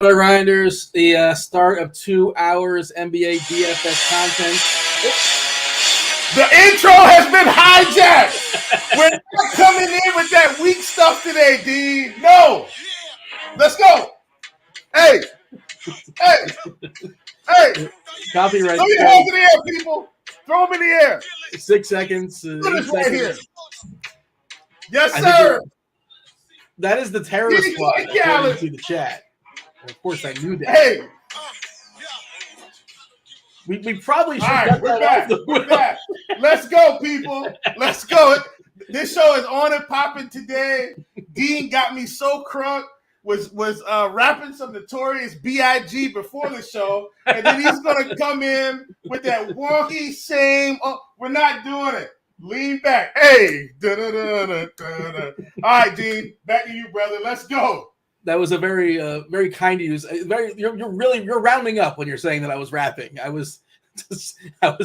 RotoGrinders, the start of 2 hours NBA DFS content. The intro has been hijacked. We're not coming in with that weak stuff today, D. No. Let's go. Hey. Copyright. Throw your hands in the air, people. Throw them in the air. 6 seconds. Look at 8 this right seconds. here. Yes, sir. That is the terrorist squad, according to the chat. And of course, I knew that. Hey. We probably should get that off. We're back. Let's go, people. Let's go. This show is on and popping today. Dean got me so crunk. Was rapping some Notorious B.I.G. before the show, and then he's gonna come in with that wonky same. Oh, we're not doing it. Lean back. Hey. All right, Dean. Back to you, brother. Let's go. That was a very, very kind of you. You're rounding up when you're saying that I was rapping. I was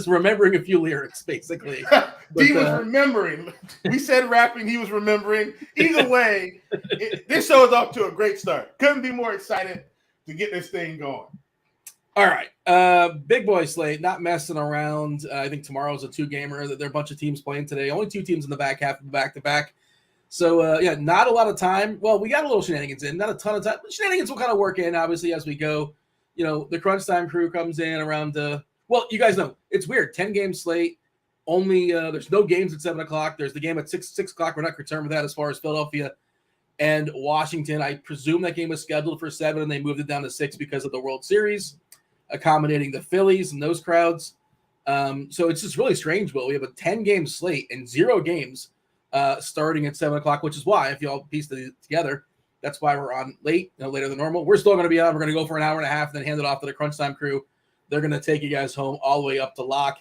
remembering a few lyrics, basically. He was remembering. We said rapping. He was remembering. Either way, this show is off to a great start. Couldn't be more excited to get this thing going. All right. Big boy slate, not messing around. I think tomorrow's a 2-gamer. There are a bunch of teams playing today. Only 2 teams in the back half of the back-to-back. So, not a lot of time. Well, we got a little shenanigans in. Not a ton of time. But shenanigans will kind of work in, obviously, as we go. The crunch time crew comes in around well, you guys know, it's weird. 10-game slate. Only there's no games at 7 o'clock. There's the game at 6 o'clock. We're not concerned with that as far as Philadelphia and Washington. I presume that game was scheduled for 7, and they moved it down to 6 because of the World Series, accommodating the Phillies and those crowds. So it's just really strange, Will. We have a 10-game slate and 0 games starting at 7 o'clock, which is why, if you all piece it together, that's why we're on late, later than normal. We're still going to be on. We're going to go for an hour and a half and then hand it off to the crunch time crew. They're going to take you guys home all the way up to lock.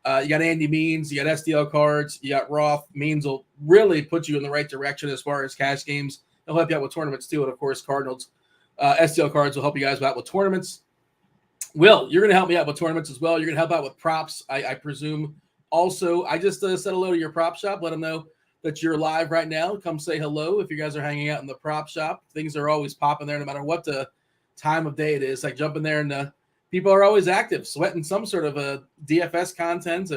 You got Andy Means, you got STL cards, you got Roth. Means will really put you in the right direction as far as cash games. He'll help you out with tournaments too. And of course, Cardinals, STL cards will help you guys out with tournaments. Will, you're going to help me out with tournaments as well. You're going to help out with props, I presume. Also, I just said hello to your prop shop. Let them know that you're live right now. Come say hello if you guys are hanging out in the prop shop. Things are always popping there no matter what the time of day it is. Like jump in there and people are always active, sweating some sort of a DFS content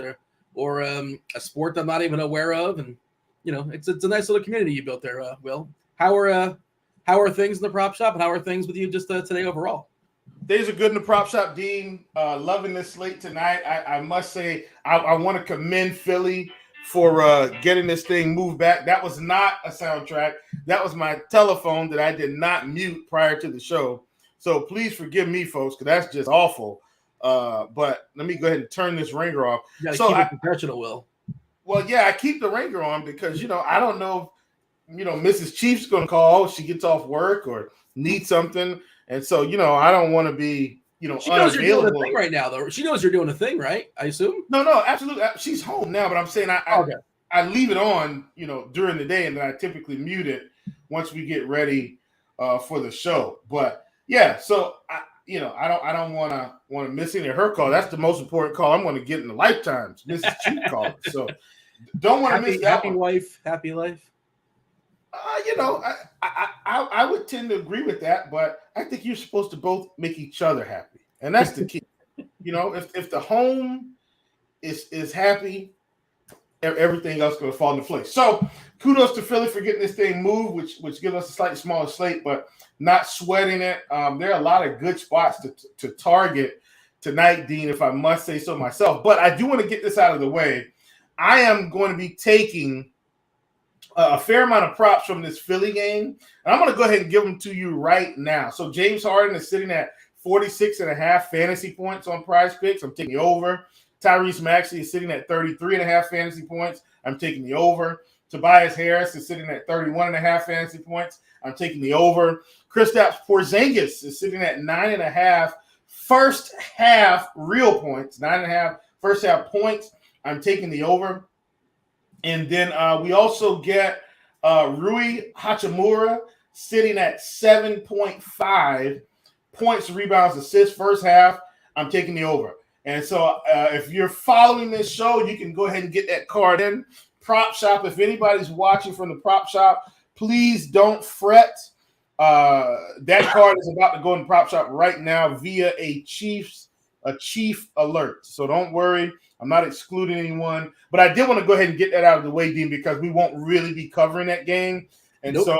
or a sport I'm not even aware of. And, it's a nice little community you built there, Will. How are things in the prop shop and how are things with you just today overall? Days are good in the prop shop, Dean. Loving this slate tonight. I must say I want to commend Philly for getting this thing moved back. That was not a soundtrack. That was my telephone that I did not mute prior to the show. So please forgive me, folks, because that's just awful. But let me go ahead and turn this ringer off. You gotta keep it professional, Will. Well, yeah, I keep the ringer on because, I don't know if, Mrs. Chief's going to call. She gets off work or needs something. And so, I don't want to be, she knows you're doing a thing right now, though. She knows you're doing a thing, right? I assume? No, absolutely. She's home now, but I'm saying I leave it on, during the day, and then I typically mute it once we get ready for the show. But yeah, so I don't want to miss any of her call. That's the most important call I'm going to get in the lifetimes. Mrs. Chief call. So don't want to miss that. Happy wife, happy life. I would tend to agree with that, but I think you're supposed to both make each other happy, and that's the key. If the home is happy, everything else is going to fall into place. So kudos to Philly for getting this thing moved, which gives us a slightly smaller slate, but not sweating it. There are a lot of good spots to target tonight, Dean, if I must say so myself. But I do want to get this out of the way. I am going to be taking a fair amount of props from this Philly game, and I'm going to go ahead and give them to you right now. So James Harden is sitting at 46.5 fantasy points on Prize Picks. I'm taking the over. Tyrese Maxey is sitting at 33.5 fantasy points. I'm taking the over. Tobias Harris is sitting at 31.5 fantasy points. I'm taking the over. Kristaps Porzingis is sitting at 9.5 first half real points, 9.5 first half points. I'm taking the over. And then we also get Rui Hachimura sitting at 7.5 points, rebounds, assists first half. I'm taking the over. And so if you're following this show, you can go ahead and get that card in. Prop shop, if anybody's watching from the prop shop, please don't fret. That card is about to go in the prop shop right now via a chief alert. So don't worry. I'm not excluding anyone, but I did want to go ahead and get that out of the way, Dean, because we won't really be covering that game. And so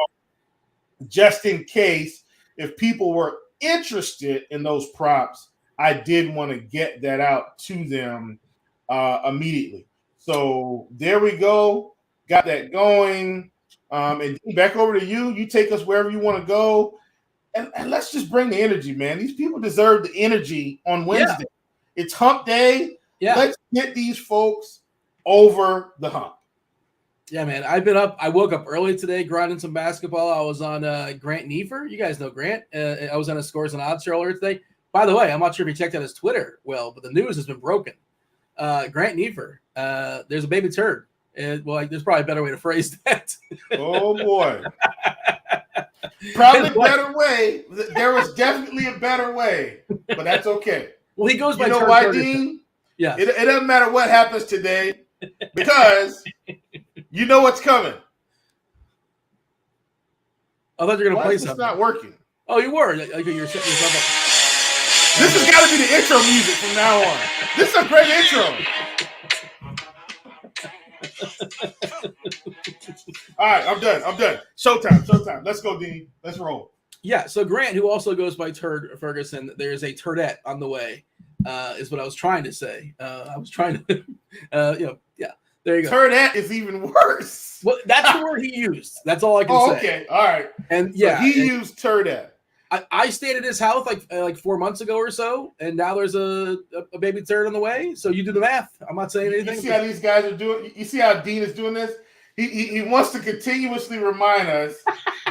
just in case, if people were interested in those props, I did want to get that out to them immediately. So there we go. Got that going. And back over to you. You take us wherever you want to go. And let's just bring the energy, man. These people deserve the energy on Wednesday. Yeah. It's hump day. Yeah. Let's get these folks over the hump. Yeah, man. I've been up. I woke up early today, grinding some basketball. I was on Grant Neefer. You guys know Grant. I was on his scores and odds earlier today. By the way, I'm not sure if you checked out his Twitter, Will, but the news has been broken. Grant Neefer, there's a baby turd. There's probably a better way to phrase that. Oh, boy. Probably a better way. There was definitely a better way, but that's okay. Well, he goes by turd. You know why, Dean? Yeah. It doesn't matter what happens today because you know what's coming. I thought you were going to play something. It's not working. Oh, you were. You're setting yourself up. This has got to be the intro music from now on. This is a great intro. All right, I'm done. Showtime. Let's go, Dean. Let's roll. Yeah, so Grant, who also goes by Turd Ferguson, there's a turdette on the way, is what I was trying to say. I was trying to, there you go. Turdette is even worse. Well, that's the word he used. That's all I can say. Okay, all right. And yeah, so he used turdette. I stayed at his house like 4 months ago or so, and now there's a baby turd on the way. So you do the math. I'm not saying anything. You see how these guys are doing? You see how Dean is doing this? He wants to continuously remind us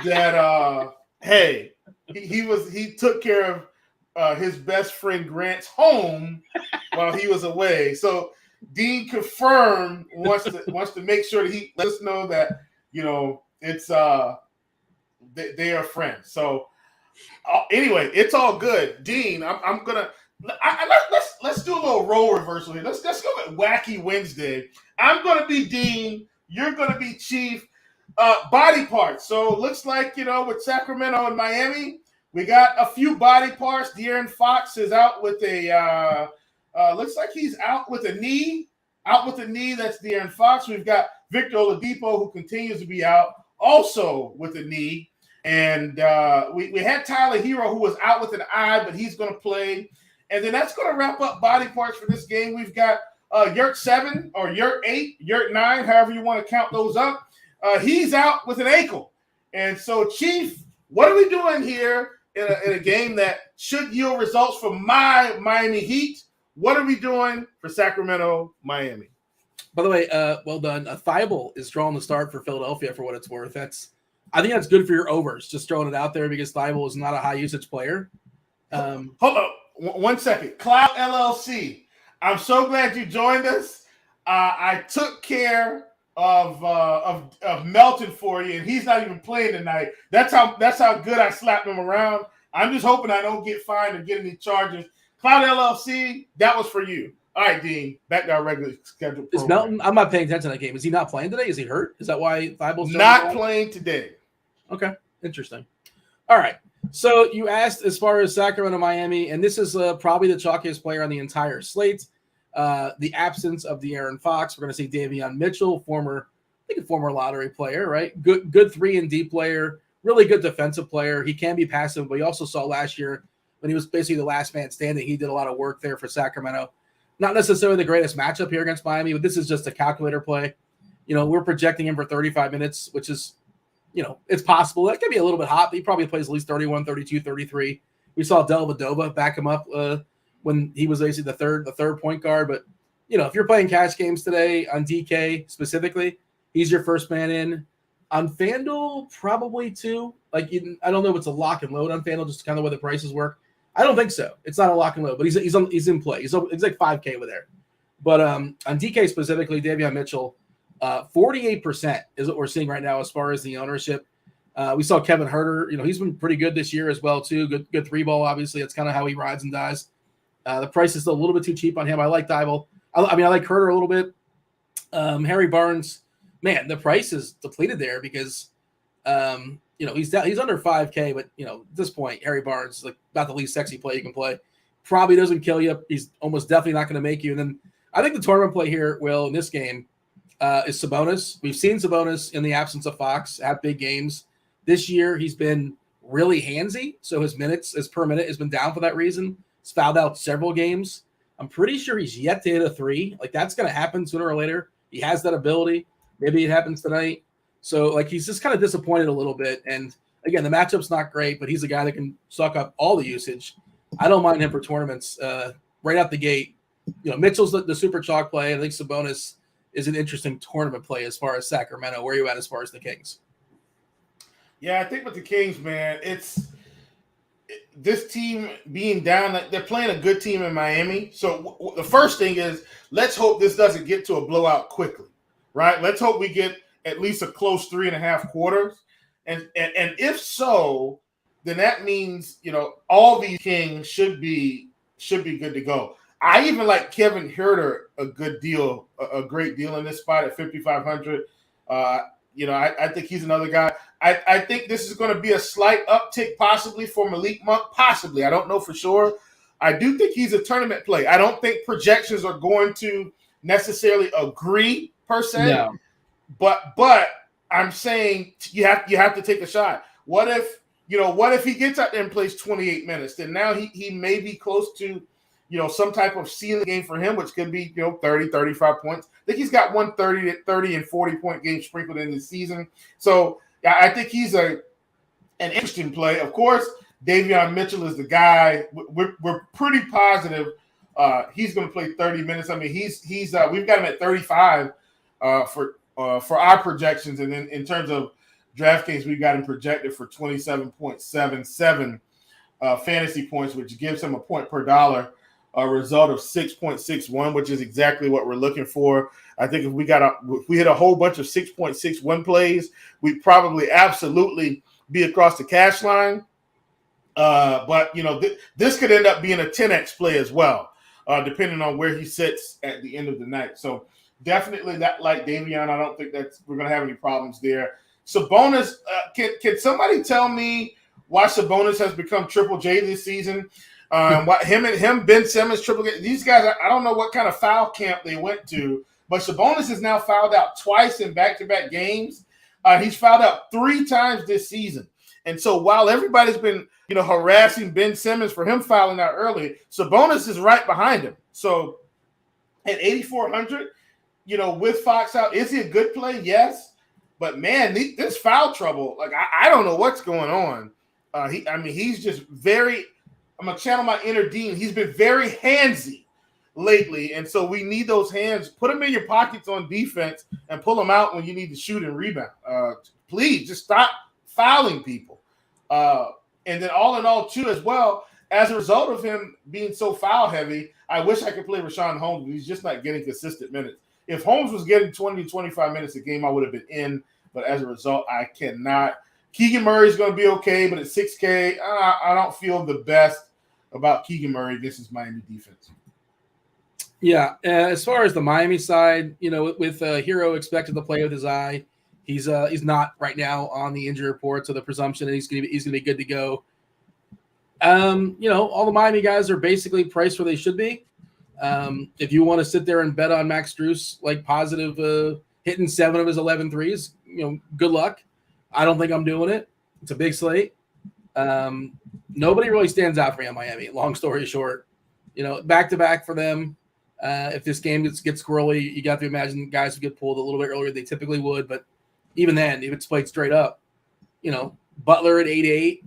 that hey, he took care of his best friend Grant's home while he was away. So Dean confirmed wants to make sure that he lets us know that it's they are friends. So. Anyway, it's all good, Dean. I'm gonna let's do a little role reversal here. Let's go with Wacky Wednesday. I'm gonna be Dean. You're gonna be Chief. Body parts. So looks like with Sacramento and Miami, we got a few body parts. De'Aaron Fox is out with a looks like he's out with a knee. Out with a knee. That's De'Aaron Fox. We've got Victor Oladipo, who continues to be out, also with a knee. And we had Tyler Hero, who was out with an eye, but he's going to play. And then that's going to wrap up body parts for this game. We've got Yurt 7 or Yurt 8, Yurt 9, however you want to count those up. He's out with an ankle. And so, Chief, what are we doing here in a game that should yield results for my Miami Heat? What are we doing for Sacramento, Miami? By the way, well done. Thibault is drawing the start for Philadelphia for what it's worth. I think that's good for your overs, just throwing it out there because Thibault is not a high-usage player. Hold on 1 second. Cloud LLC, I'm so glad you joined us. I took care of Melton for you, and he's not even playing tonight. That's how good I slapped him around. I'm just hoping I don't get fined or get any charges. Cloud LLC, that was for you. All right, Dean, back to our regular schedule. Is Melton? I'm not paying attention to that game. Is he not playing today? Is he hurt? Is that why Thibault's not playing today? Okay, interesting. All right. So you asked as far as Sacramento, Miami, and this is probably the chalkiest player on the entire slate. The absence of De'Aaron Fox. We're going to see Davion Mitchell, former lottery player, right? Good 3-and-D player, really good defensive player. He can be passive, but you also saw last year when he was basically the last man standing, he did a lot of work there for Sacramento. Not necessarily the greatest matchup here against Miami, but this is just a calculator play. We're projecting him for 35 minutes, which is, it's possible. That could be a little bit hot, but he probably plays at least 31, 32, 33. We saw Dellavedova back him up when he was basically the third point guard. But, if you're playing cash games today on DK specifically, he's your first man in. On FanDuel, probably too. I don't know if it's a lock and load on FanDuel, just kind of the way the prices work. I don't think so. It's not a lock and load, but he's in play. He's like 5K over there. But on DK specifically, Davion Mitchell, 48% is what we're seeing right now as far as the ownership. We saw Kevin Herter. He's been pretty good this year as well too. Good three ball. Obviously, that's kind of how he rides and dies. The price is still a little bit too cheap on him. I like Thibault. I like Herter a little bit. Harry Barnes, man, the price is depleted there because he's under 5K, but at this point, Harry Barnes is like about the least sexy play you can play. Probably doesn't kill you. He's almost definitely not going to make you. And then I think the tournament play here, Will, in this game, is Sabonis. We've seen Sabonis in the absence of Fox have big games. This year, he's been really handsy, so his minutes per minute has been down for that reason. He's fouled out several games. I'm pretty sure he's yet to hit a three. Like, that's going to happen sooner or later. He has that ability. Maybe it happens tonight. So, like, he's just kind of disappointed a little bit. And, again, the matchup's not great, but he's a guy that can suck up all the usage. I don't mind him for tournaments right out the gate. Mitchell's the super chalk play. I think Sabonis is an interesting tournament play as far as Sacramento. Where are you at as far as the Kings? Yeah, I think with the Kings, man, this team being down, they're playing a good team in Miami. So the first thing is, let's hope this doesn't get to a blowout quickly, right? Let's hope we get at least a close 3.5 quarters. And if so, then that means, all these Kings should be good to go. I even like Kevin Huerter a great deal in this spot at 5,500. I think he's another guy. I think this is going to be a slight uptick possibly for Malik Monk, possibly. I don't know for sure. I do think he's a tournament play. I don't think projections are going to necessarily agree per se. No. But I'm saying you have to take a shot. What if he gets out there and plays 28 minutes? Then now he may be close to some type of ceiling game for him, which could be 30, 35 points. I think he's got 30 and 40-point games sprinkled in this season. So I think he's an interesting play. Of course, Davion Mitchell is the guy. We're pretty positive he's going to play 30 minutes. I mean, he's we've got him at 35 for our projections, and then in terms of DraftKings, we got him projected for 27.77 fantasy points, which gives him a point per dollar. A result of 6.61, which is exactly what we're looking for. I think if we hit a whole bunch of 6.61 plays, we'd probably absolutely be across the cash line. But this could end up being a 10x play as well, depending on where he sits at the end of the night. So definitely that, like Davion, I don't think we're going to have any problems there. Sabonis, can somebody tell me why Sabonis has become Triple J this season? What him, Ben Simmons, Triple J, these guys, I don't know what kind of foul camp they went to, but Sabonis is now fouled out twice in back-to-back games. He's fouled out 3 times this season. And so while everybody's been, harassing Ben Simmons for him fouling out early, Sabonis is right behind him. So at 8,400, with Fox out, is he a good play? Yes. But man, this foul trouble, like I don't know what's going on. He's just very. I'm going to channel my inner Dean. He's been very handsy lately, and so we need those hands. Put them in your pockets on defense and pull them out when you need to shoot and rebound. Please, just stop fouling people. And then all in all, too, as well, as a result of him being so foul-heavy, I wish I could play Rashawn Holmes, but he's just not getting consistent minutes. If Holmes was getting 20 to 25 minutes a game, I would have been in, but as a result, I cannot. Keegan Murray is going to be okay, but at 6K, I don't feel the best about Keegan Murray against his Miami defense. Yeah, as far as the Miami side, with Hero expected to play with his eye, he's not right now on the injury report, so the presumption is he's gonna be good to go. All the Miami guys are basically priced where they should be. If you want to sit there and bet on Max Strus, like positive hitting 7 of his 11 threes, good luck. I don't think I'm doing it. It's a big slate. Nobody really stands out for me on Miami. Long story short, back-to-back for them. If this game gets squirrely, you got to imagine guys would get pulled a little bit earlier than they typically would. But even then, if it's played straight up, Butler at 8-8,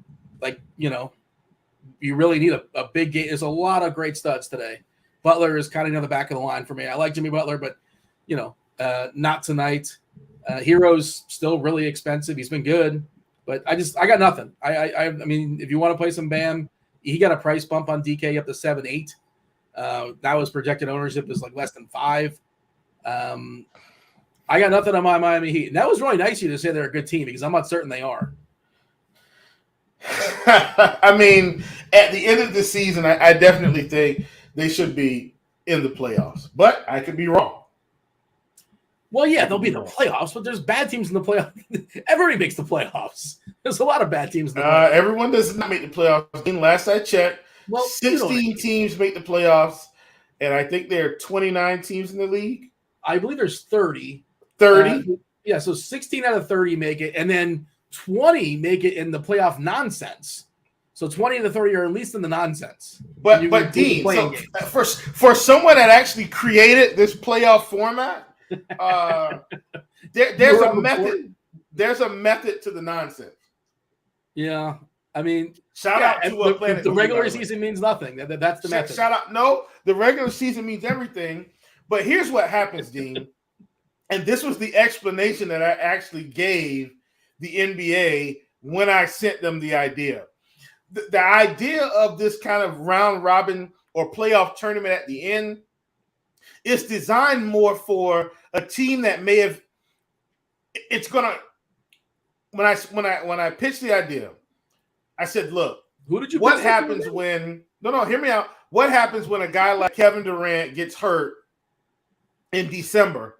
you really need a big game. There's a lot of great studs today. Butler is kind of near the back of the line for me. I like Jimmy Butler, but, not tonight. Hero's still really expensive. He's been good, but I got nothing. I mean, if you want to play some Bam, he got a price bump on DK up to 7-8. That was projected ownership is like less than 5. I got nothing on my Miami Heat. And that was really nice of you to say they're a good team because I'm not certain they are. I mean, at the end of the season, I definitely think they should be in the playoffs, but I could be wrong. Well, yeah, they'll be in the playoffs, but there's bad teams in the playoffs. Everybody makes the playoffs. There's a lot of bad teams in the playoffs. Everyone does not make the playoffs. Last I checked, 16 teams make the playoffs, and I think there are 29 teams in the league. I believe there's 30. 30? Yeah, so 16 out of 30 make it, and then 20 make it in the playoff nonsense. So 20 of the 30 are at least in the nonsense. But Dean, so for someone that actually created this playoff format, there's a method. There's a method to the nonsense. Yeah, I mean, shout out to the regular season means nothing. That's the method. Shout out. No, the regular season means everything. But here's what happens, Dean, and this was the explanation that I actually gave the NBA when I sent them the idea. The idea of this kind of round robin or playoff tournament at the end is designed more for a team that may have. It's gonna. When I pitched the idea, I said, "Look, what happens when? No, hear me out. What happens when a guy like Kevin Durant gets hurt in December,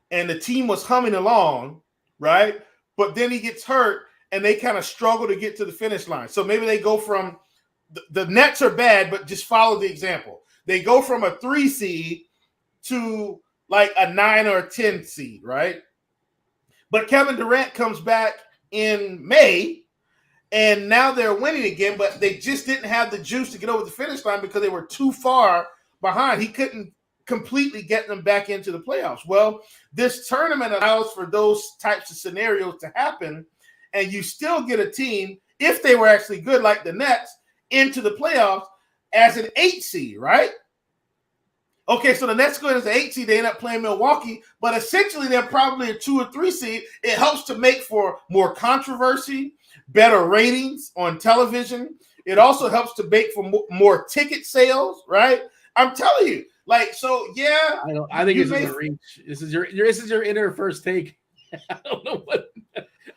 and the team was humming along, right? But then he gets hurt, and they kind of struggle to get to the finish line. So maybe they go from the Nets are bad, but just follow the example. They go from a 3 seed to like a 9 or a 10 seed, right? But Kevin Durant comes back in May, and now they're winning again, but they just didn't have the juice to get over the finish line because they were too far behind. He couldn't completely get them back into the playoffs. Well, this tournament allows for those types of scenarios to happen, and you still get a team, if they were actually good like the Nets, into the playoffs as an 8 seed, right? Okay, so the Nets go in as an 8 seed, they end up playing Milwaukee, but essentially they're probably a 2 or 3 seed. It helps to make for more controversy, better ratings on television. It also helps to make for more ticket sales, right? I'm telling you, like, so yeah. I think this is a reach. This is your inner first take. I don't know what.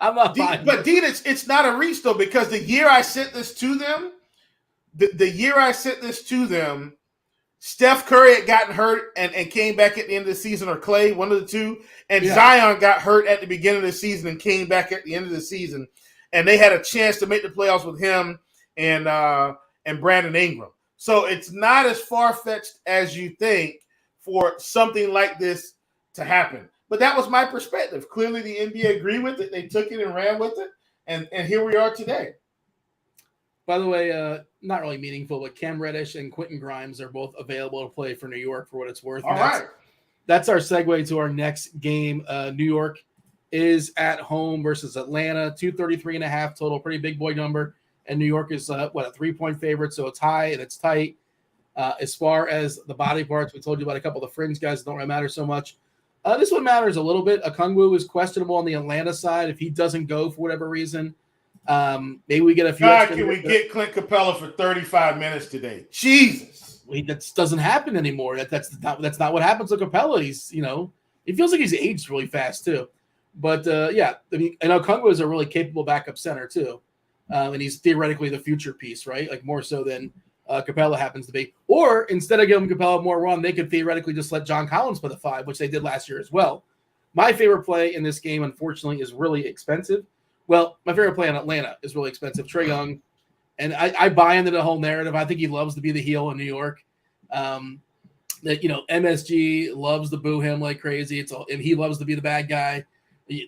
I'm not buying. But Dean, it's not a reach though, because the year I sent this to them, Steph Curry had gotten hurt and came back at the end of the season, or Clay, one of the two, and Zion got hurt at the beginning of the season and came back at the end of the season, and they had a chance to make the playoffs with him and Brandon Ingram. So it's not as far-fetched as you think for something like this to happen. But that was my perspective. Clearly the NBA agreed with it. They took it and ran with it, and here we are today. By the way, not really meaningful, but Cam Reddish and Quentin Grimes are both available to play for New York for what it's worth. All right. That's our segue to our next game. New York is at home versus Atlanta, 233.5 total, pretty big boy number. And New York is, a 3-point favorite, so it's high and it's tight. As far as the body parts, we told you about a couple of the fringe guys that don't really matter so much. This one matters a little bit. Okongwu is questionable on the Atlanta side. If he doesn't go for whatever reason, maybe we get a few. Can we get Clint Capella for 35 minutes today? Jesus, that doesn't happen anymore. That's not what happens to Capella. He's it feels like he's aged really fast too. But and Okongwu is a really capable backup center too, and he's theoretically the future piece, right? Like more so than Capella happens to be. Or instead of giving Capella more run, they could theoretically just let John Collins play the 5, which they did last year as well. My favorite play in this game, unfortunately, is really expensive. Well, my favorite play in Atlanta is really expensive. Trae Young, and I buy into the whole narrative. I think he loves to be the heel in New York. MSG loves to boo him like crazy. And he loves to be the bad guy.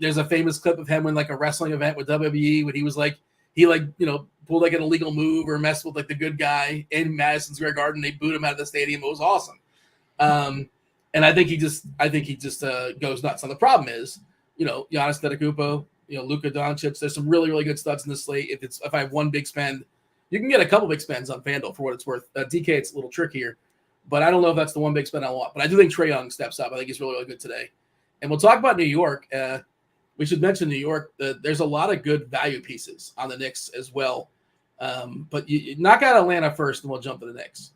There's a famous clip of him in like a wrestling event with WWE when he was like pulled like an illegal move or messed with like the good guy in Madison Square Garden. They booed him out of the stadium. It was awesome. And I think he just goes nuts. Now the problem is, Giannis Antetokounmpo, Luka Doncic. There's some really, really good studs in the slate. If I have one big spend, you can get a couple big spends on Fanduel for what it's worth. DK, it's a little trickier, but I don't know if that's the one big spend I want. But I do think Trae Young steps up. I think he's really, really good today. And we'll talk about New York. We should mention New York. There's a lot of good value pieces on the Knicks as well. But you knock out Atlanta first, and we'll jump to the Knicks.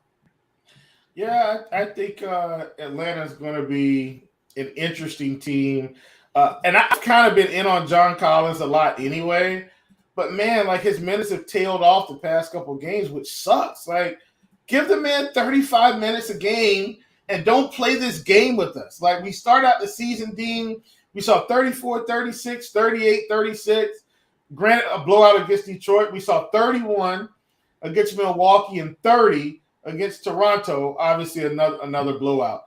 Yeah, I think Atlanta's going to be an interesting team. And I've kind of been in on John Collins a lot anyway. But, man, like his minutes have tailed off the past couple of games, which sucks. Like, give the man 35 minutes a game and don't play this game with us. Like, we start out the season, Dean, we saw 34-36, 38-36. Granted, a blowout against Detroit. We saw 31 against Milwaukee and 30 against Toronto. Obviously, another blowout.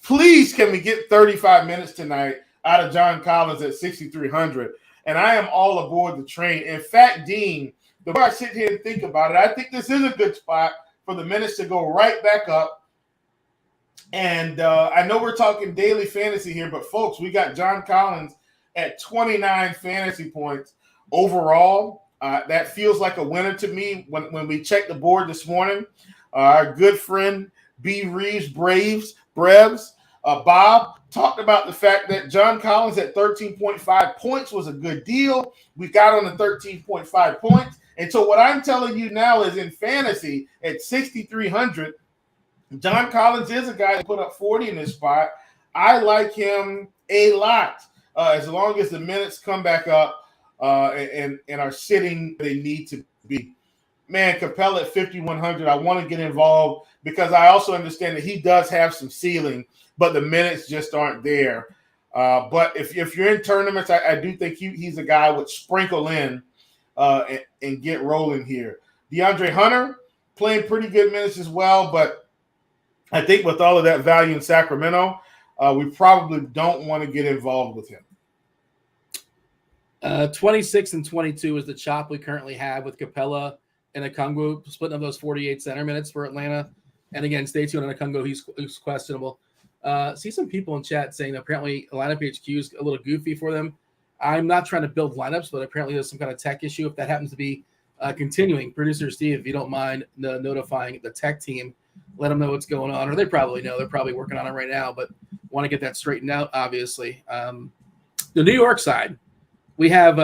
Please, can we get 35 minutes tonight out of John Collins at 6,300? And I am all aboard the train. In fact, Dean, the more I sit here and think about it, I think this is a good spot for the minutes to go right back up. And I know we're talking daily fantasy here, but folks, we got John Collins at 29 fantasy points overall. That feels like a winner to me when we checked the board this morning. Our good friend B. Reeves Brevs, Bob, talked about the fact that John Collins at 13.5 points was a good deal. We got on the 13.5 points. And so what I'm telling you now is in fantasy at 6,300, John Collins is a guy that put up 40 in this spot. I like him a lot as long as the minutes come back up and are sitting where they need to be. Man, Capella at 5,100, I want to get involved because I also understand that he does have some ceiling, but the minutes just aren't there. But if you're in tournaments, I do think he's a guy would sprinkle in and get rolling here. DeAndre Hunter playing pretty good minutes as well, but I think with all of that value in Sacramento, we probably don't want to get involved with him. 26 and 22 is the chop we currently have with Capella and Okongwu, splitting up those 48 center minutes for Atlanta. And again, stay tuned on Okongwu. He's questionable. See some people in chat saying that apparently lineup HQ is a little goofy for them. I'm not trying to build lineups, but apparently there's some kind of tech issue. If that happens to be continuing, producer Steve, if you don't mind notifying the tech team, let them know what's going on. Or they probably know. They're probably working on it right now, but want to get that straightened out, obviously. The New York side, we have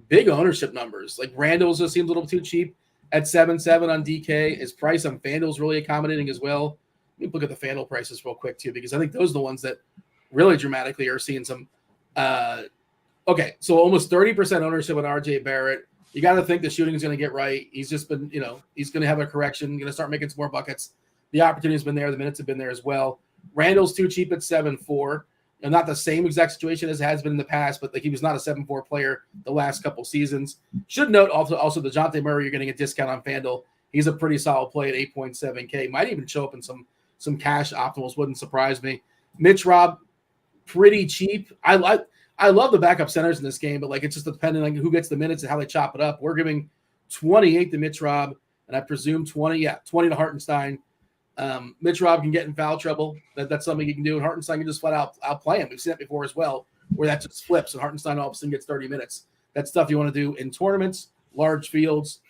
big ownership numbers. Like Randall's just seems a little too cheap at 7.7 on DK. His price on Fanduel's really accommodating as well. Let me look at the Fanduel prices real quick too, because I think those are the ones that really dramatically are seeing some. Okay, so almost 30% ownership on RJ Barrett. You got to think the shooting is going to get right. He's just been, he's going to have a correction, going to start making some more buckets. The opportunity has been there. The minutes have been there as well. Randall's too cheap at 7.4. Not the same exact situation as it has been in the past, but like he was not a 7.4 player the last couple seasons. Should note also DeJounte Murray, you're getting a discount on FanDuel. He's a pretty solid play at 8.7K. Might even show up in some cash optimals. Wouldn't surprise me. Mitch Rob, pretty cheap. I love the backup centers in this game, but like it's just depending on who gets the minutes and how they chop it up. We're giving 28 to Mitch Rob, and I presume 20 to Hartenstein. Mitch Rob can get in foul trouble. That's something he can do, and Hartenstein can just flat out outplay him. We've seen that before as well, where that just flips and Hartenstein all of a sudden gets 30 minutes. That's stuff you want to do in tournaments, large fields.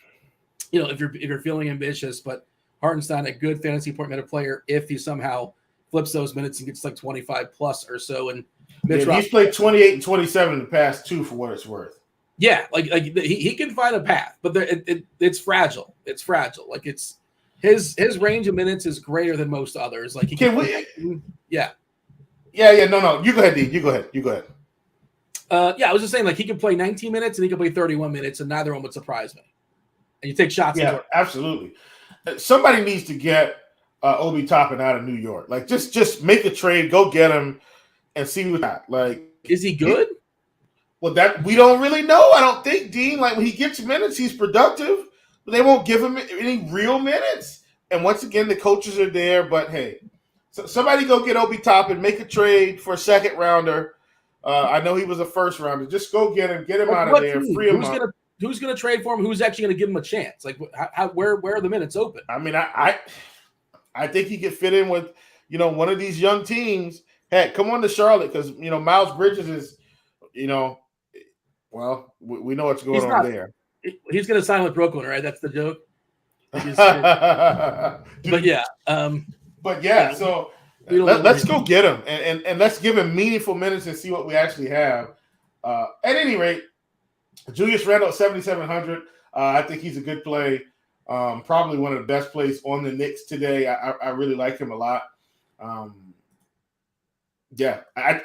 If you're feeling ambitious, but Hartenstein a good fantasy point minute player if he somehow flips those minutes and gets like 25 plus or so. And Mitch Rob, he's played 28 and 27 in the past two for what it's worth. Yeah, like he can find a path, but it's fragile. It's fragile. Like it's. His range of minutes is greater than most others. Like No. You go ahead, Dean. You go ahead. I was just saying, like he can play 19 minutes and he can play 31 minutes, and neither one would surprise me. And you take shots. Yeah, absolutely. Somebody needs to get Obi Toppin out of New York. Like just make a trade, go get him, and see what that. Like, is he good? Well, that we don't really know. I don't think, Dean. Like when he gets minutes, he's productive. But they won't give him any real minutes. And once again, the coaches are there. But, hey, somebody go get Obi Toppin, make a trade for a second rounder. I know he was a first rounder. Just go get him out of there, free him up. Who's going to trade for him? Who's actually going to give him a chance? Like, where are the minutes open? I mean, I think he could fit in with, one of these young teams. Heck, come on to Charlotte because, Miles Bridges is, we know what's going on there. He's going to sign with Brooklyn, right? That's the joke. So let's go get him and let's give him meaningful minutes and see what we actually have. At any rate, Julius Randle at 7,700. I think he's a good play. Probably one of the best plays on the Knicks today. I really like him a lot.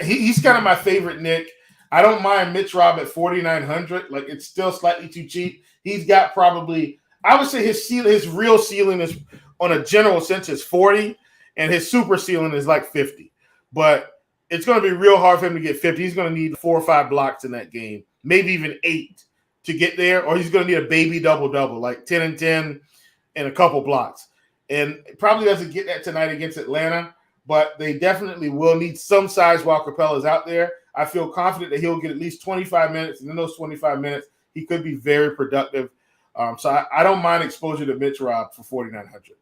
He's kind of my favorite Knick. I don't mind Mitch Rob at 4,900. Like it's still slightly too cheap. He's got probably, I would say his real ceiling is on a general sense is 40. and his super ceiling is like 50. But it's going to be real hard for him to get 50. He's going to need 4 or 5 blocks in that game, maybe even 8 to get there, or he's going to need a baby double-double, like 10 and 10 and a couple blocks. And probably doesn't get that tonight against Atlanta, but they definitely will need some size while Capella's out there. I feel confident that he'll get at least 25 minutes, and in those 25 minutes, he could be very productive. So I don't mind exposure to Mitch Rob for 4,900.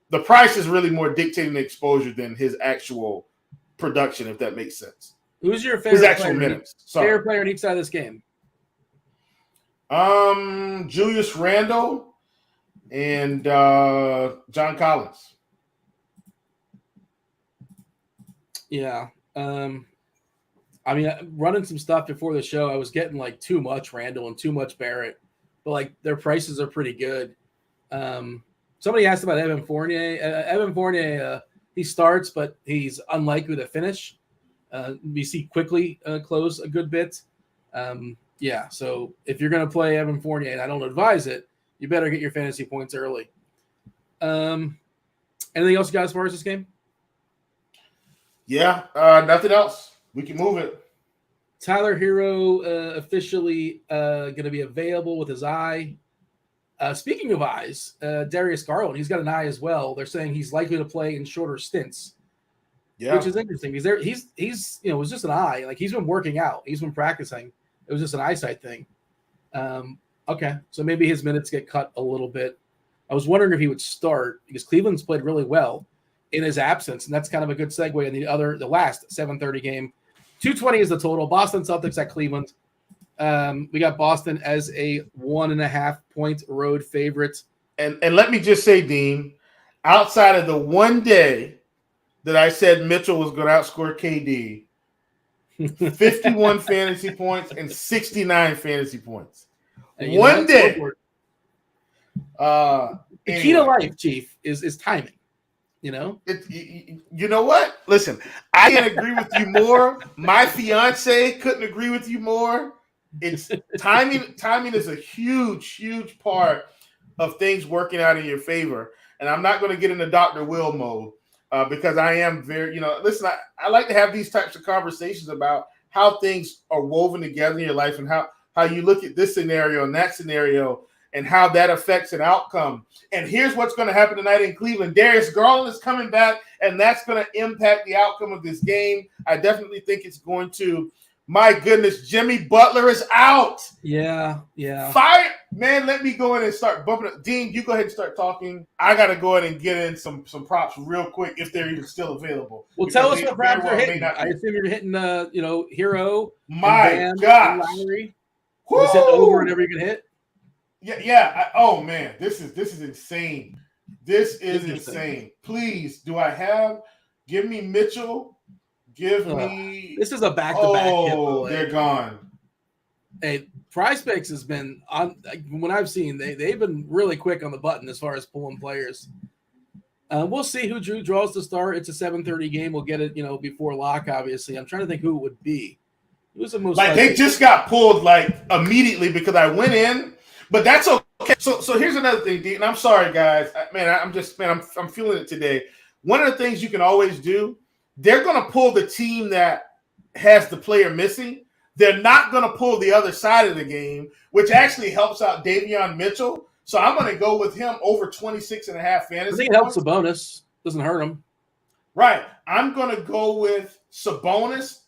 The price is really more dictating the exposure than his actual production, if that makes sense. Who's your favorite actual minutes? Favorite player on each side of this game? Julius Randle and John Collins. Yeah. I mean, running some stuff before the show, I was getting like too much Randall and too much Barrett, but like their prices are pretty good. Somebody asked about Evan Fournier. Evan Fournier, he starts, but he's unlikely to finish. We see quickly close a good bit. Yeah, so if you're going to play Evan Fournier, and I don't advise it, you better get your fantasy points early. Anything else you got as far as this game? Yeah, nothing else. We can move it. Tyler Hero officially going to be available with his eye. Speaking of eyes, Darius Garland, he's got an eye as well. They're saying he's likely to play in shorter stints, which is interesting. He's it was just an eye. Like he's been working out. He's been practicing. It was just an eyesight thing. Okay, so maybe his minutes get cut a little bit. I was wondering if he would start because Cleveland's played really well in his absence, and that's kind of a good segue in the last 7:30 game. 220 is the total. Boston Celtics at Cleveland. We got Boston as a 1.5 point road favorite. And let me just say, Dean, outside of the one day that I said Mitchell was going to outscore KD, 51 fantasy points and 69 fantasy points. One day. The key to life, Chief, is timing. You know? You know what? Listen, I can't agree with you more. My fiance couldn't agree with you more. It's timing. Timing is a huge, huge part of things working out in your favor. And I'm not going to get into Dr. Will mode because I am very, listen, I like to have these types of conversations about how things are woven together in your life and how you look at this scenario and that scenario and how that affects an outcome. And here's what's going to happen tonight in Cleveland. Darius Garland is coming back, and that's going to impact the outcome of this game. I definitely think it's going to. My goodness, Jimmy Butler is out. Yeah. Fire. Man, let me go in and start bumping up. Dean, you go ahead and start talking. I got to go ahead and get in some props real quick if they're even still available. Well, tell us what props are hitting. I assume you're hitting, Hero. My gosh. Lowry. Just hit over whenever you can hit. Yeah. Oh man, this is insane. This is insane. Please, give me Mitchell. Give me. This is a back-to-back. Oh, they're gone. Hey, PrizePicks has been on. When I've seen, they've been really quick on the button as far as pulling players. We'll see who draws to start. It's a 7:30 game. We'll get it, before lock. Obviously, I'm trying to think who it would be. Who's the most likely? They just got pulled immediately because I went in. But that's okay. So here's another thing, Dean. And I'm sorry, guys. I'm feeling it today. One of the things you can always do, they're going to pull the team that has the player missing. They're not going to pull the other side of the game, which actually helps out Davion Mitchell. So I'm going to go with him over 26.5 fantasy. I think it helps Sabonis. Doesn't hurt him. Right. I'm going to go with Sabonis.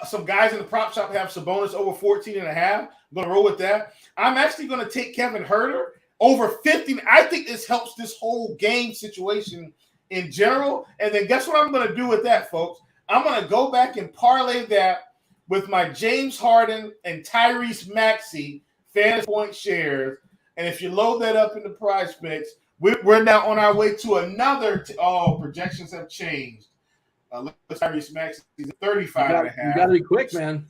Some guys in the prop shop have Sabonis over 14.5. I'm going to roll with that. I'm actually going to take Kevin Huerter over 15. I think this helps this whole game situation in general. And then guess what I'm going to do with that, folks? I'm going to go back and parlay that with my James Harden and Tyrese Maxey fantasy point shares. And if you load that up in the PrizePicks, we're now on our way to another. Projections have changed. Tyrese Maxey is 35.5. You got to be quick, man.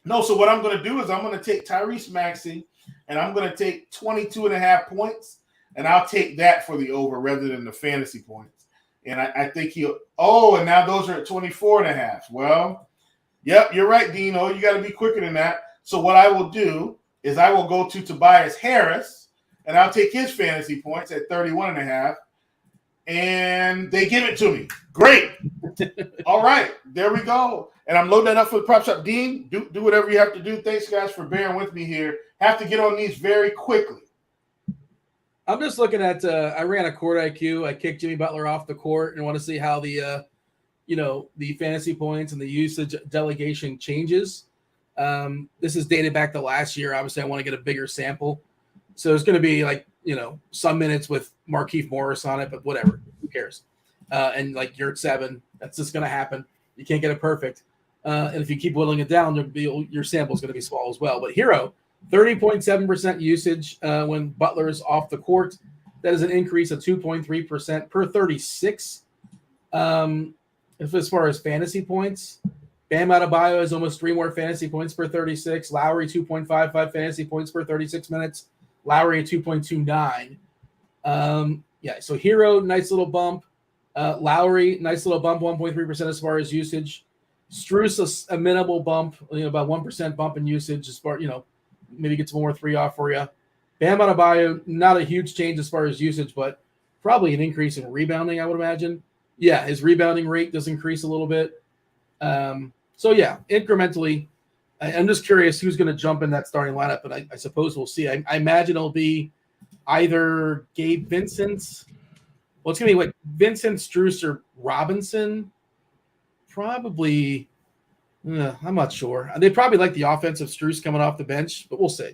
No, so what I'm going to do is I'm going to take Tyrese Maxey, and I'm going to take 22.5 points, and I'll take that for the over rather than the fantasy points. And I think he'll – and now those are at 24.5. Well, yep, you're right, Dean. You got to be quicker than that. So what I will do is I will go to Tobias Harris, and I'll take his fantasy points at 31.5. and they give it to me. Great. All right, there we go. And I'm loading that up for the prop shop. Dean, do whatever you have to do. Thanks, guys, for bearing with me here. Have to get on these very quickly. I'm just looking at. I ran a court IQ. I kicked Jimmy Butler off the court, and want to see how the the fantasy points and the usage delegation changes. This is dated back to last year. Obviously, I want to get a bigger sample, so it's going to be like some minutes with Markieff Morris on it, but whatever. Who cares? And like you're at 7, that's just going to happen. You can't get it perfect. And if you keep whittling it down, your sample is going to be small as well. But Hero, 30.7% usage when Butler is off the court. That is an increase of 2.3% per 36. As far as fantasy points, Bam Adebayo has almost 3 more fantasy points per 36. Lowry, 2.55 fantasy points per 36 minutes. Lowry, 2.29. So Hero, nice little bump. Lowry, nice little bump, 1.3% as far as usage. Strus, a minimal bump, about 1% bump in usage as far, maybe gets one more 3 off for you. Bam Adebayo, not a huge change as far as usage, but probably an increase in rebounding, I would imagine. Yeah, his rebounding rate does increase a little bit. Incrementally, I'm just curious who's going to jump in that starting lineup, and I suppose we'll see. I imagine it'll be either Gabe Vincent. Well, it's going to be like Vincent, Strus, or Robinson. Probably, I'm not sure. They probably like the offensive Strus coming off the bench, but we'll see.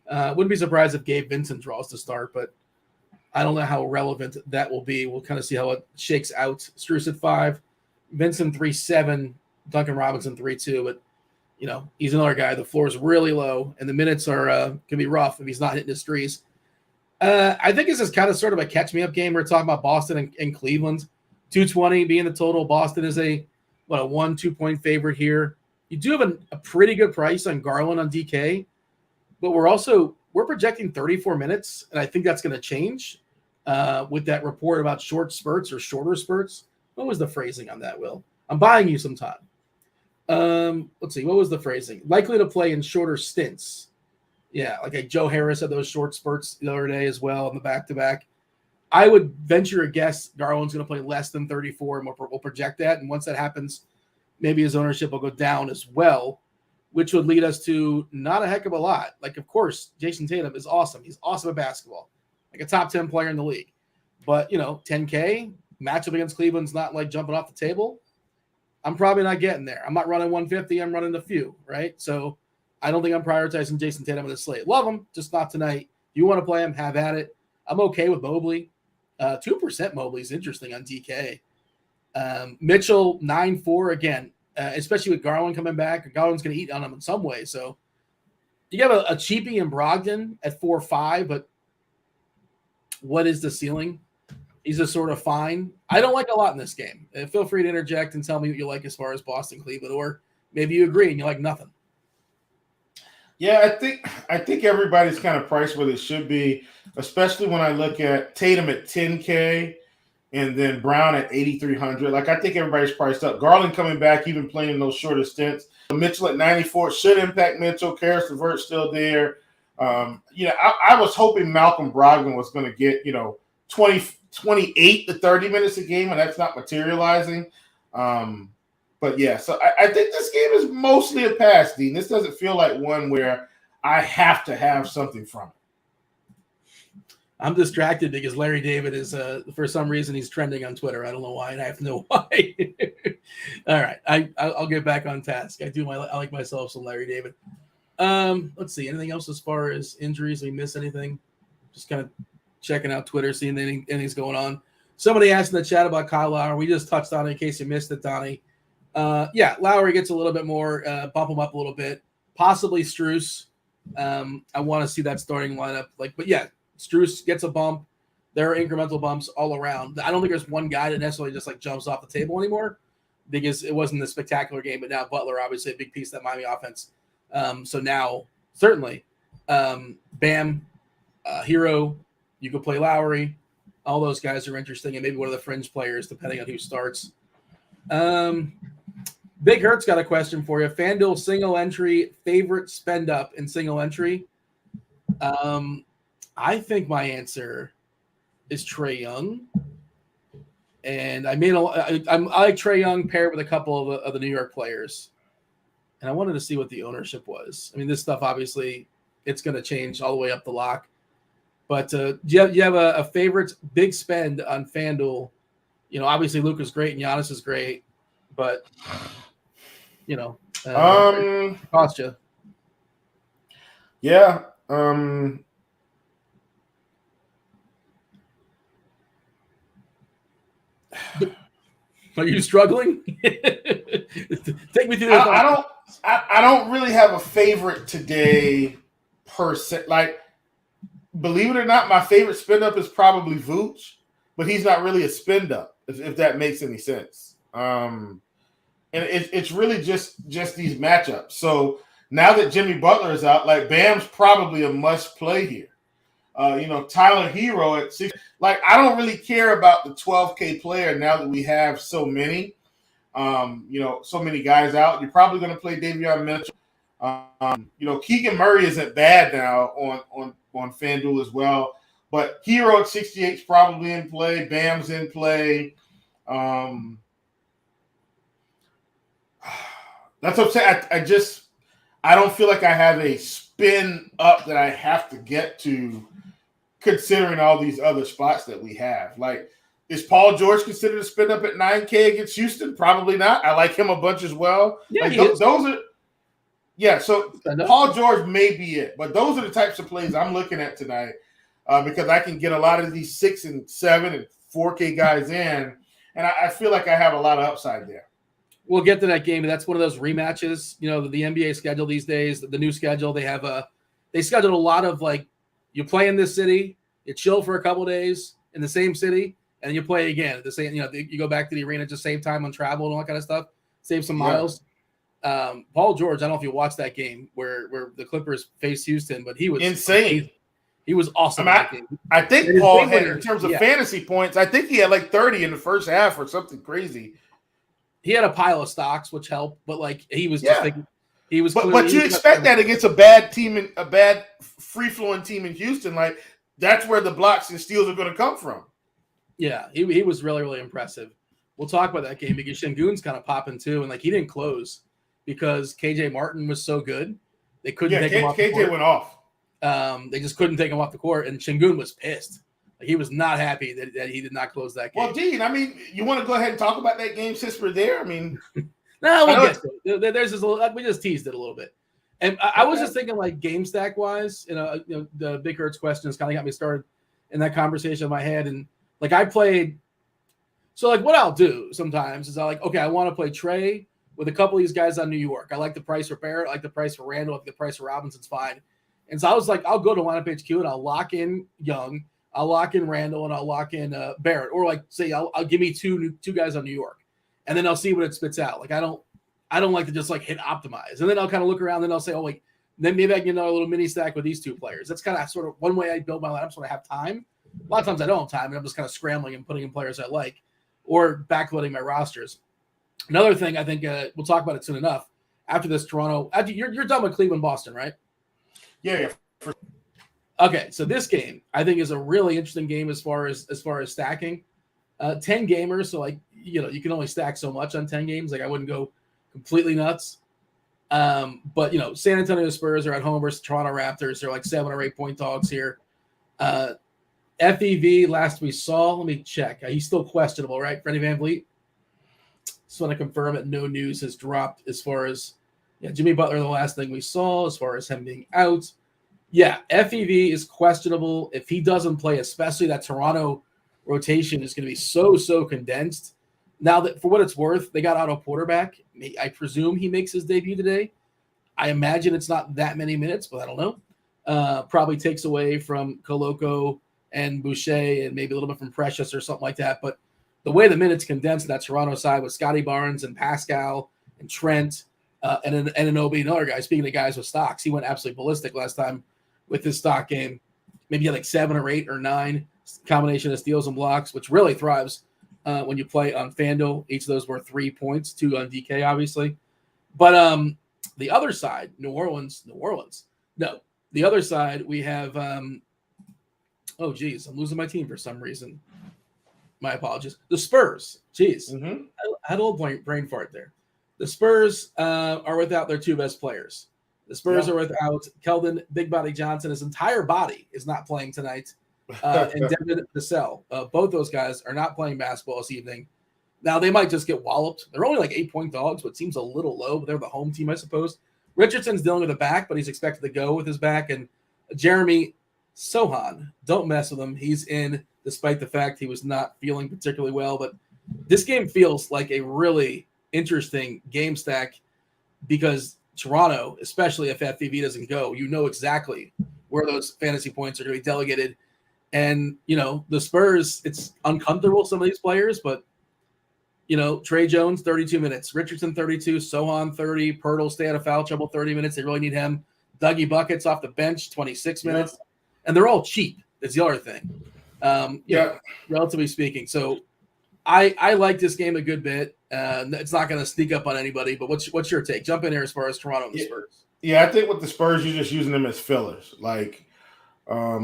Wouldn't be surprised if Gabe Vincent draws to start, but I don't know how relevant that will be. We'll kind of see how it shakes out. Strus at 5, Vincent 3.7, Duncan Robinson 3.2, but he's another guy. The floor is really low, and the minutes are can be rough if he's not hitting his threes. I think this is kind of sort of a catch-me-up game. We're talking about Boston and Cleveland. 220 being the total. Boston is a 1-2 point favorite here. You do have a pretty good price on Garland on DK, but we're projecting 34 minutes, and I think that's going to change with that report about short spurts or shorter spurts. What was the phrasing on that, Will? I'm buying you some time. Let's see. What was the phrasing? Likely to play in shorter stints. Yeah, like Joe Harris had those short spurts the other day as well on the back-to-back. I would venture a guess Garland's going to play less than 34, and we'll project that. And once that happens, maybe his ownership will go down as well, which would lead us to not a heck of a lot. Like, of course, Jason Tatum is awesome. He's awesome at basketball, like a top 10 player in the league. But, 10K, matchup against Cleveland's not like jumping off the table. I'm probably not getting there. I'm not running 150. I'm running a few, right? So I don't think I'm prioritizing Jason Tatum on the slate. Love him, just not tonight. You want to play him, have at it. I'm okay with Mobley. 2% Mobley is interesting on DK. Mitchell, 9.4 again, especially with Garland coming back. Garland's going to eat on him in some way. So you have a cheapie in Brogdon at 4.5, but what is the ceiling? He's just sort of fine. I don't like a lot in this game. Feel free to interject and tell me what you like as far as Boston, Cleveland, or maybe you agree and you like nothing. Yeah, I think everybody's kind of priced where they should be, especially when I look at Tatum at 10K and then Brown at 8,300. Like, I think everybody's priced up. Garland coming back, even playing in those shorter stints. Mitchell at 94 should impact Mitchell. Karis LeVert's still there. I was hoping Malcolm Brogdon was going to get 28 to 30 minutes a game, and that's not materializing. But yeah, so I think this game is mostly a pass, Dean. This doesn't feel like one where I have to have something from it. I'm distracted because Larry David is, for some reason, he's trending on Twitter. I don't know why, and I have to know why. All right, I'll get back on task. I like myself some Larry David. Let's see. Anything else as far as injuries? Did we miss anything? Just kind of checking out Twitter, seeing anything's going on. Somebody asked in the chat about Kyle Lowry. We just touched on it in case you missed it, Donnie. Lowry gets a little bit more, bump him up a little bit. Possibly Strus. I want to see that starting lineup. Strus gets a bump. There are incremental bumps all around. I don't think there's one guy that necessarily just jumps off the table anymore because it wasn't a spectacular game, but now Butler, obviously a big piece of that Miami offense. So now, certainly, Bam, Hero, you could play Lowry. All those guys are interesting, and maybe one of the fringe players, depending on who starts. Big Hurt's got a question for you. FanDuel single entry favorite spend up in single entry. I think my answer is Trae Young. And I like Trae Young paired with a couple of the New York players. And I wanted to see what the ownership was. I mean, this stuff, obviously, it's going to change all the way up the lock. But do you have a favorite big spend on FanDuel? You know, obviously Luka's great and Giannis is great, but you know, it cost you. Yeah. Are you struggling? Take me through. I don't really have a favorite today per se. Like, believe it or not, my favorite spin up is probably Vooch, but he's not really a spin up, if that makes any sense. And it's really just these matchups. So now that Jimmy Butler is out, like Bam's probably a must play here. Tyler Hero at 6. Like, I don't really care about the 12K player now that we have so many. So many guys out. You're probably going to play Davion Mitchell. Keegan Murray isn't bad now on FanDuel as well. But Hero at 68 is probably in play. Bam's in play. That's what I'm saying. I don't feel like I have a spin up that I have to get to, considering all these other spots that we have. Like, is Paul George considered a spin up at 9K against Houston? Probably not. I like him a bunch as well. Yeah, those are. Yeah, so Paul George may be it, but those are the types of plays I'm looking at tonight because I can get a lot of these 6 and 7 and 4K guys in, and I feel like I have a lot of upside there. We'll get to that game, and that's one of those rematches. You know, the NBA schedule these days, the new schedule, they scheduled a lot of, like, you play in this city, you chill for a couple days in the same city, and then you play again at the same. You go back to the arena, just save time on travel and all that kind of stuff, save some miles. Paul George, I don't know if you watched that game where the Clippers faced Houston, but he was insane. He was awesome. I think Paul had, in terms of fantasy points, I think he had like 30 in the first half or something crazy. He had a pile of stocks, which helped, but like he was just thinking, he was. But you expect that against a bad team and a bad free flowing team in Houston, like that's where the blocks and steals are going to come from. Yeah, he was really, really impressive. We'll talk about that game because Şengün's kind of popping too, and like he didn't close because KJ Martin was so good they couldn't take him off the court. KJ went off. They just couldn't take him off the court, and Şengün was pissed. Like, he was not happy that he did not close that game. Well, Dean, I mean, you want to go ahead and talk about that game since we're there? I mean, no, we'll get to it. There's this little, we just teased it a little bit, and I was just thinking like game stack wise. The Big Hurts question has kind of got me started in that conversation in my head, and like I played. So like what I'll do sometimes is I want to play Trae with a couple of these guys on New York. I like the price for Barrett. I like the price for Randall. I think the price for Robinson's fine. And so I was like, I'll go to lineup HQ and I'll lock in Young. I'll lock in Randall and I'll lock in Barrett, or like say I'll give me two guys on New York, and then I'll see what it spits out. Like I don't like to just like hit optimize, and then I'll kind of look around, and then I'll say, oh wait, then maybe I can get another little mini stack with these two players. That's kind of sort of one way I build my lineups when I have time. A lot of times I don't have time, and I'm just kind of scrambling and putting in players I like, or backloading my rosters. Another thing I think we'll talk about it soon enough. After this Toronto, you're done with Cleveland, Boston, right? Yeah. Okay, so this game I think is a really interesting game as far as stacking. 10 gamers, so like you can only stack so much on 10 games. Like I wouldn't go completely nuts. But San Antonio Spurs are at home versus Toronto Raptors. They're like 7 or 8 point dogs here. FEV last we saw, let me check. He's still questionable, right? Freddie VanVleet. Just want to confirm that no news has dropped as far as Jimmy Butler, the last thing we saw as far as him being out. Yeah, FEV is questionable. If he doesn't play, especially that Toronto rotation is going to be so condensed. Now that for what it's worth, they got Otto Porter back. I presume he makes his debut today. I imagine it's not that many minutes, but I don't know. Probably takes away from Koloko and Boucher and maybe a little bit from Precious or something like that. But the way the minutes condensed that Toronto side with Scotty Barnes and Pascal and Trent and Anunoby and other guys, speaking of guys with stocks, he went absolutely ballistic last time with his stock game. Maybe he had like 7 or 8 or 9 combination of steals and blocks, which really thrives when you play on FanDuel. Each of those were 3 points, 2 on DK, obviously. But the other side, New Orleans. No, the other side, we have I'm losing my team for some reason. My apologies. The Spurs. Jeez. Mm-hmm. I had a little brain fart there. The Spurs are without their two best players. The Spurs are without Keldon Big Body Johnson. His entire body is not playing tonight. And Devin Vassell. Both those guys are not playing basketball this evening. Now, they might just get walloped. They're only like 8-point dogs, but seems a little low. But they're the home team, I suppose. Richardson's dealing with a back, but he's expected to go with his back. And Jeremy Sohan, don't mess with him. He's in despite the fact he was not feeling particularly well. But this game feels like a really interesting game stack because Toronto, especially if FVV doesn't go, you know exactly where those fantasy points are going to be delegated. And, the Spurs, it's uncomfortable, some of these players, but, Trey Jones, 32 minutes, Richardson, 32, Sohan, 30, Pirtle stay out of foul trouble, 30 minutes. They really need him. Dougie Buckets off the bench, 26 minutes. And they're all cheap. That's the other thing. Relatively speaking. So I like this game a good bit. It's not going to sneak up on anybody, but what's your take? Jump in here as far as Toronto and the Spurs. Yeah, I think with the Spurs, you're just using them as fillers. Like, I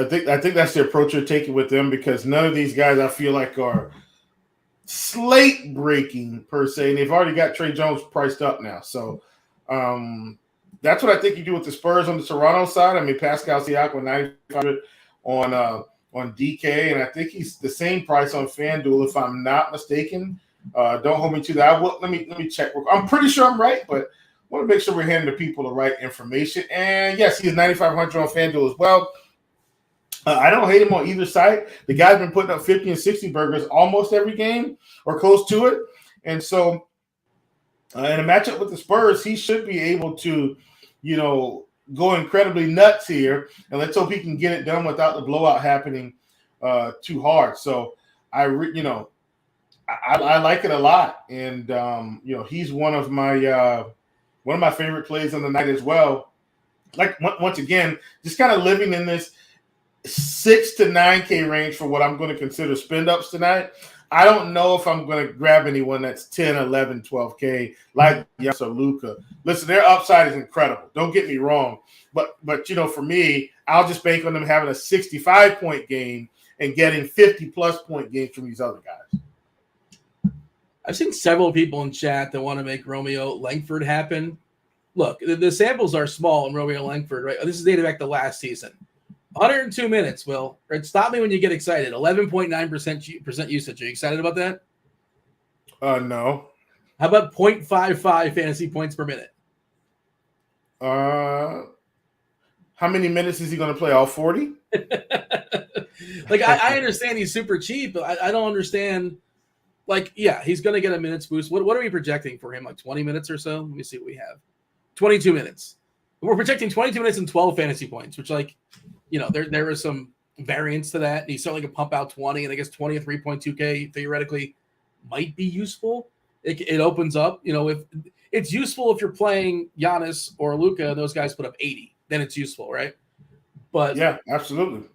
think that's the approach you're taking with them because none of these guys I feel like are slate breaking per se, and they've already got Trey Jones priced up now. So that's what I think you do with the Spurs on the Toronto side. I mean, Pascal Siakam 9,500 on DK, and I think he's the same price on FanDuel if I'm not mistaken. Don't hold me to that. Let me check. I'm pretty sure I'm right, but I want to make sure we're handing the people the right information. And yes, he is 9,500 on FanDuel as well. I don't hate him on either side. The guy's been putting up 50 and 60 burgers almost every game or close to it. And so in a matchup with the Spurs, he should be able to, go incredibly nuts here. And let's hope he can get it done without the blowout happening too hard. So I like it a lot. And, he's one of my favorite plays on the night as well. Like, once again, just kind of living in this 6 to 9K range for what I'm going to consider spend ups tonight. I don't know if I'm going to grab anyone that's 10, 11, 12K like Giannis or Luka. Listen, their upside is incredible. Don't get me wrong. But for me, I'll just bank on them having a 65-point game and getting 50-plus point games from these other guys. I've seen several people in chat that want to make Romeo Langford happen. Look, the samples are small in Romeo Langford, right? This is dated back to last season. 102 minutes, Will. Right, stop me when you get excited. 11.9% usage. Are you excited about that? No. How about 0.55 fantasy points per minute? How many minutes is he going to play? All 40? Like, I understand he's super cheap, but I don't understand. Like, yeah, he's going to get a minutes boost. What are we projecting for him? Like 20 minutes or so? Let me see what we have. 22 minutes. We're projecting 22 minutes and 12 fantasy points, which, like, there is some variance to that. And he certainly can pump out 20, and I guess 20 at 3.2K theoretically might be useful. It opens up, if it's useful if you're playing Giannis or Luka, those guys put up 80, then it's useful, right? But yeah, absolutely.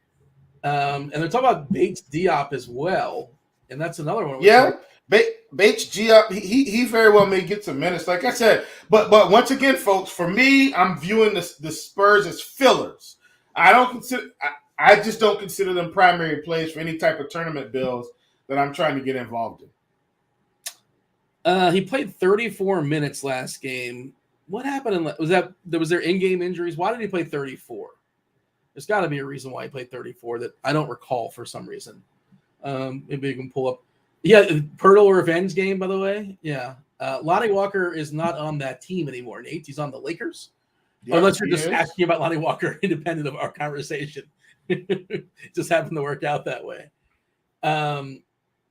And they're talking about Bates Diop as well, and that's another one. Yeah, Bates Diop, he very well may get some minutes, like I said. But once again, folks, for me, I'm viewing the Spurs as fillers. I just don't consider them primary plays for any type of tournament builds that I'm trying to get involved in. He played 34 minutes last game. What happened? Was there in-game injuries? Why did he play 34? There's got to be a reason why he played 34 that I don't recall for some reason. Maybe you can pull up. Yeah, Pirtle revenge game, by the way. Yeah. Lonnie Walker is not on that team anymore, Nate. He's on the Lakers. Yep, unless you're just asking about Lonnie Walker independent of our conversation. Just happened to work out that way.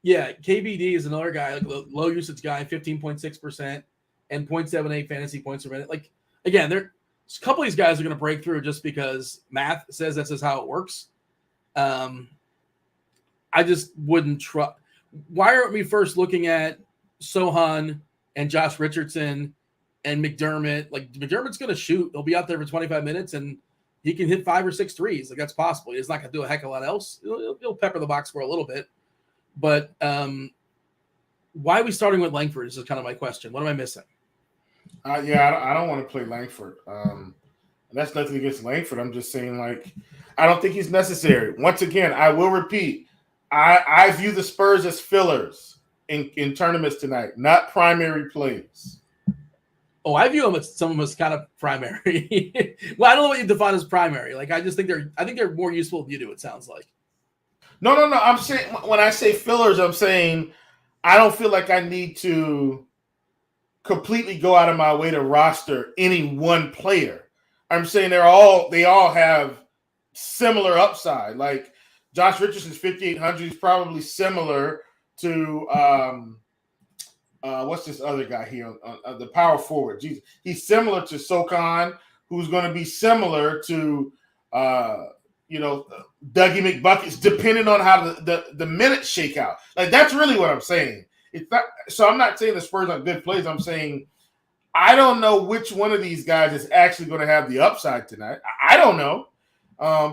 Yeah, KBD is another guy, like low usage guy, 15.6% and 0.78 fantasy points per minute. Like, again, a couple of these guys are going to break through just because math says this is how it works. I just wouldn't trust. Why aren't we first looking at Sohan and Josh Richardson and McDermott? Like, McDermott's going to shoot. He'll be out there for 25 minutes, and he can hit 5 or 6 threes. Like, that's possible. He's not going to do a heck of a lot else. He'll pepper the box score a little bit. But why are we starting with Langford is kind of my question. What am I missing? I don't want to play Langford. That's nothing against Langford. I'm just saying, like, I don't think he's necessary. Once again, I will repeat, I view the Spurs as fillers in tournaments tonight, not primary plays. Oh, I view them as some of them as kind of primary. Well, I don't know what you define as primary. Like, I think they're more useful than you do. It sounds like. No. I'm saying when I say fillers, I'm saying I don't feel like I need to completely go out of my way to roster any one player. I'm saying they all have similar upside. Like Josh Richardson's 5,800 is probably similar to what's this other guy here? The power forward. Jesus. He's similar to Sochan, who's going to be similar to Dougie McBuckets, depending on how the minutes shake out. Like that's really what I'm saying. It's not, so I'm not saying the Spurs are good plays. I'm saying I don't know which one of these guys is actually going to have the upside tonight. I don't know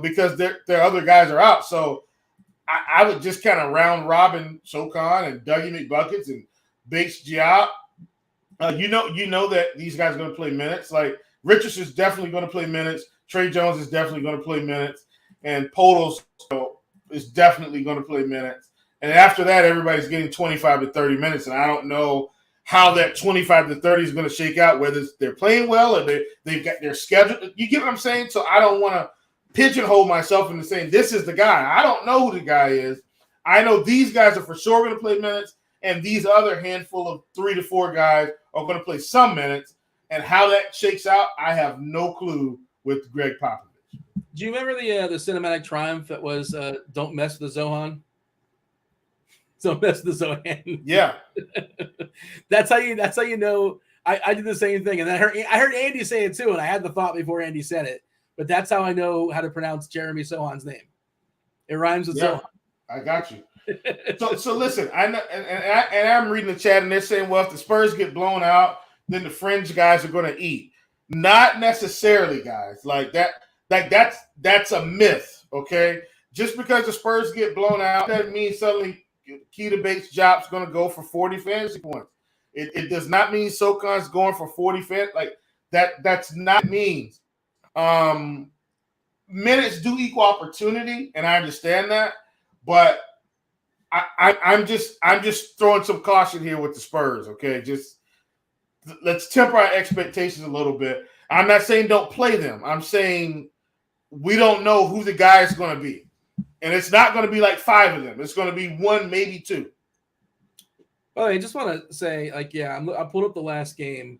because their other guys are out. So I would just kind of round robin Sochan and Dougie McBuckets and Bates Diop. You know that these guys are going to play minutes. Like Richardson's definitely going to play minutes. Trey Jones is definitely going to play minutes. And Podol's is definitely going to play minutes. And after that, everybody's getting 25 to 30 minutes. And I don't know how that 25 to 30 is going to shake out, whether they're playing well or they've got their schedule. You get what I'm saying? So I don't want to pigeonhole myself into saying this is the guy. I don't know who the guy is. I know these guys are for sure going to play minutes, and these other handful of 3 to 4 guys are going to play some minutes. And how that shakes out, I have no clue with Greg Popovich. Do you remember the cinematic triumph that was "Don't mess with the Zohan"? Don't mess with the Zohan. Yeah, that's how you know. I did the same thing, and I heard Andy say it too, and I had the thought before Andy said it. But that's how I know how to pronounce Jeremy Sohan's name. It rhymes with Zohan. I got you. So listen, I know, and I'm reading the chat, and they're saying, well, if the Spurs get blown out, then the fringe guys are going to eat. Not necessarily, guys. Like that. That's a myth. Okay, just because the Spurs get blown out doesn't mean suddenly Keita Bates-Diop's going to go for 40 fantasy points. It does not mean Sochan's going for 40 fantasy. Like that's not means. Minutes do equal opportunity, and I understand that, but I'm just throwing some caution here with the Spurs. Okay, just let's temper our expectations a little bit. I'm not saying don't play them. I'm saying we don't know who the guy is going to be. And it's not going to be like 5 of them. It's going to be 1, maybe 2. Oh, I just want to say, I pulled up the last game.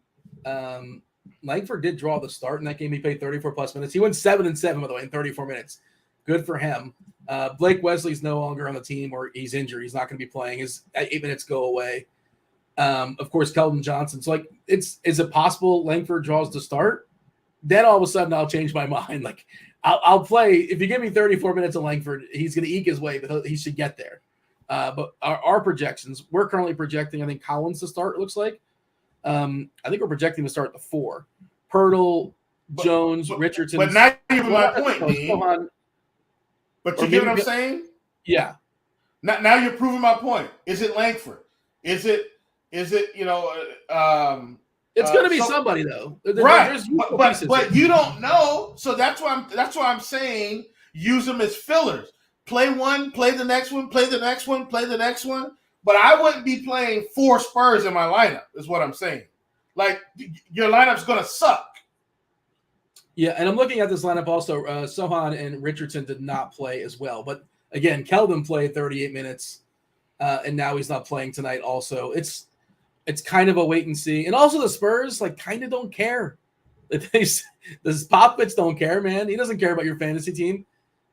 Langford did draw the start in that game. He played 34 plus minutes. He went 7-7, by the way, in 34 minutes. Good for him. Blake Wesley's no longer on the team, or he's injured. He's not going to be playing. His 8 minutes go away. Of course, Keldon Johnson. So, is it possible Langford draws the start? Then all of a sudden I'll change my mind. Like, I'll play. If you give me 34 minutes of Langford, he's going to eke his way, but he should get there. But our projections, we're currently projecting, I think, Collins to start, it looks like. I think we're projecting to start at the 4. Pirtle, Jones, Richardson. But now you're my point, Dean. But you get what I'm saying? Yeah. Now you're proving my point. Is it Langford? Is it it's going to be somebody though, right? But you don't know, so that's why I'm saying use them as fillers. Play one, play the next one, play the next one, play the next one. But I wouldn't be playing 4 Spurs in my lineup. Is what I'm saying. Like your lineup's going to suck. Yeah, and I'm looking at this lineup also. Sohan and Richardson did not play as well, but again, Keldon played 38 minutes, and now he's not playing tonight. Also, it's kind of a wait and see. And also the Spurs kind of don't care. The Popovich don't care, man. He doesn't care about your fantasy team.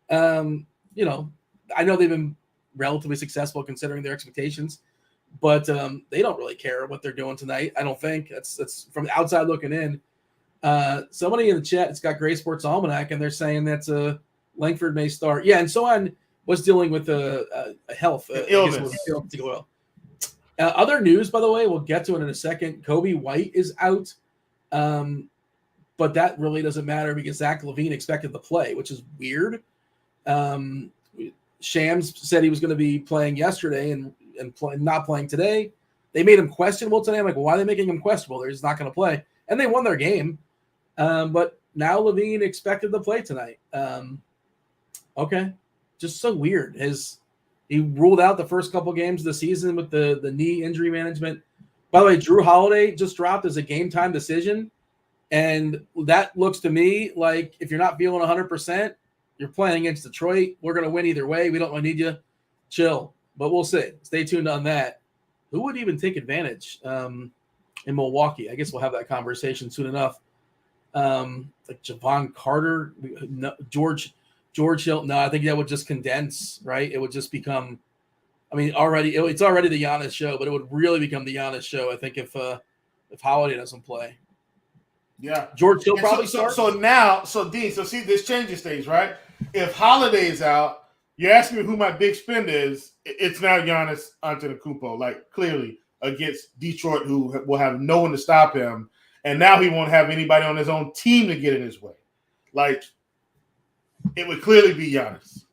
I know they've been relatively successful considering their expectations, but they don't really care what they're doing tonight. I don't think that's from the outside looking in. Somebody in the chat, it's got Gray Sports Almanac, and they're saying that Langford may start. Yeah, and Sohan was dealing with a health illness. Other news, by the way, we'll get to it in a second. Kobe White is out, but that really doesn't matter because Zach LaVine expected to play, which is weird. Shams said he was going to be playing yesterday and not playing today. They made him questionable today. I'm like, well, why are they making him questionable? They're just not going to play. And they won their game. But now LaVine expected to play tonight. Okay. Just so weird. He ruled out the first couple games of the season with the knee injury management. By the way, Drew Holiday just dropped as a game time decision. And that looks to me like if you're not feeling 100%, you're playing against Detroit. We're going to win either way. We don't really need you. Chill. But we'll see. Stay tuned on that. Who would even take advantage in Milwaukee? I guess we'll have that conversation soon enough. Like Javon Carter, George Hill. No, I think that would just condense, right? It would just become, I mean, it's already the Giannis show, but it would really become the Giannis show, I think, if Holiday doesn't play. Yeah. George Hill probably starts. So Dean, see, this changes things, right? If Holiday's out, you're asking me who my big spend is. It's now Giannis Antetokounmpo, like clearly against Detroit, who will have no one to stop him. And now he won't have anybody on his own team to get in his way. Like, it would clearly be Giannis.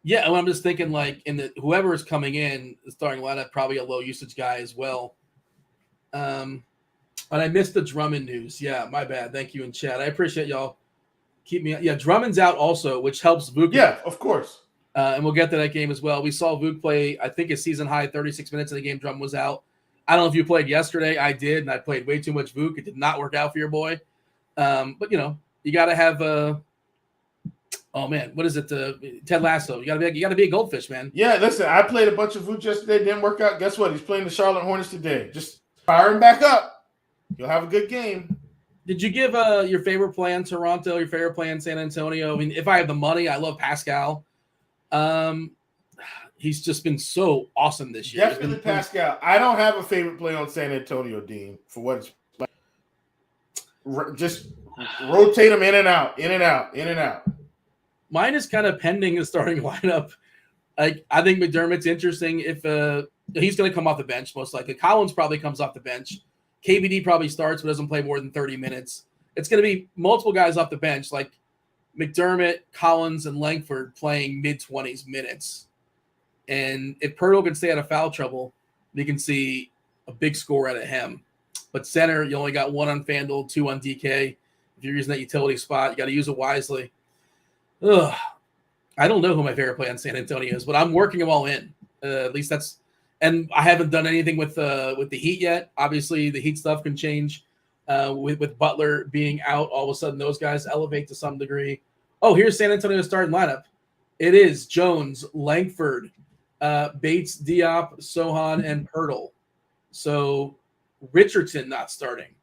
Yeah, and I'm just thinking, like, whoever is coming in, the starting lineup, probably a low usage guy as well. And I missed the Drummond news. Yeah, my bad. Thank you in chat. I appreciate y'all. Keep me. Yeah, Drummond's out also, which helps Vuk. Yeah, of course. And we'll get to that game as well. We saw Vuk play, I think, a season high 36 minutes in the game. Drummond was out. I don't know if you played yesterday. I did, and I played way too much Vuk. It did not work out for your boy. But, you got to have oh, man, what is it? Ted Lasso. You got to be a goldfish, man. Yeah, listen, I played a bunch of Vuk yesterday. Didn't work out. Guess what? He's playing the Charlotte Hornets today. Just fire him back up. You'll have a good game. Did you give your favorite play in Toronto, your favorite play in San Antonio? I mean, if I have the money, I love Pascal. He's just been so awesome this year. Definitely Pascal. I don't have a favorite play on San Antonio, Dean, for what it's like. Just rotate him in and out, in and out, in and out. Mine is kind of pending the starting lineup. Like, I think McDermott's interesting if he's going to come off the bench, most likely. Collins probably comes off the bench. KBD probably starts but doesn't play more than 30 minutes. It's going to be multiple guys off the bench, like McDermott, Collins, and Langford playing mid-20s minutes. And if Pirtle can stay out of foul trouble, we can see a big score out of him. But center, you only got one on Fanduel, two on DK. If you're using that utility spot, you got to use it wisely. Ugh. I don't know who my favorite play on San Antonio is, but I'm working them all in. At least that's – and I haven't done anything with the Heat yet. Obviously, the Heat stuff can change. With Butler being out, all of a sudden those guys elevate to some degree. Oh, here's San Antonio's starting lineup. It is Jones, Langford, Bates, Diop, Sohan, and Pirtle. So Richardson not starting.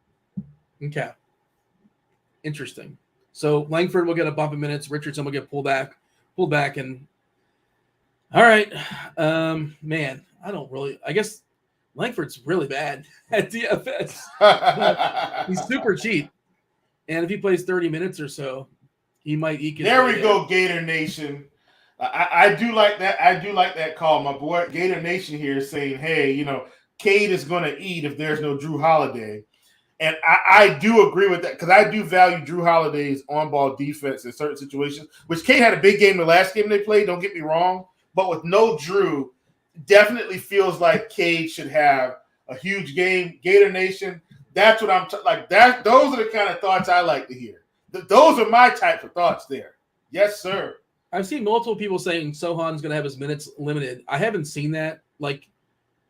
Okay. Interesting. So Langford will get a bump in minutes. Richardson will get pulled back, and all right, man. I guess Langford's really bad at DFS. He's super cheap, and if he plays 30 minutes or so, he might eke it. There we go, Gator Nation. I do like that. I do like that call. My boy Gator Nation here is saying, hey, Cade is going to eat if there's no Drew Holiday. And I do agree with that because I do value Drew Holiday's on-ball defense in certain situations, which Cade had a big game the last game they played, don't get me wrong. But with no Drew, definitely feels like Cade should have a huge game. Gator Nation, that's what I'm like. Those are the kind of thoughts I like to hear. Those are my type of thoughts there. Yes, sir. I've seen multiple people saying Sohan's going to have his minutes limited. I haven't seen that. Like,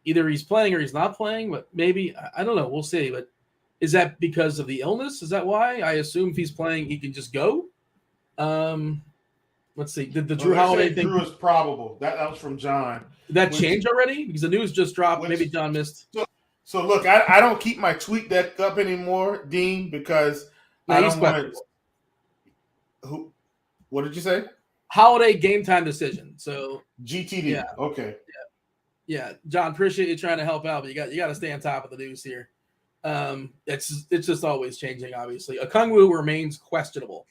either he's playing or he's not playing, but maybe, I don't know. We'll see. But is that because of the illness? Is that why? I assume if he's playing, he can just go. Let's see. Did the Drew Holiday thing? Drew is probable. That was from John. Did that change already? Because the news just dropped. Maybe John missed. So look, I don't keep my tweet deck up anymore, Dean, because I don't want to. What did you say? Holiday game time decision. So GTD. Yeah. Okay. Yeah, John, appreciate you trying to help out, but you got to stay on top of the news here. It's just always changing, obviously. Okongwu remains questionable.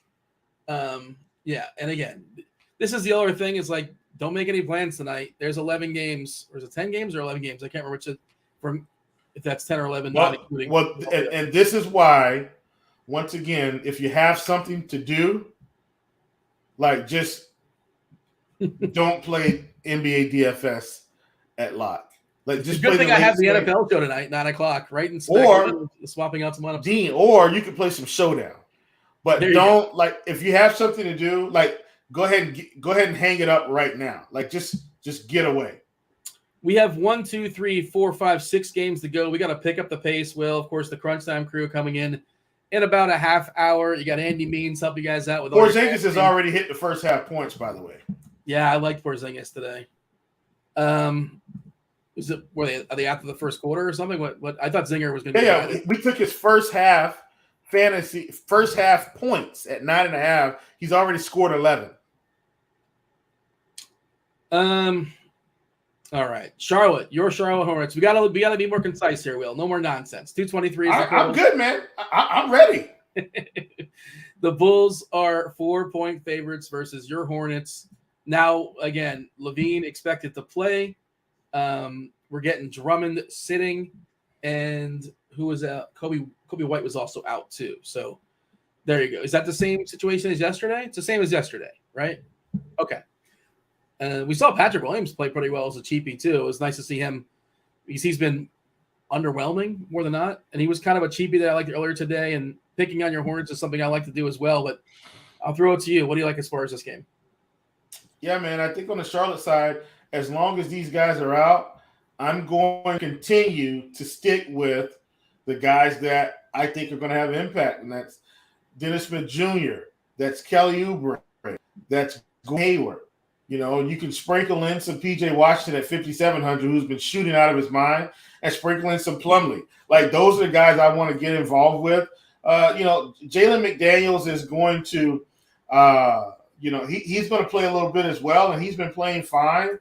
Yeah, and again, this is the other thing. Is like, don't make any plans tonight. There's 11 games, or is it 10 games or 11 games? I can't remember if that's 10 or 11. Not including. And this is why, once again, if you have something to do, like just don't play NBA DFS at lock. Like just good thing I have the NFL show tonight, 9:00, right? And swapping out some lineups. Dean, or you could play some Showdown. But don't, like, if you have something to do, like, go ahead and hang it up right now. Like just get away. We have 1, 2, 3, 4, 5, 6 games to go. We got to pick up the pace. Will, of course, the Crunch Time crew coming in about a half hour. You got Andy Means help you guys out with. Porzingis has already hit the first half points, by the way. Yeah, I liked Porzingis today. Are they after the first quarter or something? What I thought Zinger was going to. Yeah, we took his first half points at 9.5. He's already scored 11. All right, Charlotte, your Charlotte Hornets. We gotta be more concise here, Will. No more nonsense. 223 is the I'm good, man. I'm ready. The Bulls are 4-point favorites versus your Hornets. Now, again, Levine expected to play. We're getting Drummond sitting, and who was out? Kobe White was also out too. So there you go. Is that the same situation as yesterday? It's the same as yesterday, right? Okay. We saw Patrick Williams play pretty well as a cheapie too. It was nice to see him because he's been underwhelming more than not, and he was kind of a cheapie that I liked earlier today. And picking on your Hornets is something I like to do as well. But I'll throw it to you. What do you like as far as this game? Yeah, man. I think on the Charlotte side, as long as these guys are out, I'm going to continue to stick with the guys that I think are going to have an impact, and that's Dennis Smith Jr., that's Kelly Oubre, that's Hayward. You know, you can sprinkle in some P.J. Washington at 5,700, who's been shooting out of his mind, and sprinkle in some Plumlee. Like, those are the guys I want to get involved with. Jalen McDaniels is going to, he's going to play a little bit as well, and he's been playing fine.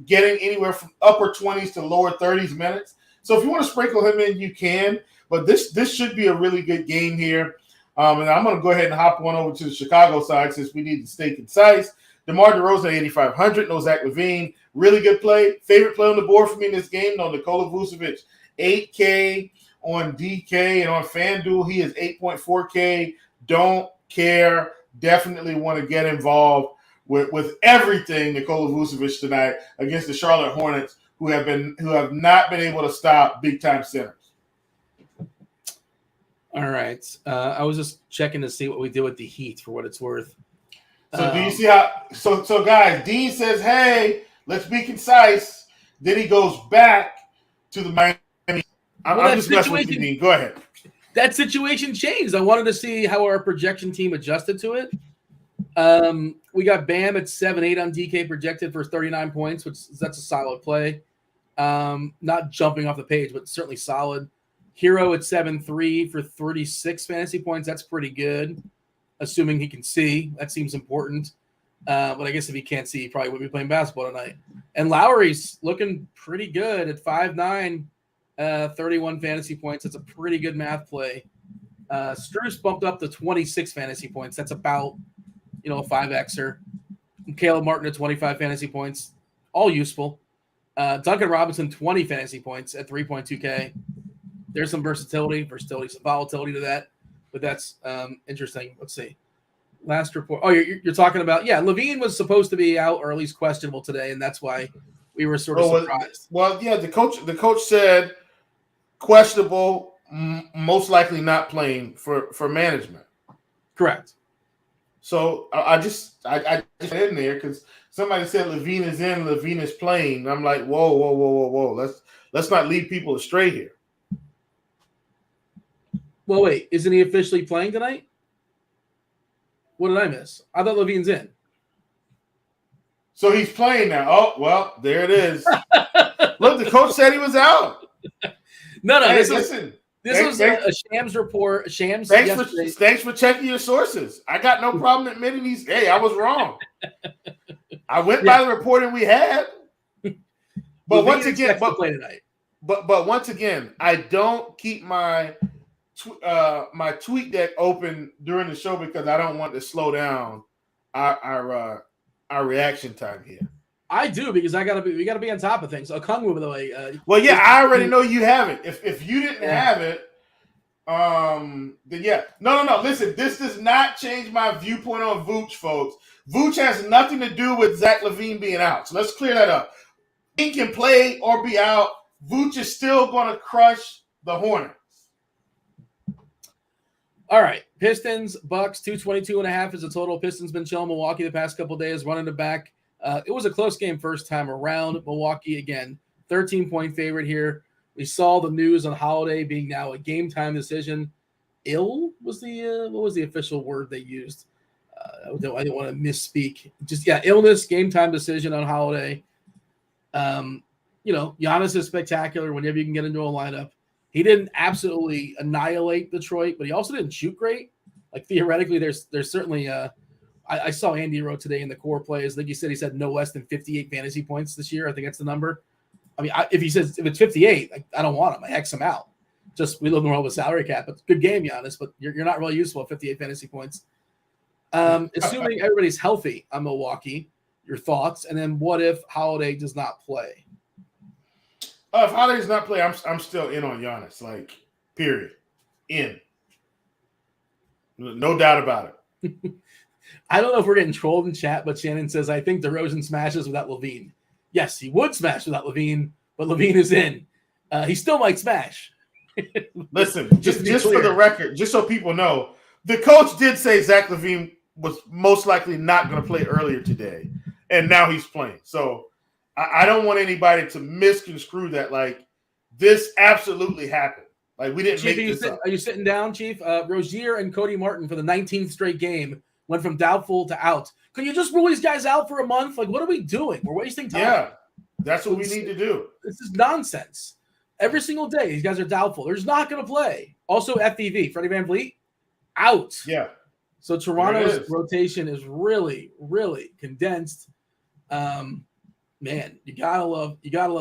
Getting anywhere from upper 20s to lower 30s minutes. So if you want to sprinkle him in, you can. But this should be a really good game here. And I'm going to go ahead and hop one over to the Chicago side since we need to stay concise. DeMar DeRozan at 8,500. No Zach LaVine. Really good play. Favorite play on the board for me in this game? No Nikola Vucevic. 8K on DK and on FanDuel. He is 8.4K. Don't care. Definitely want to get involved with everything Nikola Vucevic tonight against the Charlotte Hornets, who have not been able to stop big time centers. All right, I was just checking to see what we did with the Heat for what it's worth. So do you see how? So guys, Dean says, "Hey, let's be concise." Then he goes back to the Miami. I'm just messing with you, Dean. Go ahead. That situation changed. I wanted to see how our projection team adjusted to it. We got Bam at 7.8 on DK projected for 39 points, that's a solid play. Not jumping off the page, but certainly solid. Hero at 7.3 for 36 fantasy points. That's pretty good, assuming he can see. That seems important. But I guess if he can't see, he probably wouldn't be playing basketball tonight. And Lowry's looking pretty good at 5'9", 31 fantasy points. That's a pretty good math play. Strus bumped up to 26 fantasy points. That's about a 5Xer. Caleb Martin at 25 fantasy points. All useful. Duncan Robinson, 20 fantasy points at 3.2K. There's some versatility, some volatility to that. But that's interesting. Let's see. Last report. Oh, you're talking about, Levine was supposed to be out or at least questionable today, and that's why we were sort of surprised. Well, yeah, the coach said questionable, most likely not playing for management. Correct. So I just in there because somebody said Levine is in, Levine is playing. I'm like, whoa. Let's not lead people astray here. Well, wait, isn't he officially playing tonight? What did I miss? I thought Levine's in. So he's playing now. Oh, well, there it is. Look, the coach said he was out. No, hey, this was a Shams report. Shams. Thanks for checking your sources. I got no problem admitting I was wrong. I went by the reporting we had. But once again, once again, I don't keep my tweet deck open during the show because I don't want to slow down our reaction time here. I do because we gotta be on top of things. Okongwu, by the way. I already know you have it. If you didn't have it, then yeah. No. Listen, this does not change my viewpoint on Vooch, folks. Vooch has nothing to do with Zach LaVine being out. So let's clear that up. He can play or be out. Vooch is still going to crush the Hornets. All right. Pistons, Bucks, 222.5 is the total. Pistons been chilling Milwaukee the past couple days, running it back. It was a close game first time around. Milwaukee, again, 13-point favorite here. We saw the news on Holiday being now a game time decision. Ill was the what was the official word they used? I don't want to misspeak. Just illness, game time decision on Holiday. Giannis is spectacular whenever you can get into a lineup. He didn't absolutely annihilate Detroit, but he also didn't shoot great. Like theoretically, there's certainly I saw Andy wrote today in the core plays. Like he said no less than 58 fantasy points this year. I think that's the number. I mean, if it's 58, I don't want him. I X him out. Just we live in the world with salary cap. But good game, Giannis. But you're not really useful at 58 fantasy points. Assuming everybody's healthy on Milwaukee, your thoughts, and then what if Holiday does not play? If Holiday does not play, I'm still in on Giannis. Like, period. In. No doubt about it. I don't know if we're getting trolled in chat, but Shannon says, I think DeRozan smashes without LaVine. Yes, he would smash without LaVine, but LaVine is in. He still might smash. Listen, just for the record, just so people know, the coach did say Zach LaVine was most likely not going to play earlier today, and now he's playing. So I don't want anybody to misconstrue that like this absolutely happened. Like we didn't Chief, make this up. Are you sitting down, Chief? Rozier and Cody Martin for the 19th straight game went from doubtful to out. Can you just rule these guys out for a month? Like, what are we doing? We're wasting time. Yeah, that's what we need to do. This is nonsense. Every single day, these guys are doubtful. They're just not going to play. Also, FVV, Freddie VanVleet, out. Yeah. So Toronto's rotation is really, really condensed. Man, you gotta love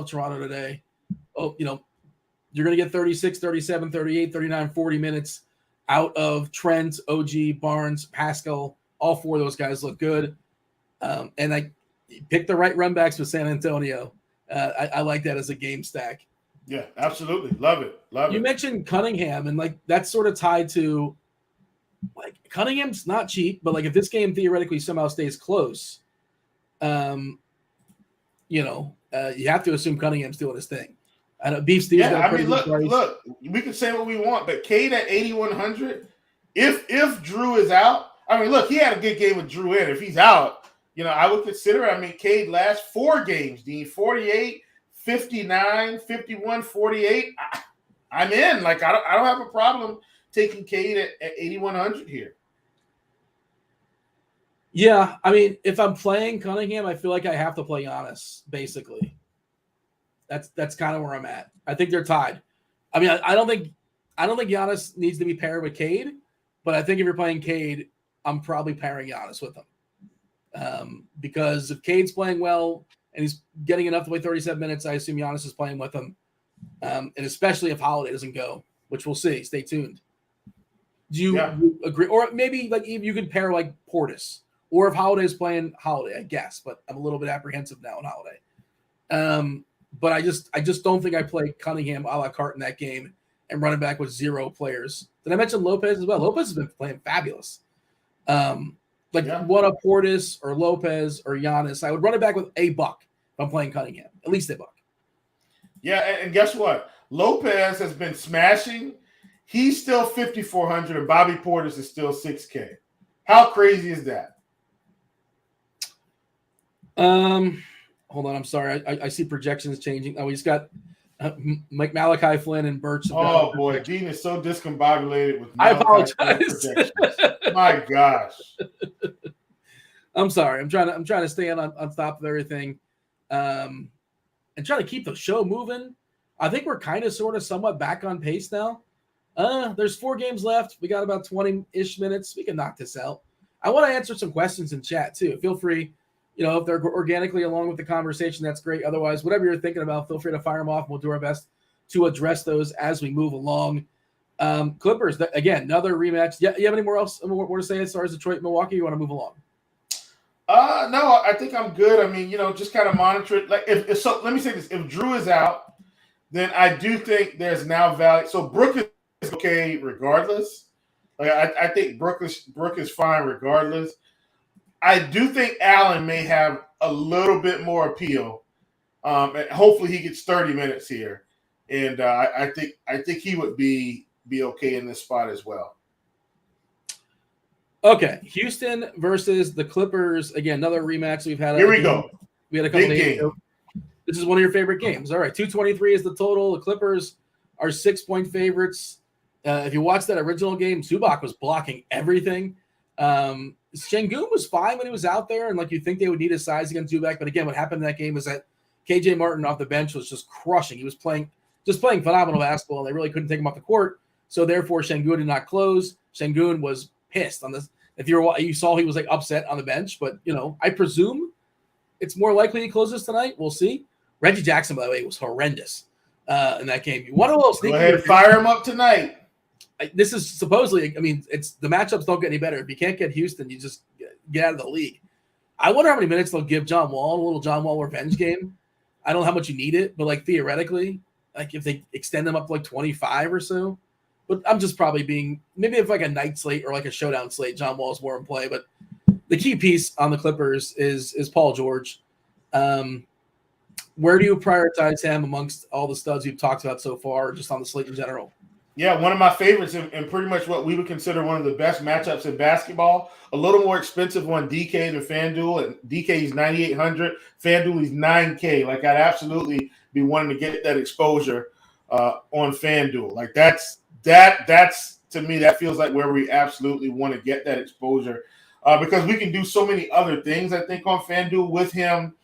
Toronto today. Oh, you're going to get 36, 37, 38, 39, 40 minutes out of Trent, OG, Barnes, Pascal. All four of those guys look good. And I picked the right run backs with San Antonio. I like that as a game stack. Yeah, absolutely. Love it. You mentioned Cunningham, and like that's sort of tied to like Cunningham's not cheap, but like if this game theoretically somehow stays close, you have to assume Cunningham's doing his thing. I know Beef Steve's got a pretty good price. Look, we can say what we want, but Cade at 8,100. If Drew is out, I mean, look, he had a good game with Drew in. If he's out, I would consider. I mean, Cade last 4 games, Dean, 48, 59, 51, 48. I'm in. Like I don't have a problem taking Cade at 8,100 here. Yeah, I mean, if I'm playing Cunningham, I feel like I have to play Giannis, basically. That's kind of where I'm at. I think they're tied. I mean, I don't think Giannis needs to be paired with Cade, but I think if you're playing Cade, I'm probably pairing Giannis with him. Because if Cade's playing well and he's getting enough to play 37 minutes, I assume Giannis is playing with him. And especially if Holiday doesn't go, which we'll see. Stay tuned. Do you agree? Or maybe like you could pair like Portis, or if Holiday's playing Holiday, I guess. But I'm a little bit apprehensive now on Holiday. But I just don't think I play Cunningham a la carte in that game and running back with 0 players. Did I mention Lopez as well? Lopez has been playing fabulous. What a Portis or Lopez or Giannis, I would run it back with a buck if I'm playing Cunningham, at least a buck. Yeah, and guess what? Lopez has been smashing. He's still 5,400, and Bobby Portis is still 6K. How crazy is that? Hold on, I'm sorry. I see projections changing. Oh, he's got Mike Malachi Flynn and Birch. Oh boy, Dean is so discombobulated with. I apologize. My gosh. I'm sorry. I'm trying to stay on top of everything, and trying to keep the show moving. I think we're kind of sort of somewhat back on pace now. There's 4 games left. We got about 20-ish minutes. We can knock this out. I want to answer some questions in chat too. Feel free. If they're organically along with the conversation, that's great. Otherwise, whatever you're thinking about, feel free to fire them off. We'll do our best to address those as we move along. Clippers, again, another rematch. Yeah, you have any more to say as far as Detroit, Milwaukee? You want to move along? No, I think I'm good. I mean, just kind of monitor it. Like if so, let me say this: if Drew is out, then I do think there's now value. So Brook is okay regardless. Like I think Brook is fine regardless. I do think Allen may have a little bit more appeal, and hopefully he gets 30 minutes here, and I think he would be okay in this spot as well. Okay, Houston versus the Clippers. Again, another rematch. Here we go. We had a couple Big days game. ago. This is one of your favorite games. All right, 223 is the total. The Clippers are 6-point favorites. If you watch that original game, Zubac was blocking everything. Şengün was fine when he was out there, and like you think they would need his size against Zubac. But again, what happened in that game was that KJ Martin off the bench was just crushing. He was playing phenomenal basketball, and they really couldn't take him off the court. So therefore, Şengün did not close. Şengün was pissed on this. If you saw, he was like upset on the bench. But I presume it's more likely he closes tonight. We'll see. Reggie Jackson, by the way, was horrendous in that game. You want a little sneaky? Go ahead, fire him up tonight. This is supposedly, it's the matchups don't get any better. If you can't get Houston, you just get out of the league. I wonder how many minutes they'll give John Wall, a little John Wall revenge game. I don't know how much you need it, but like theoretically, like if they extend them up to like 25 or so. But I'm just probably maybe if like a night slate or like a showdown slate, John Wall's more in play. But the key piece on the Clippers is Paul George. Where do you prioritize him amongst all the studs you've talked about so far, just on the slate in general? Yeah, one of my favorites and pretty much what we would consider one of the best matchups in basketball. A little more expensive on DK than FanDuel. And DK is 9,800. FanDuel is 9K. Like, I'd absolutely be wanting to get that exposure on FanDuel. Like, that's to me, that feels like where we absolutely want to get that exposure because we can do so many other things, I think, on FanDuel with him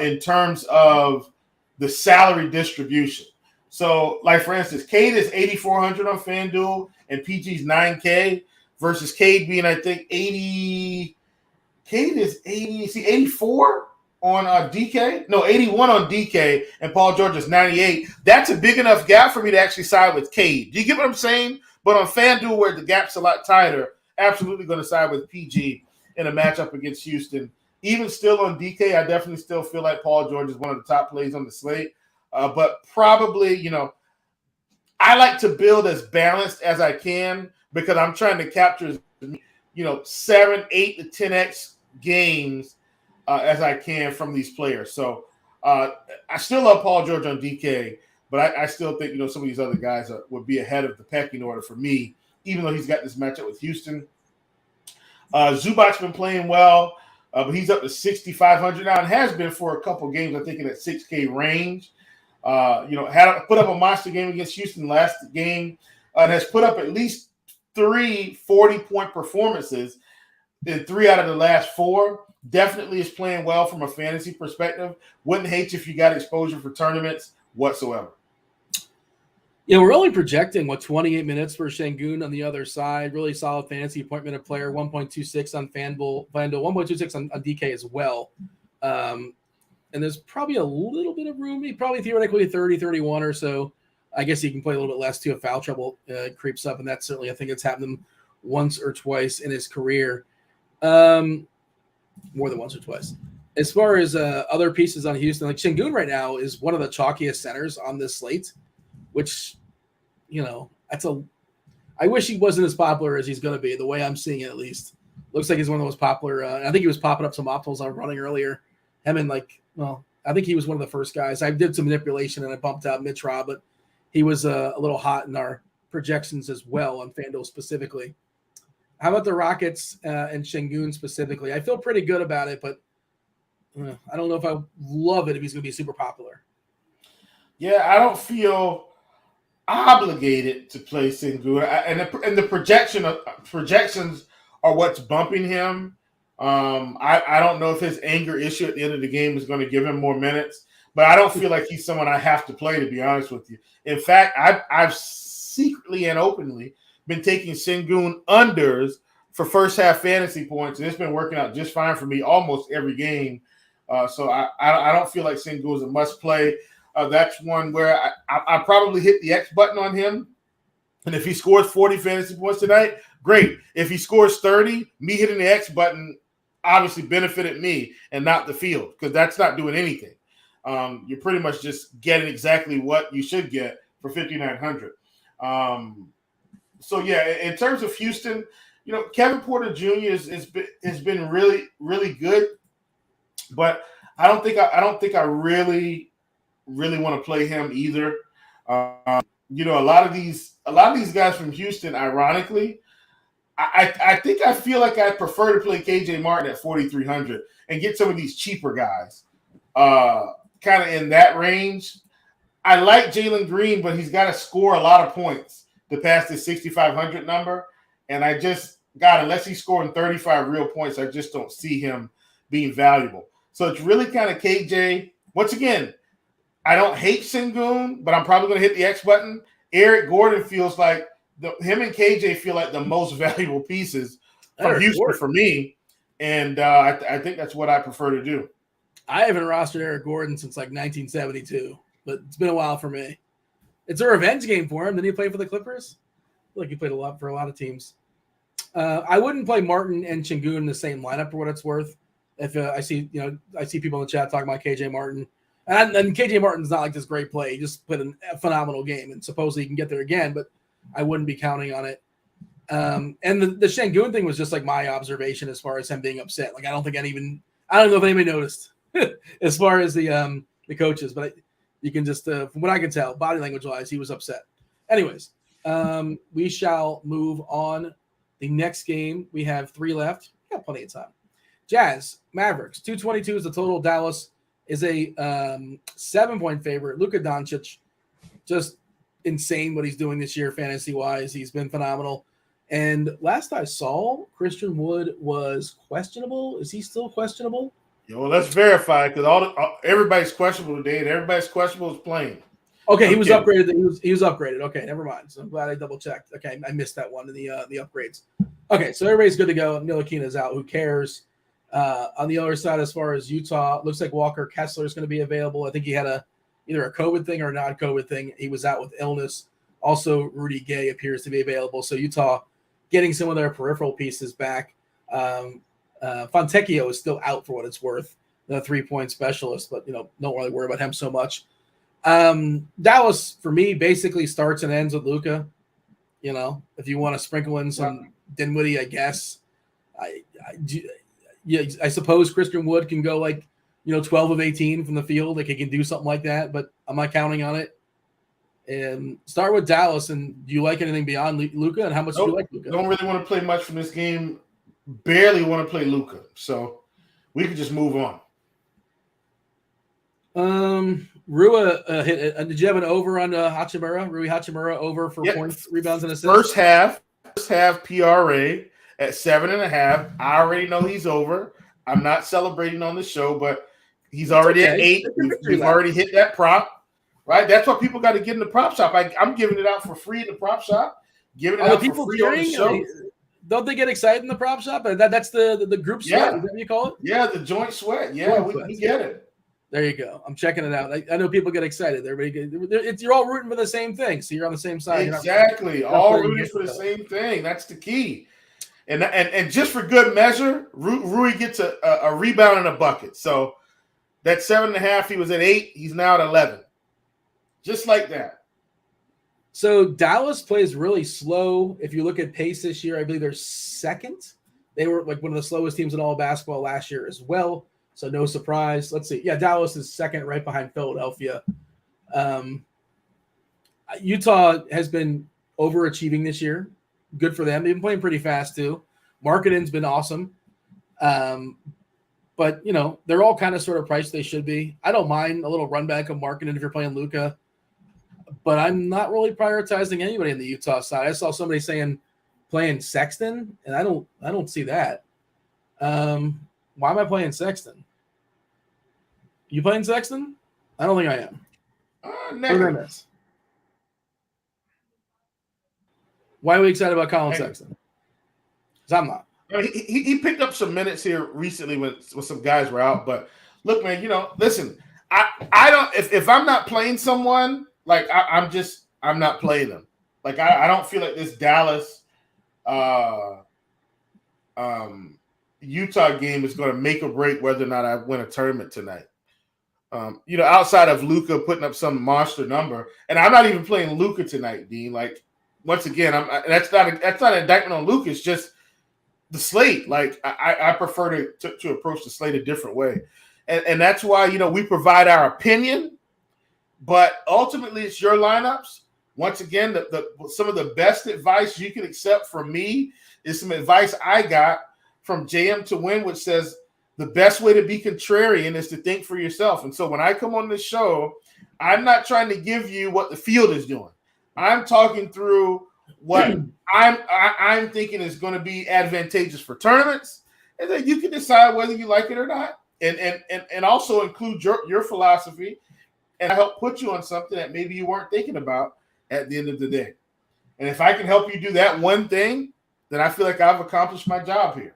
in terms of the salary distribution. So, like, for instance, Cade is 8,400 on FanDuel and PG's 9K versus Cade being, I think, 80. Cade is 84 on DK? No, 81 on DK, and Paul George is 98. That's a big enough gap for me to actually side with Cade. Do you get what I'm saying? But on FanDuel, where the gap's a lot tighter, absolutely going to side with PG in a matchup against Houston. Even still on DK, I definitely still feel like Paul George is one of the top plays on the slate. But probably, I like to build as balanced as I can because I'm trying to capture, 7, 8 to 10x games as I can from these players. So I still love Paul George on DK, but I still think, some of these other guys would be ahead of the pecking order for me, even though he's got this matchup with Houston. Zubac's been playing well, but he's up to 6,500 now and has been for a couple games, I think, in that 6K range. Had put up a monster game against Houston last game and has put up at least 3 40-point performances in 3 out of the last 4. Definitely is playing well from a fantasy perspective. Wouldn't hate you if you got exposure for tournaments whatsoever. Yeah, we're only projecting 28 minutes for Şengün on the other side. Really solid fantasy point minute player, 1.26 on FanDuel, 1.26 on DK as well. And there's probably a little bit of room. He probably theoretically 30, 31 or so. I guess he can play a little bit less too if foul trouble creeps up. And that's certainly, I think it's happened once or twice in his career. More than once or twice. As far as other pieces on Houston, like Şengün right now is one of the chalkiest centers on this slate, which, I wish he wasn't as popular as he's going to be, the way I'm seeing it at least. Looks like he's one of the most popular. I think he was popping up some optimals I was running earlier. I think he was one of the first guys. I did some manipulation and I bumped out Mitra, but he was a little hot in our projections as well on FanDuel specifically. How about the Rockets and Şengün specifically? I feel pretty good about it, but I don't know if I love it if he's going to be super popular. Yeah, I don't feel obligated to play Şengün, and the projections are what's bumping him. I don't know if his anger issue at the end of the game is going to give him more minutes, but I don't feel like he's someone I have to play, to be honest with you. In fact, I've secretly and openly been taking Şengün unders for first half fantasy points, and it's been working out just fine for me almost every game. So I don't feel like Şengün is a must play. That's one where I probably hit the X button on him. And if he scores 40 fantasy points tonight, great. If he scores 30, me hitting the X button obviously benefited me and not the field because that's not doing anything. You're pretty much just getting exactly what you should get for 5,900. So, yeah, in terms of Houston, Kevin Porter Jr. has been really, really good. But I don't think I really want to play him either. A lot of these guys from Houston, ironically, I think I feel like I prefer to play KJ Martin at 4,300 and get some of these cheaper guys, kind of in that range. I like Jalen Green, but he's got to score a lot of points to pass the 6,500 number. And I just unless he's scoring 35 real points, I just don't see him being valuable. So it's really kind of KJ. Once again, I don't hate Sengun, but I'm probably going to hit the X button. Eric Gordon feels like him and KJ feel like the most valuable pieces from Houston for me. And I think that's what I prefer to do. I haven't rostered Eric Gordon since like 1972, but it's been a while for me. It's a revenge game for him. Didn't he play for the Clippers? I feel like he played a lot for a lot of teams. I wouldn't play Martin and Sengun in the same lineup for what it's worth. If I see people in the chat talking about KJ Martin, and KJ Martin's not like this great play. He just played a phenomenal game, and supposedly he can get there again, but I wouldn't be counting on it. And the Sengun thing was just like my observation as far as him being upset. Like I don't know if anybody noticed as far as the coaches, but you can just from what I can tell, body language wise, he was upset. Anyways, we shall move on. The next game, we have 3 left. We got plenty of time. Jazz, Mavericks, 222 is the total. Dallas is a 7-point favorite. Luka Doncic, just insane what he's doing this year fantasy-wise. He's been phenomenal. And last I saw, Christian Wood was questionable. Is he still questionable? Yeah, well, let's verify because everybody's questionable today, and everybody's questionable is playing. Okay, he was upgraded. He was upgraded. Okay, never mind. So I'm glad I double checked. Okay, I missed that one in the upgrades. Okay, so everybody's good to go. Ntilikina's out. Who cares? On the other side, as far as Utah, looks like Walker Kessler is going to be available. I think he had either a COVID thing or a non-COVID thing. He was out with illness. Also, Rudy Gay appears to be available. So Utah getting some of their peripheral pieces back. Fontecchio is still out for what it's worth, the 3-point specialist, but don't really worry about him so much. Dallas for me basically starts and ends with Luka. If you want to sprinkle in some Dinwiddie, I guess. I suppose Christian Wood can go 12 of 18 from the field. Like he can do something like that, but I'm not counting on it. And start with Dallas. And do you like anything beyond Luka? And how much do you like Luka? Don't really want to play much from this game. Barely want to play Luka, so we could just move on. Rua hit it. Did you have an over on Hachimura? Rui Hachimura over for points, rebounds, and assists? First half PRA at 7.5. I already know he's over. I'm not celebrating on the show, but he's already at 8. We've already hit that prop, right? That's why people got to get in the prop shop. I'm giving it out for free in the prop shop. Giving it out for free on the show. Don't they get excited in the prop shop? That's the group sweat. Yeah. Is that what you call it? Yeah, the joint sweat. Yeah, we get it. There you go. I'm checking it out. I know people get excited. You're all rooting for the same thing, so you're on the same side. Exactly. All rooting for the same thing. That's the key. And just for good measure, Rui gets a rebound and a bucket. So that 7.5, he was at 8. He's now at 11. Just like that. So Dallas plays really slow. If you look at pace this year, I believe they're second. They were like one of the slowest teams in all of basketball last year as well. So no surprise. Let's see. Yeah, Dallas is second right behind Philadelphia. Utah has been overachieving this year. Good for them. They've been playing pretty fast too. Marketing's been awesome. But, they're all kind of sort of priced they should be. I don't mind a little run back of marketing if you're playing Luka. But I'm not really prioritizing anybody on the Utah side. I saw somebody saying playing Sexton, and I don't see that. Why am I playing Sexton? You playing Sexton? I don't think I am. Never. Why are we excited about Colin Sexton? Because I'm not. He picked up some minutes here recently when some guys were out. But look, man, listen, I don't if I'm not playing someone, like I'm not playing them. Like I don't feel like this Dallas Utah game is going to make or break whether or not I win a tournament tonight. Outside of Luka putting up some monster number, and I'm not even playing Luka tonight, Dean. Like once again, that's not an indictment on Luka. It's just the slate. Like I prefer to approach the slate a different way, and that's why we provide our opinion, but ultimately it's your lineups. Once again, some of the best advice you can accept from me is some advice I got from JM to Win, which says the best way to be contrarian is to think for yourself. And so when I come on this show, I'm not trying to give you what the field is doing. I'm talking through what I'm thinking is going to be advantageous for tournaments, and then you can decide whether you like it or not, and also include your philosophy, and help put you on something that maybe you weren't thinking about at the end of the day. And if I can help you do that one thing, then I feel like I've accomplished my job here.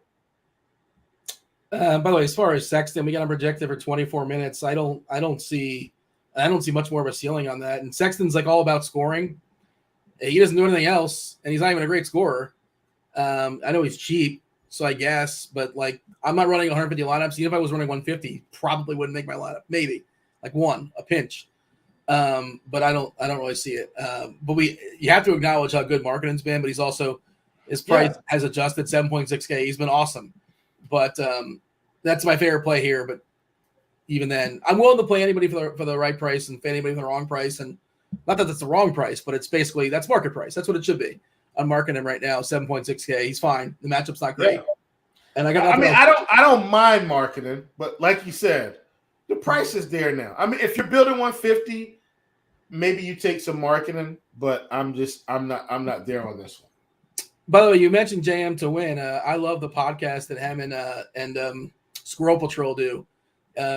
By the way, as far as Sexton, we got him projected for 24 minutes. I don't see much more of a ceiling on that. And Sexton's like all about scoring. He doesn't do anything else, and he's not even a great scorer. I know he's cheap, so I guess, but like I'm not running 150 lineups. Even if I was running 150, probably wouldn't make my lineup. Maybe like a pinch. But I don't really see it. But you have to acknowledge how good marketing's been. But he's also his price has adjusted 7.6K. He's been awesome. But that's my favorite play here. But even then, I'm willing to play anybody for the right price and anybody for the wrong price. And not that that's the wrong price, but it's basically that's market price. That's what it should be. I'm marking him right now, 7.6K. He's fine. The matchup's not great. Yeah. And I don't mind marketing, but like you said, the price is there now. I mean, if you're building 150, maybe you take some marketing, but I'm not there on this one. By the way, you mentioned JM to Win. I love the podcast that him and Squirrel Patrol do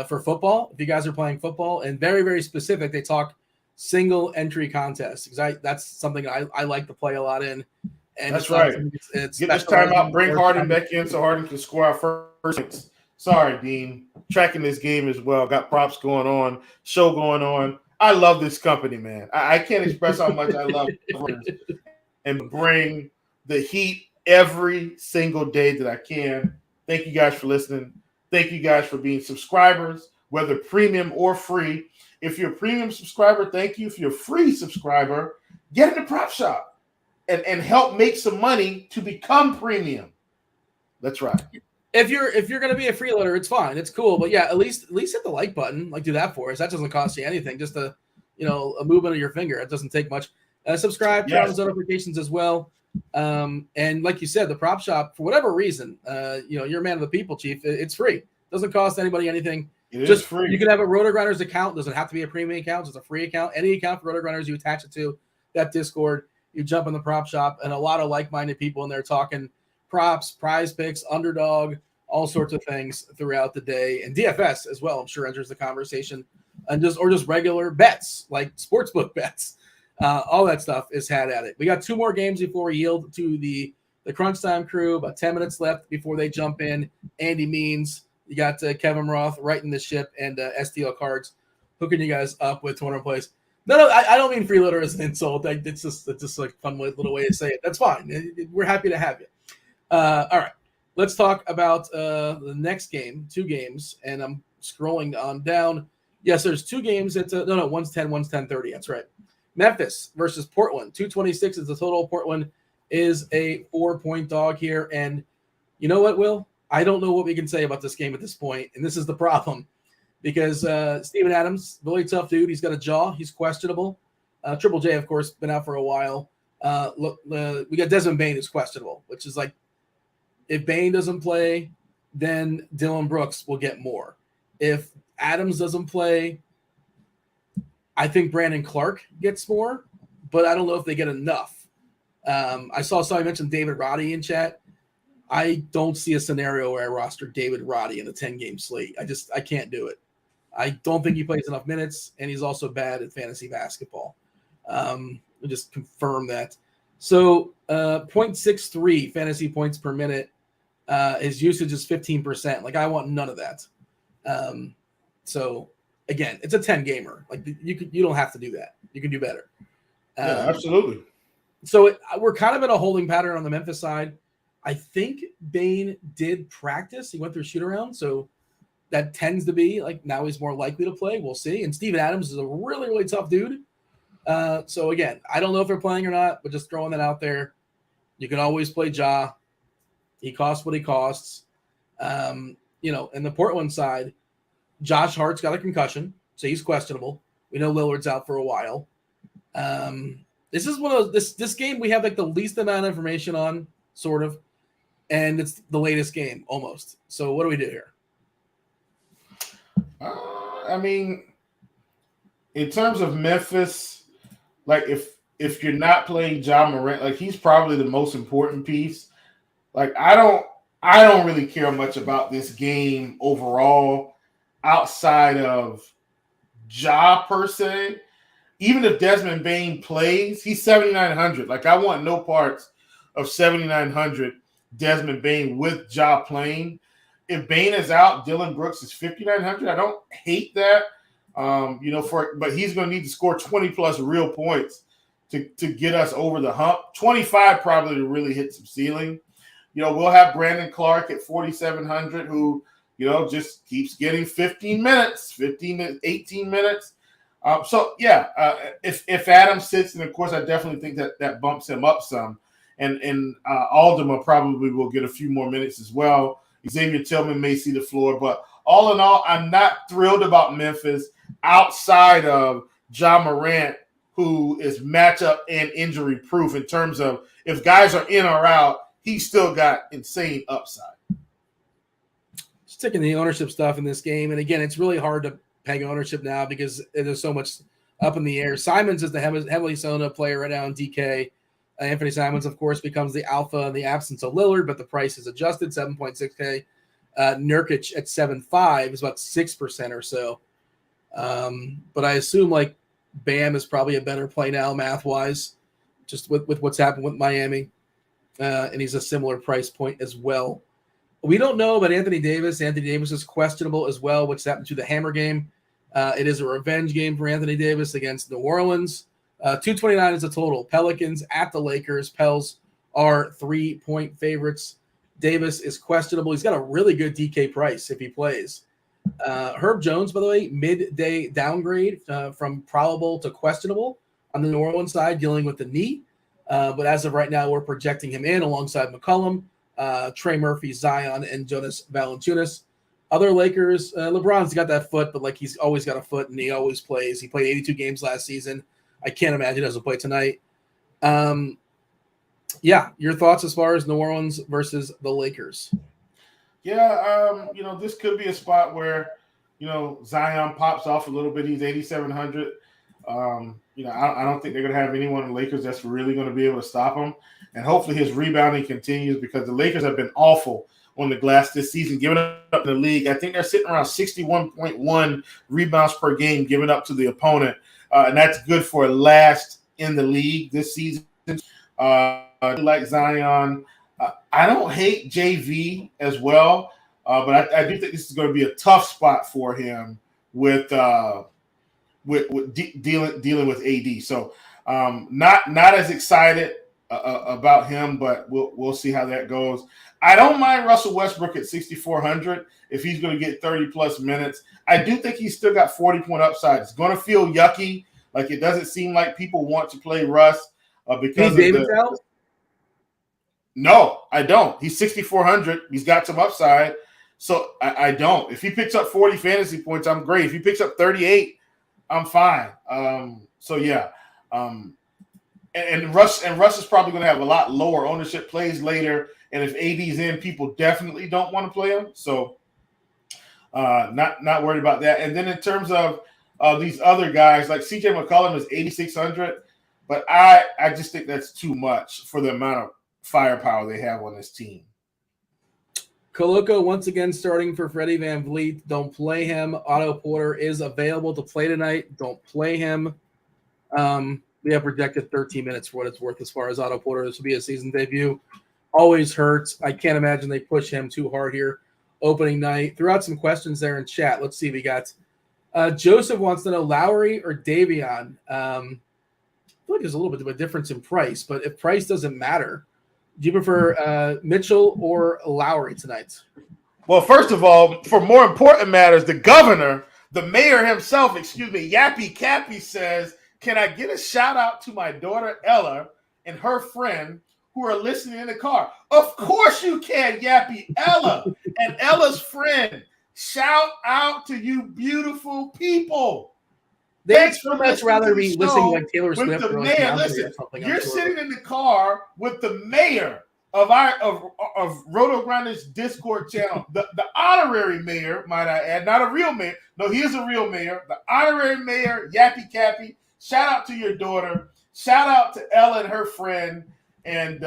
for football. If you guys are playing football, and very, very specific, they talk single entry contests because that's something I like to play a lot in. And that's right. Get this time out. Bring Harden back in so Harden can score our first points. Sorry, Dean. Tracking this game as well. Got props going on, show going on. I love this company, man. I can't express how much I love it and bring the heat every single day that I can. Thank you guys for listening. Thank you guys for being subscribers, whether premium or free. If you're a premium subscriber, thank you. If you're a free subscriber, get in the prop shop and help make some money to become premium. That's right. If you're going to be a freeloader, it's fine. It's cool. But yeah, at least hit the like button. Like do that for us. That doesn't cost you anything. Just a movement of your finger. It doesn't take much. Subscribe, turn on those notifications as well. And like you said, the prop shop, for whatever reason, you're a man of the people, Chief. It's free. It doesn't cost anybody anything. It is free. You can have a RotoGrinders account. It doesn't have to be a premium account. It's a free account. Any account for RotoGrinders, you attach it to that Discord. You jump in the prop shop, and a lot of like-minded people in there talking props, prize picks, underdog, all sorts of things throughout the day. And DFS as well, I'm sure, enters the conversation. And just regular bets, like sportsbook bets. All that stuff is had at it. We got 2 more games before we yield to the Crunch Time crew. About 10 minutes left before they jump in. Andy Means. You got Kevin Roth writing the ship and STL Cards hooking you guys up with tournament plays. No, I don't mean freeloader as an insult. It's just like a fun little way to say it. That's fine. We're happy to have you. All right. Let's talk about the next game, 2 games. And I'm scrolling on down. Yes, there's 2 games. One's 10, one's 10:30. That's right. Memphis versus Portland. 226 is the total. Portland is a 4-point dog here. And you know what, Will? I don't know what we can say about this game at this point, and this is the problem. Because Steven Adams, really tough dude. He's got a jaw. He's questionable. Triple J, of course, been out for a while. We got Desmond Bane who's questionable, which is like if Bane doesn't play, then Dylan Brooks will get more. If Adams doesn't play, I think Brandon Clark gets more, but I don't know if they get enough. I saw somebody mention David Roddy in chat. I don't see a scenario where I roster David Roddy in a 10-game slate. I can't do it. I don't think he plays enough minutes, and he's also bad at fantasy basketball. We'll just confirm that. So 0.63 fantasy points per minute. His usage is 15%. Like, I want none of that. So, again, it's a 10-gamer. Like, you don't have to do that. You can do better. Yeah, absolutely. So we're kind of in a holding pattern on the Memphis side. I think Bane did practice. He went through shoot around, so that tends to be like now he's more likely to play. We'll see. And Steven Adams is a really, really tough dude. So again, I don't know if they're playing or not, but just throwing that out there. You can always play Ja. He costs what he costs. In the Portland side, Josh Hart's got a concussion, so he's questionable. We know Lillard's out for a while. This is one of this game we have like the least amount of information on, sort of, and it's the latest game almost. So what do we do here? I mean, in terms of Memphis, like if you're not playing Ja Morant, like he's probably the most important piece. Like I don't really care much about this game overall outside of Ja per se. Even if Desmond Bane plays, he's 7,900. Like I want no parts of 7,900 Desmond Bane with Ja playing. If Bane is out, Dylan Brooks is 5,900. I don't hate that. But he's going to need to score 20 plus real points to get us over the hump. 25 probably to really hit some ceiling. We'll have Brandon Clark at 4,700 who, just keeps getting 15 to 18 minutes. If Adam sits, and of course I definitely think that bumps him up some. And Alderman probably will get a few more minutes as well. Xavier Tillman may see the floor. But all in all, I'm not thrilled about Memphis outside of Ja Morant, who is matchup and injury proof in terms of if guys are in or out, he's still got insane upside. Just taking the ownership stuff in this game. And again, it's really hard to peg ownership now because there's so much up in the air. Simons is the heavily sold player right now in DK. Anthony Simons, of course, becomes the alpha in the absence of Lillard, but the price is adjusted, 7.6K. Nurkic at 7.5 is about 6% or so. But I assume like Bam is probably a better play now math-wise, just with what's happened with Miami. And he's a similar price point as well. We don't know about Anthony Davis. Anthony Davis is questionable as well, which happened to the Hammer game. It is a revenge game for Anthony Davis against New Orleans. 229 is the total. Pelicans at the Lakers. Pels are 3-point favorites. Davis is questionable. He's got a really good DK price if he plays. Herb Jones, by the way, midday downgrade from probable to questionable on the New Orleans side, dealing with the knee. But as of right now, we're projecting him in alongside McCollum, Trey Murphy, Zion, and Jonas Valanciunas. Other Lakers, LeBron's got that foot, but like he's always got a foot and he always plays. He played 82 games last season. I can't imagine he doesn't play tonight. Your thoughts as far as New Orleans versus the Lakers? Yeah, this could be a spot where, Zion pops off a little bit. He's 8,700. I don't think they're going to have anyone in the Lakers that's really going to be able to stop him. And hopefully his rebounding continues because the Lakers have been awful on the glass this season, giving up in the league. I think they're sitting around 61.1 rebounds per game given up to the opponent. And that's good for last in the league this season. Like Zion. I don't hate JV as well, but I do think this is going to be a tough spot for him with dealing with AD. So not as excited about him, but we'll see how that goes. I don't mind Russell Westbrook at 6,400 if he's going to get 30 plus minutes. I do think he's still got 40-point upside. It's going to feel yucky. Like it doesn't seem like people want to play Russ because of the. No, I don't. He's 6,400. He's got some upside. So I don't. If he picks up 40 fantasy points, I'm great. If he picks up 38, I'm fine. And Russ is probably going to have a lot lower ownership plays later. And if AD's in, people definitely don't want to play him. So not worried about that. And then in terms of these other guys, like CJ McCollum is 8,600. But I just think that's too much for the amount of firepower they have on this team. Koloko once again starting for Freddie Van Vliet. Don't play him. Otto Porter is available to play tonight. Don't play him. We have projected 13 minutes for what it's worth as far as Otto Porter. This will be a season debut. Always hurts. I can't imagine they push him too hard here. Opening night. Threw out some questions there in chat. Let's see. We got Joseph wants to know Lowry or Davion. I feel like there's a little bit of a difference in price, but if price doesn't matter, do you prefer Mitchell or Lowry tonight? Well, first of all, for more important matters, the mayor himself, Yappy Cappy says, can I get a shout out to my daughter Ella and her friend who are listening in the car? Of course you can, Yappy. Ella and Ella's friend. Shout out to you beautiful people. They would for so much listening rather to the be listening show like Taylor with Swift the or like mayor. Beyonce Listen, or something. you're sitting in the car with the mayor of RotoGrinders Discord channel, the honorary mayor, might I add, not a real mayor. No, he is a real mayor. The honorary mayor, Yappy Cappy. Shout out to your daughter. Shout out to Ella and her friend. And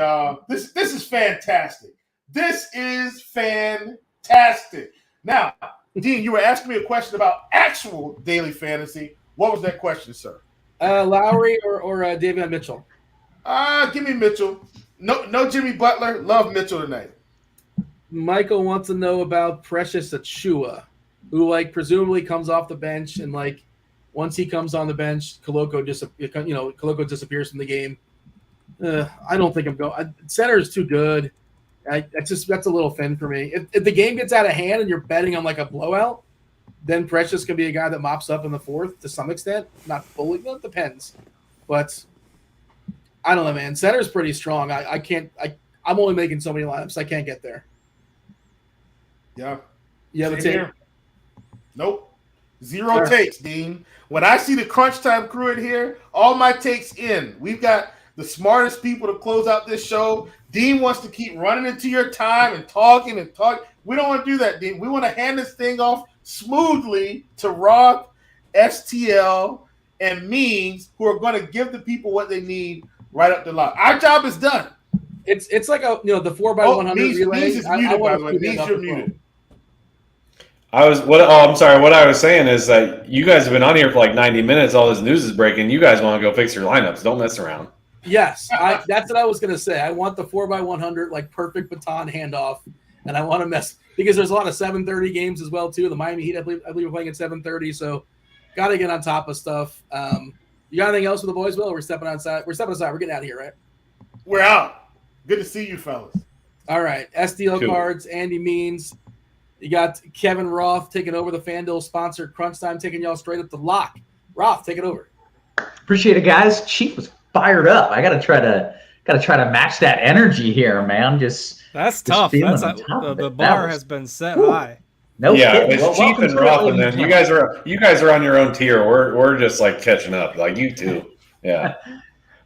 this is fantastic. This is fantastic. Now, Dean, you were asking me a question about actual daily fantasy. What was that question, sir? Lowry or Davion Mitchell? Give me Mitchell. No Jimmy Butler. Love Mitchell tonight. Michael wants to know about Precious Achua, who like presumably comes off the bench and like once he comes on the bench, Koloko disappears from the game. I don't think I'm going. Center is too good. That's a little thin for me. If the game gets out of hand and you're betting on like a blowout, then Precious can be a guy that mops up in the fourth to some extent. Not fully. Well, it depends. But I don't know, man. Center's pretty strong. I can't. I'm only making so many lineups. I can't get there. Yeah. You have a take? Nope. Zero takes, Dean. When I see the crunch time crew in here, all my takes in. We've got the smartest people to close out this show. Dean wants to keep running into your time and talking and talking. We don't want to do that, Dean. We want to hand this thing off smoothly to Roth, STL, and Means, who are going to give the people what they need right up the line. Our job is done. It's like the 4x100 relay. Means is muted, by the way. Means you're muted. I'm sorry. What I was saying is that you guys have been on here for like 90 minutes. All this news is breaking. You guys want to go fix your lineups. Don't mess around. Yes, that's what I was going to say. I want the 4x100, like perfect baton handoff, and I want to mess because there's a lot of 7:30 games as well too. The Miami Heat, I believe we're playing at 7:30, so got to get on top of stuff. You got anything else with the boys, Will? We're stepping outside. We're getting out of here, right? We're out. Good to see you, fellas. All right, SDL Cool. Cards, Andy Means. You got Kevin Roth taking over the Fanduel sponsored Crunch Time, taking y'all straight up the lock. Roth, take it over. Appreciate it, guys. Chief was fired up. I gotta try to match that energy here, man. That's tough. The bar has been set high. No kidding. It's Chief and Roth, and then you guys are on your own tier. We're just like catching up, like you two. Yeah.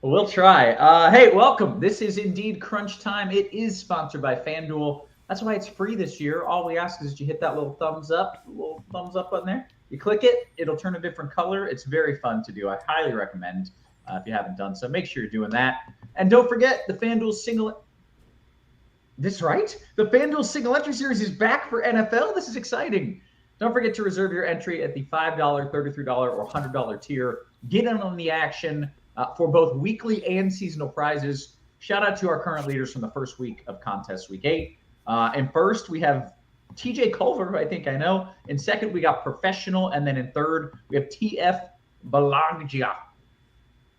We'll try. Hey, welcome. This is indeed Crunch Time. It is sponsored by FanDuel. That's why it's free this year. All we ask is that you hit that little thumbs up button there. You click it, it'll turn a different color. It's very fun to do. I highly recommend if you haven't done so. Make sure you're doing that. And don't forget the FanDuel single. This right? The FanDuel single entry series is back for NFL. This is exciting. Don't forget to reserve your entry at the $5, $33, or $100 tier. Get in on the action for both weekly and seasonal prizes. Shout out to our current leaders from the first week of contest week 8. And first, we have TJ Culver, who I think I know. In second, we got Professional. And then in third, we have TF Balagja.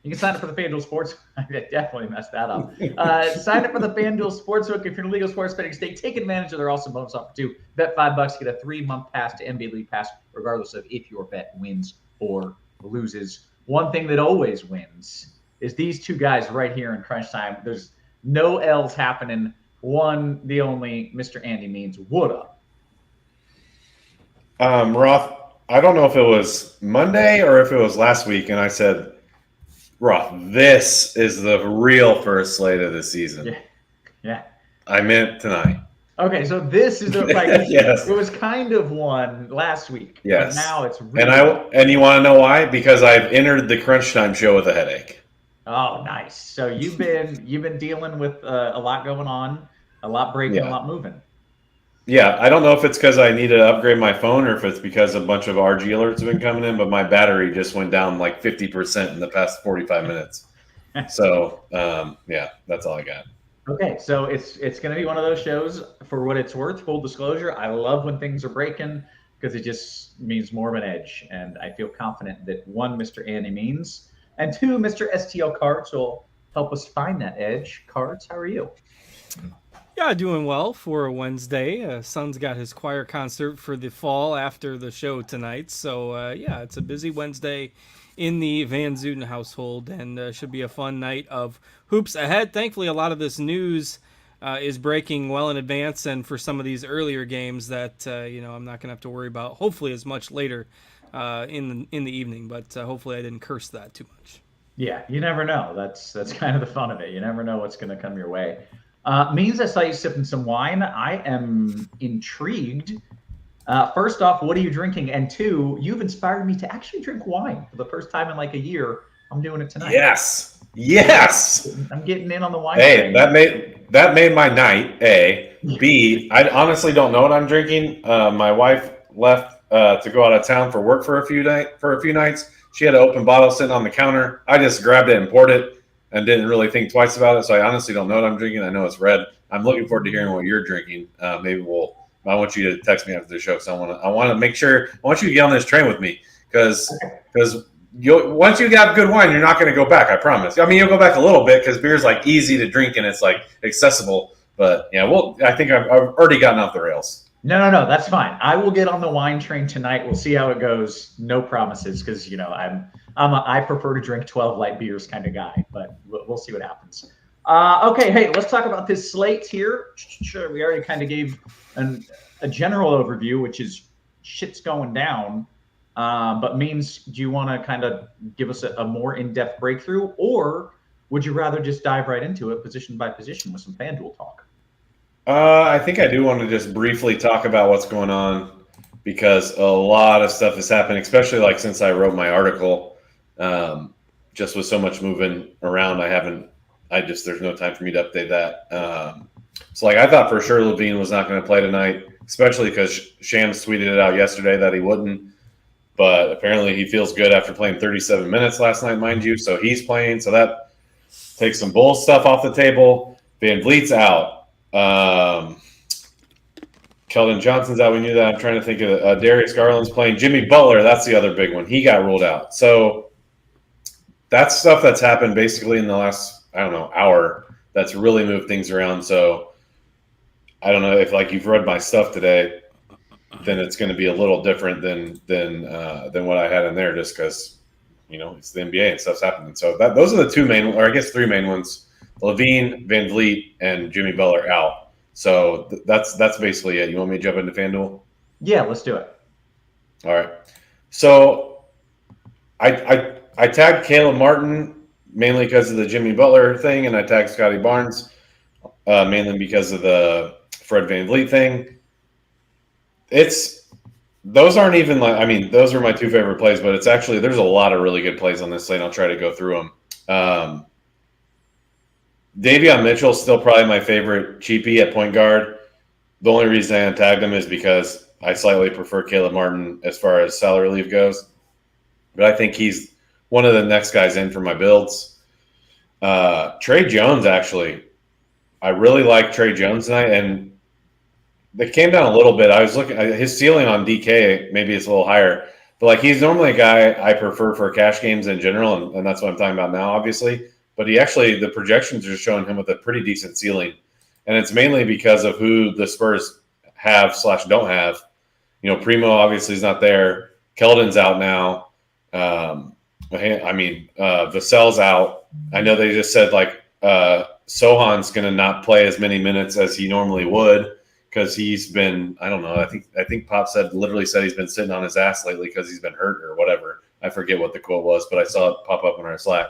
You can sign up for the FanDuel Sports. I definitely messed that up. Sign up for the FanDuel Sportsbook. If you're in a legal sports betting state, take advantage of their awesome bonus offer, too. Bet $5, get a 3-month pass to NBA League Pass, regardless of if your bet wins or loses. One thing that always wins is these two guys right here in Crunch Time. There's no L's happening. One, the only, Mr. Andy Means. What up? Roth, I don't know if it was Monday or if it was last week, and I said, Roth, this is the real first slate of the season. Yeah. I meant tonight. Okay, so this is the yes. It was kind of one last week. Yes. But now it's really and you want to know why? Because I've entered the Crunch Time show with a headache. Oh, nice. So you've been dealing with a lot going on, a lot breaking, a lot moving. Yeah, I don't know if it's because I need to upgrade my phone or if it's because a bunch of RG alerts have been coming in, but my battery just went down like 50% in the past 45 minutes. So, yeah, that's all I got. Okay, so it's going to be one of those shows, for what it's worth, full disclosure. I love when things are breaking because it just means more of an edge. And I feel confident that, one, Mr. Andy Means, and two, Mr. STL Cards will help us find that edge. Cards, how are you? Yeah, doing well for a Wednesday. Son's got his choir concert for the fall after the show tonight. So, yeah, it's a busy Wednesday in the Van Zuiden household, and should be a fun night of hoops ahead. Thankfully, a lot of this news is breaking well in advance, and for some of these earlier games that, I'm not going to have to worry about, hopefully, as much later in the evening. But hopefully I didn't curse that too much. Yeah, you never know. That's kind of the fun of it. You never know what's going to come your way. Means I saw you sipping some wine. I am intrigued. First off, what are you drinking? And two, you've inspired me to actually drink wine for the first time in like a year. I'm doing it tonight. Yes. I'm getting in on the wine. Hey, train. that made my night. A. B. I honestly don't know what I'm drinking. My wife left to go out of town for work for a few nights. She had an open bottle sitting on the counter. I just grabbed it and poured it and didn't really think twice about it. So I honestly don't know what I'm drinking. I know it's red. I'm looking forward to hearing what you're drinking. I want you to text me after the show because I want to make sure. I want you to get on this train with me because once you got good wine, you're not going to go back. I promise. I mean, you'll go back a little bit because beer's like easy to drink and it's like accessible. But yeah, I think I've already gotten off the rails. No, that's fine. I will get on the wine train tonight. We'll see how it goes. No promises, because I prefer to drink 12 light beers kind of guy. But we'll see what happens. Okay, hey, let's talk about this slate here. Sure, we already kind of gave a general overview, which is shit's going down. But Means, do you want to kind of give us a more in-depth breakthrough, or would you rather just dive right into it, position by position, with some FanDuel talk? I think I do want to just briefly talk about what's going on because a lot of stuff has happened, especially like since I wrote my article. Just with so much moving around, there's no time for me to update that. So like I thought for sure Levine was not going to play tonight, especially because Shams tweeted it out yesterday that he wouldn't. But apparently he feels good after playing 37 minutes last night, mind you. So he's playing. So that takes some bull stuff off the table. Van Vliet's out. Keldon Johnson's out. We knew that. I'm trying to think of Darius Garland's playing. Jimmy Butler, that's the other big one. He got ruled out. So that's stuff that's happened basically in the last, hour that's really moved things around. So I don't know if like you've read my stuff today, then it's going to be a little different than what I had in there just because, it's the NBA and stuff's happening. So those are the two main, or I guess three main ones. Levine, Van Vliet, and Jimmy Butler out. So that's basically it. You want me to jump into FanDuel? Yeah, let's do it. All right. So I tagged Caleb Martin mainly because of the Jimmy Butler thing, and I tagged Scotty Barnes mainly because of the Fred Van Vliet thing. Those aren't even those are my two favorite plays, but it's actually there's a lot of really good plays on this slate. I'll try to go through them. Davion Mitchell is still probably my favorite cheapie at point guard. The only reason I untagged him is because I slightly prefer Caleb Martin as far as salary leave goes. But I think he's one of the next guys in for my builds. Trey Jones, actually. I really like Trey Jones tonight, and they came down a little bit. I was looking at his ceiling on DK, maybe it's a little higher. But like he's normally a guy I prefer for cash games in general, and that's what I'm talking about now, obviously. But the projections are showing him with a pretty decent ceiling. And it's mainly because of who the Spurs have/don't have. Primo obviously is not there. Keldon's out now. Vassell's out. I know they just said Sohan's going to not play as many minutes as he normally would because he's been, I don't know. I think Pop literally said he's been sitting on his ass lately because he's been hurt or whatever. I forget what the quote was, but I saw it pop up on our Slack.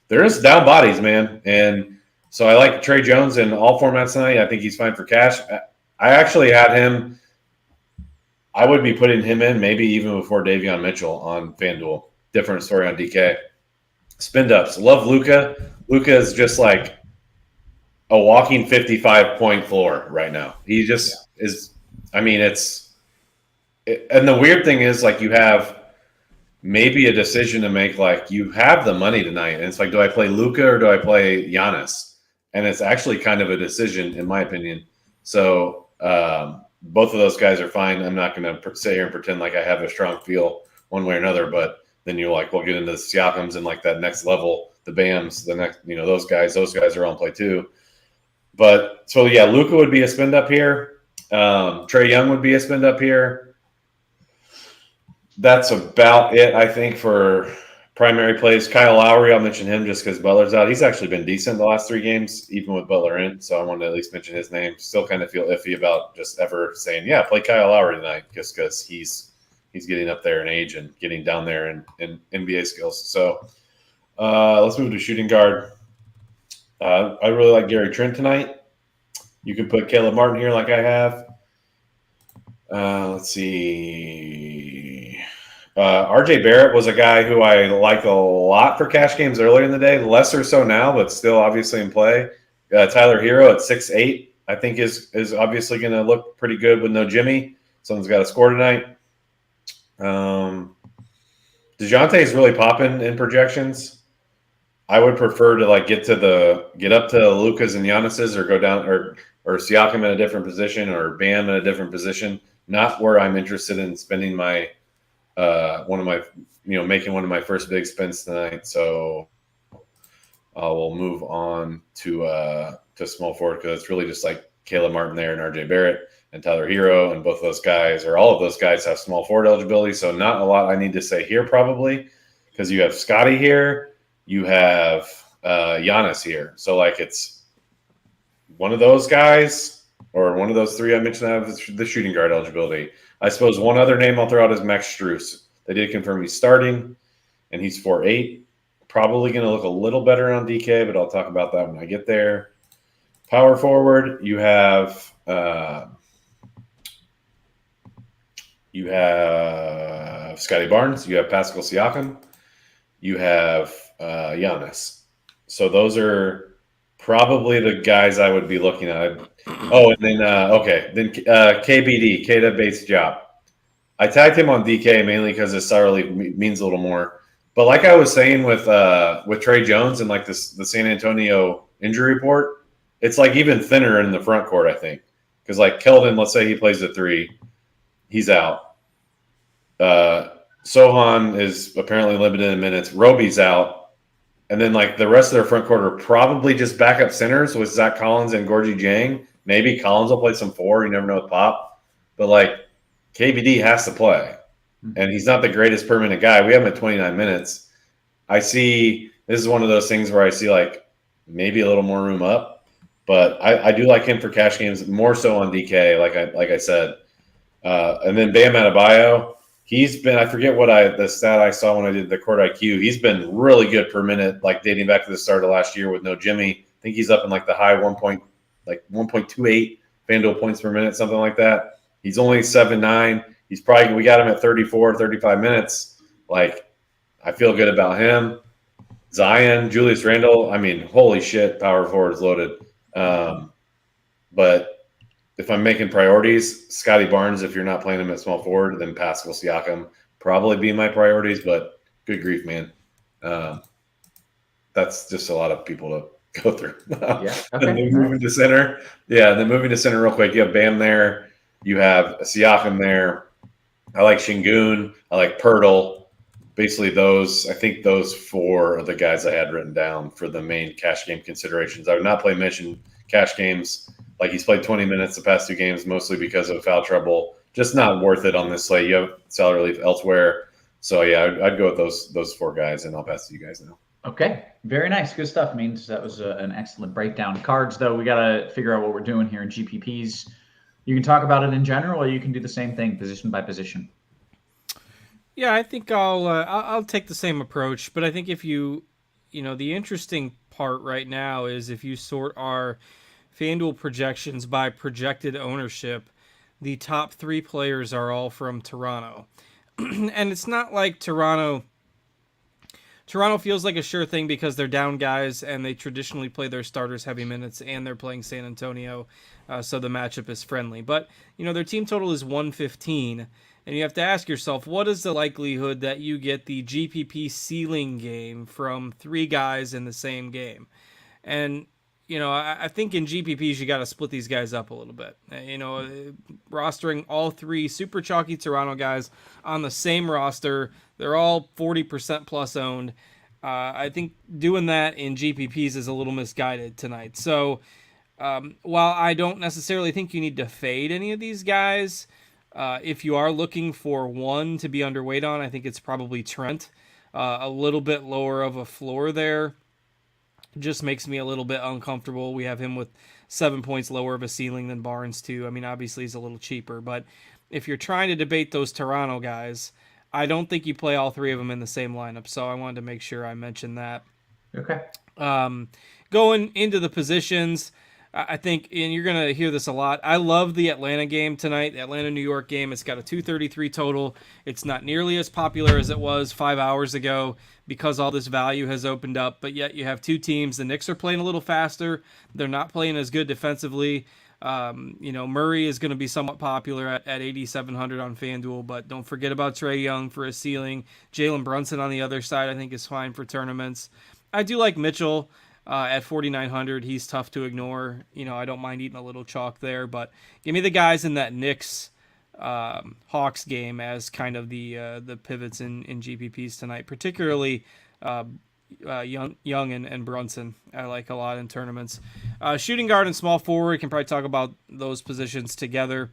There is down bodies, man. And so I like Trey Jones in all formats tonight. I think he's fine for cash. I actually had him. I would be putting him in maybe even before Davion Mitchell on FanDuel. Different story on DK. Spin ups. Love Luka. Luka is just like a walking 55-point floor right now. He just is. And the weird thing is you have maybe a decision to make, you have the money tonight. And it's do I play Luka or do I play Giannis? And it's actually kind of a decision, in my opinion. So both of those guys are fine. I'm not going to sit here and pretend like I have a strong feel one way or another. But then you're we'll get into the Siakams and that next level, the Bams, the next, those guys are on play too. But so, yeah, Luka would be a spend up here. Trae Young would be a spend up here. That's about it, I think, for primary plays. Kyle Lowry, I'll mention him just because Butler's out. He's actually been decent the last 3 games, even with Butler in. So I wanted to at least mention his name. Still kind of feel iffy about just ever saying, yeah, play Kyle Lowry tonight just because he's he's getting up there in age and getting down there in NBA skills. So let's move to shooting guard. I really like Gary Trent tonight. You can put Caleb Martin here like I have. Let's see. RJ Barrett was a guy who I liked a lot for cash games earlier in the day. Lesser so now, but still obviously in play. Tyler Hero at 6'8", I think is obviously going to look pretty good with no Jimmy. Someone's got to score tonight. DeJounte is really popping in projections. I would prefer to get up to Luka's and Giannis's, or go down or Siakam in a different position, or Bam in a different position. Not where I'm interested in spending my making one of my first big spends tonight. So we'll move on to small forward, because it's really just like Caleb Martin there and RJ Barrett and Tyler Hero, and both of those guys, or all of those guys, have small forward eligibility. So not a lot I need to say here probably, because you have Scotty here. You have Giannis here. So it's one of those guys, or one of those three I mentioned that have the shooting guard eligibility. I suppose one other name I'll throw out is Max Strus. They did confirm he's starting, and he's 4'8". Probably going to look a little better on DK, but I'll talk about that when I get there. Power forward, you have Scotty Barnes. You have Pascal Siakam. You have Giannis. So those are probably the guys I would be looking at. Oh, and then KBD, Keita Bates-Diop. I tagged him on DK mainly because his salary means a little more. But like I was saying with Trey Jones and the San Antonio injury report, it's even thinner in the front court, I think. Because Keldon, let's say he plays the 3, he's out. Sohan is apparently limited in minutes. Roby's out. And then the rest of their front court are probably just backup centers with Zach Collins and Gorgie Jang. Maybe Collins will play some 4. You never know with Pop. But KBD has to play. And he's not the greatest per minute guy. We have him at 29 minutes. This is one of those things where I see maybe a little more room up. But I do like him for cash games, more so on DK, like I said. And then Bam Adebayo. He's been, I forget the stat I saw when I did the court IQ. He's been really good per minute, dating back to the start of last year with no Jimmy. I think he's up in the high 1.28 Fanduel points per minute, something like that. He's only 7'9". We got him at 34, 35 minutes. I feel good about him. Zion, Julius Randle. I mean, holy shit, power forward is loaded. But if I'm making priorities, Scotty Barnes, if you're not playing him at small forward, then Pascal Siakam probably be my priorities. But good grief, man. That's just a lot of people to go through. Yeah. Okay. And then moving to center. Yeah, and then moving to center real quick. You have Bam there. You have Siakam there. I like Şengün. I like Pirtle. Basically, I think those 4 are the guys I had written down for the main cash game considerations. I would not play Mission cash games. He's played 20 minutes the past 2 games, mostly because of foul trouble. Just not worth it on this slate. You have salary relief elsewhere. So, yeah, I'd go with those 4 guys, and I'll pass to you guys now. Okay. Very nice. Good stuff. Means that was an excellent breakdown. Cards, though, we got to figure out what we're doing here in GPPs. You can talk about it in general, or you can do the same thing, position by position. Yeah, I think I'll take the same approach, but I think if the interesting part right now is if you sort our FanDuel projections by projected ownership, the top 3 players are all from Toronto. And it's not like Toronto feels like a sure thing because they're down guys and they traditionally play their starters heavy minutes and they're playing San Antonio, so the matchup is friendly. But, their team total is 115, and you have to ask yourself, what is the likelihood that you get the GPP ceiling game from 3 guys in the same game? And I think in GPPs, you got to split these guys up a little bit. Rostering all 3 super chalky Toronto guys on the same roster, they're all 40% plus owned. I think doing that in GPPs is a little misguided tonight. So while I don't necessarily think you need to fade any of these guys, if you are looking for one to be underweight on, I think it's probably Trent. A little bit lower of a floor there just makes me a little bit uncomfortable. We have him with 7 points lower of a ceiling than Barnes too. I mean, obviously he's a little cheaper, but if you're trying to debate those Toronto guys, I don't think you play all three of them in the same lineup. So I wanted to make sure I mentioned that. Okay. Going into the positions, I think, and you're going to hear this a lot, I love the Atlanta game tonight, the Atlanta-New York game. It's got a 233 total. It's not nearly as popular as it was 5 hours ago because all this value has opened up, but yet you have two teams. The Knicks are playing a little faster. They're not playing as good defensively. Murray is going to be somewhat popular at 8,700 on FanDuel, but don't forget about Trae Young for a ceiling. Jalen Brunson on the other side, I think, is fine for tournaments. I do like Mitchell at 4,900. He's tough to ignore. I don't mind eating a little chalk there, but give me the guys in that Knicks Hawks game as kind of the pivots in GPPs tonight, particularly Young and Brunson. I like a lot in tournaments. Shooting guard and small forward, can probably talk about those positions together.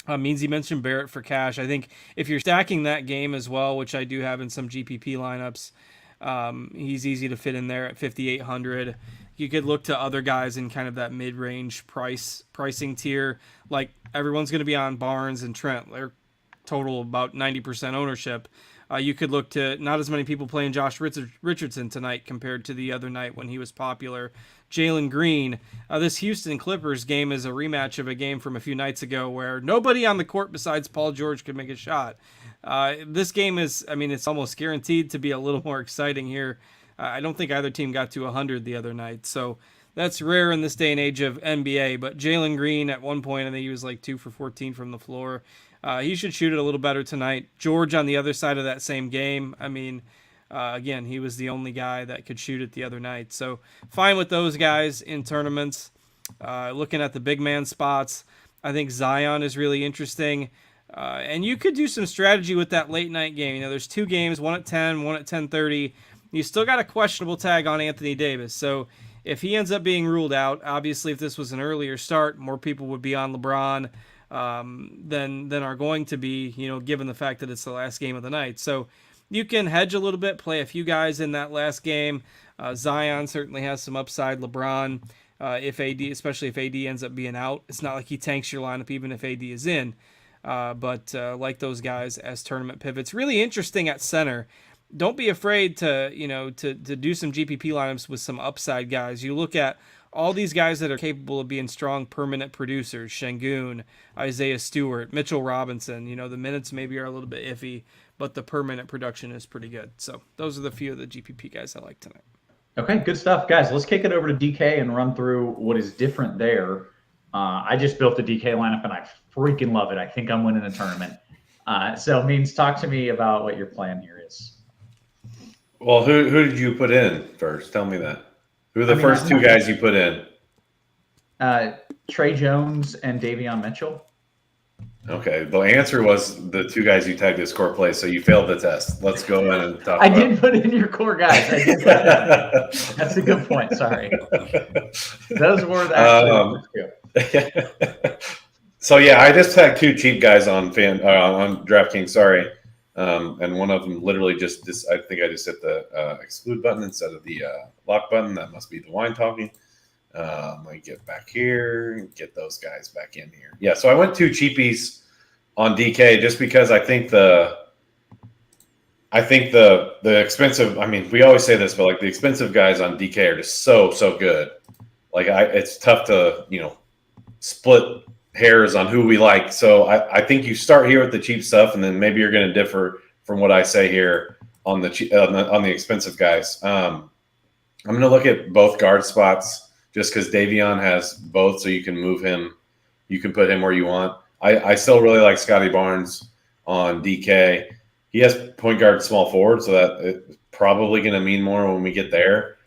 Meansy mentioned Barrett for cash. I think if you're stacking that game as well, which I do have in some GPP lineups, he's easy to fit in there at 5,800. You could look to other guys in kind of that mid-range pricing tier. Like everyone's going to be on Barnes and Trent. They're total about 90% ownership. You could look to not as many people playing Josh Richardson tonight compared to the other night when he was popular. Jalen Green. This Houston Clippers game is a rematch of a game from a few nights ago where nobody on the court besides Paul George could make a shot. This game is, it's almost guaranteed to be a little more exciting here. I don't think either team got to 100 the other night, so that's rare in this day and age of NBA. But Jalen Green at one point, I think he was like 2 for 14 from the floor. He should shoot it a little better tonight. George on the other side of that same game. Again, he was the only guy that could shoot it the other night. So fine with those guys in tournaments. Looking at the big man spots, I think Zion is really interesting. And you could do some strategy with that late night game. There's two games, one at 10, one at 10:30. You still got a questionable tag on Anthony Davis. So if he ends up being ruled out, obviously if this was an earlier start, more people would be on LeBron than are going to be, given the fact that it's the last game of the night. So you can hedge a little bit, play a few guys in that last game. Zion certainly has some upside. LeBron, especially if AD ends up being out, it's not like he tanks your lineup even if AD is in. But like those guys as tournament pivots. Really interesting at center. Don't be afraid to do some GPP lineups with some upside guys. You look at all these guys that are capable of being strong permanent producers: Şengün, Isaiah Stewart, Mitchell Robinson. The minutes maybe are a little bit iffy, but the permanent production is pretty good. So those are the few of the GPP guys I like tonight. Okay, good stuff. Guys, let's kick it over to DK and run through what is different there. I just built the DK lineup, and I freaking love it. I think I'm winning a tournament. Means talk to me about what your plan here is. Well, who did you put in first? Tell me that. Who are the first two guys you put in? Trey Jones and Davion Mitchell. Okay, the answer was the two guys you tagged as core plays, so you failed the test. Let's go in and talk I did put in your core guys. I did put that. That's a good point. Sorry. Those were the So yeah, I just tagged two cheap guys on DraftKings. Sorry, and one of them literally I think I just hit the exclude button instead of the lock button. That must be the wine talking. Let me get back here and get those guys back in here. Yeah, so I went two cheapies on DK just because I think the expensive. We always say this, but like the expensive guys on DK are just so good. Like it's tough to split hairs on who we like. So I think you start here with the cheap stuff, and then maybe you're going to differ from what I say here on the expensive guys. I'm going to look at both guard spots just because Davion has both, so you can move him. You can put him where you want. I still really like Scotty Barnes on DK. He has point guard, small forward, so that it's probably going to mean more when we get there.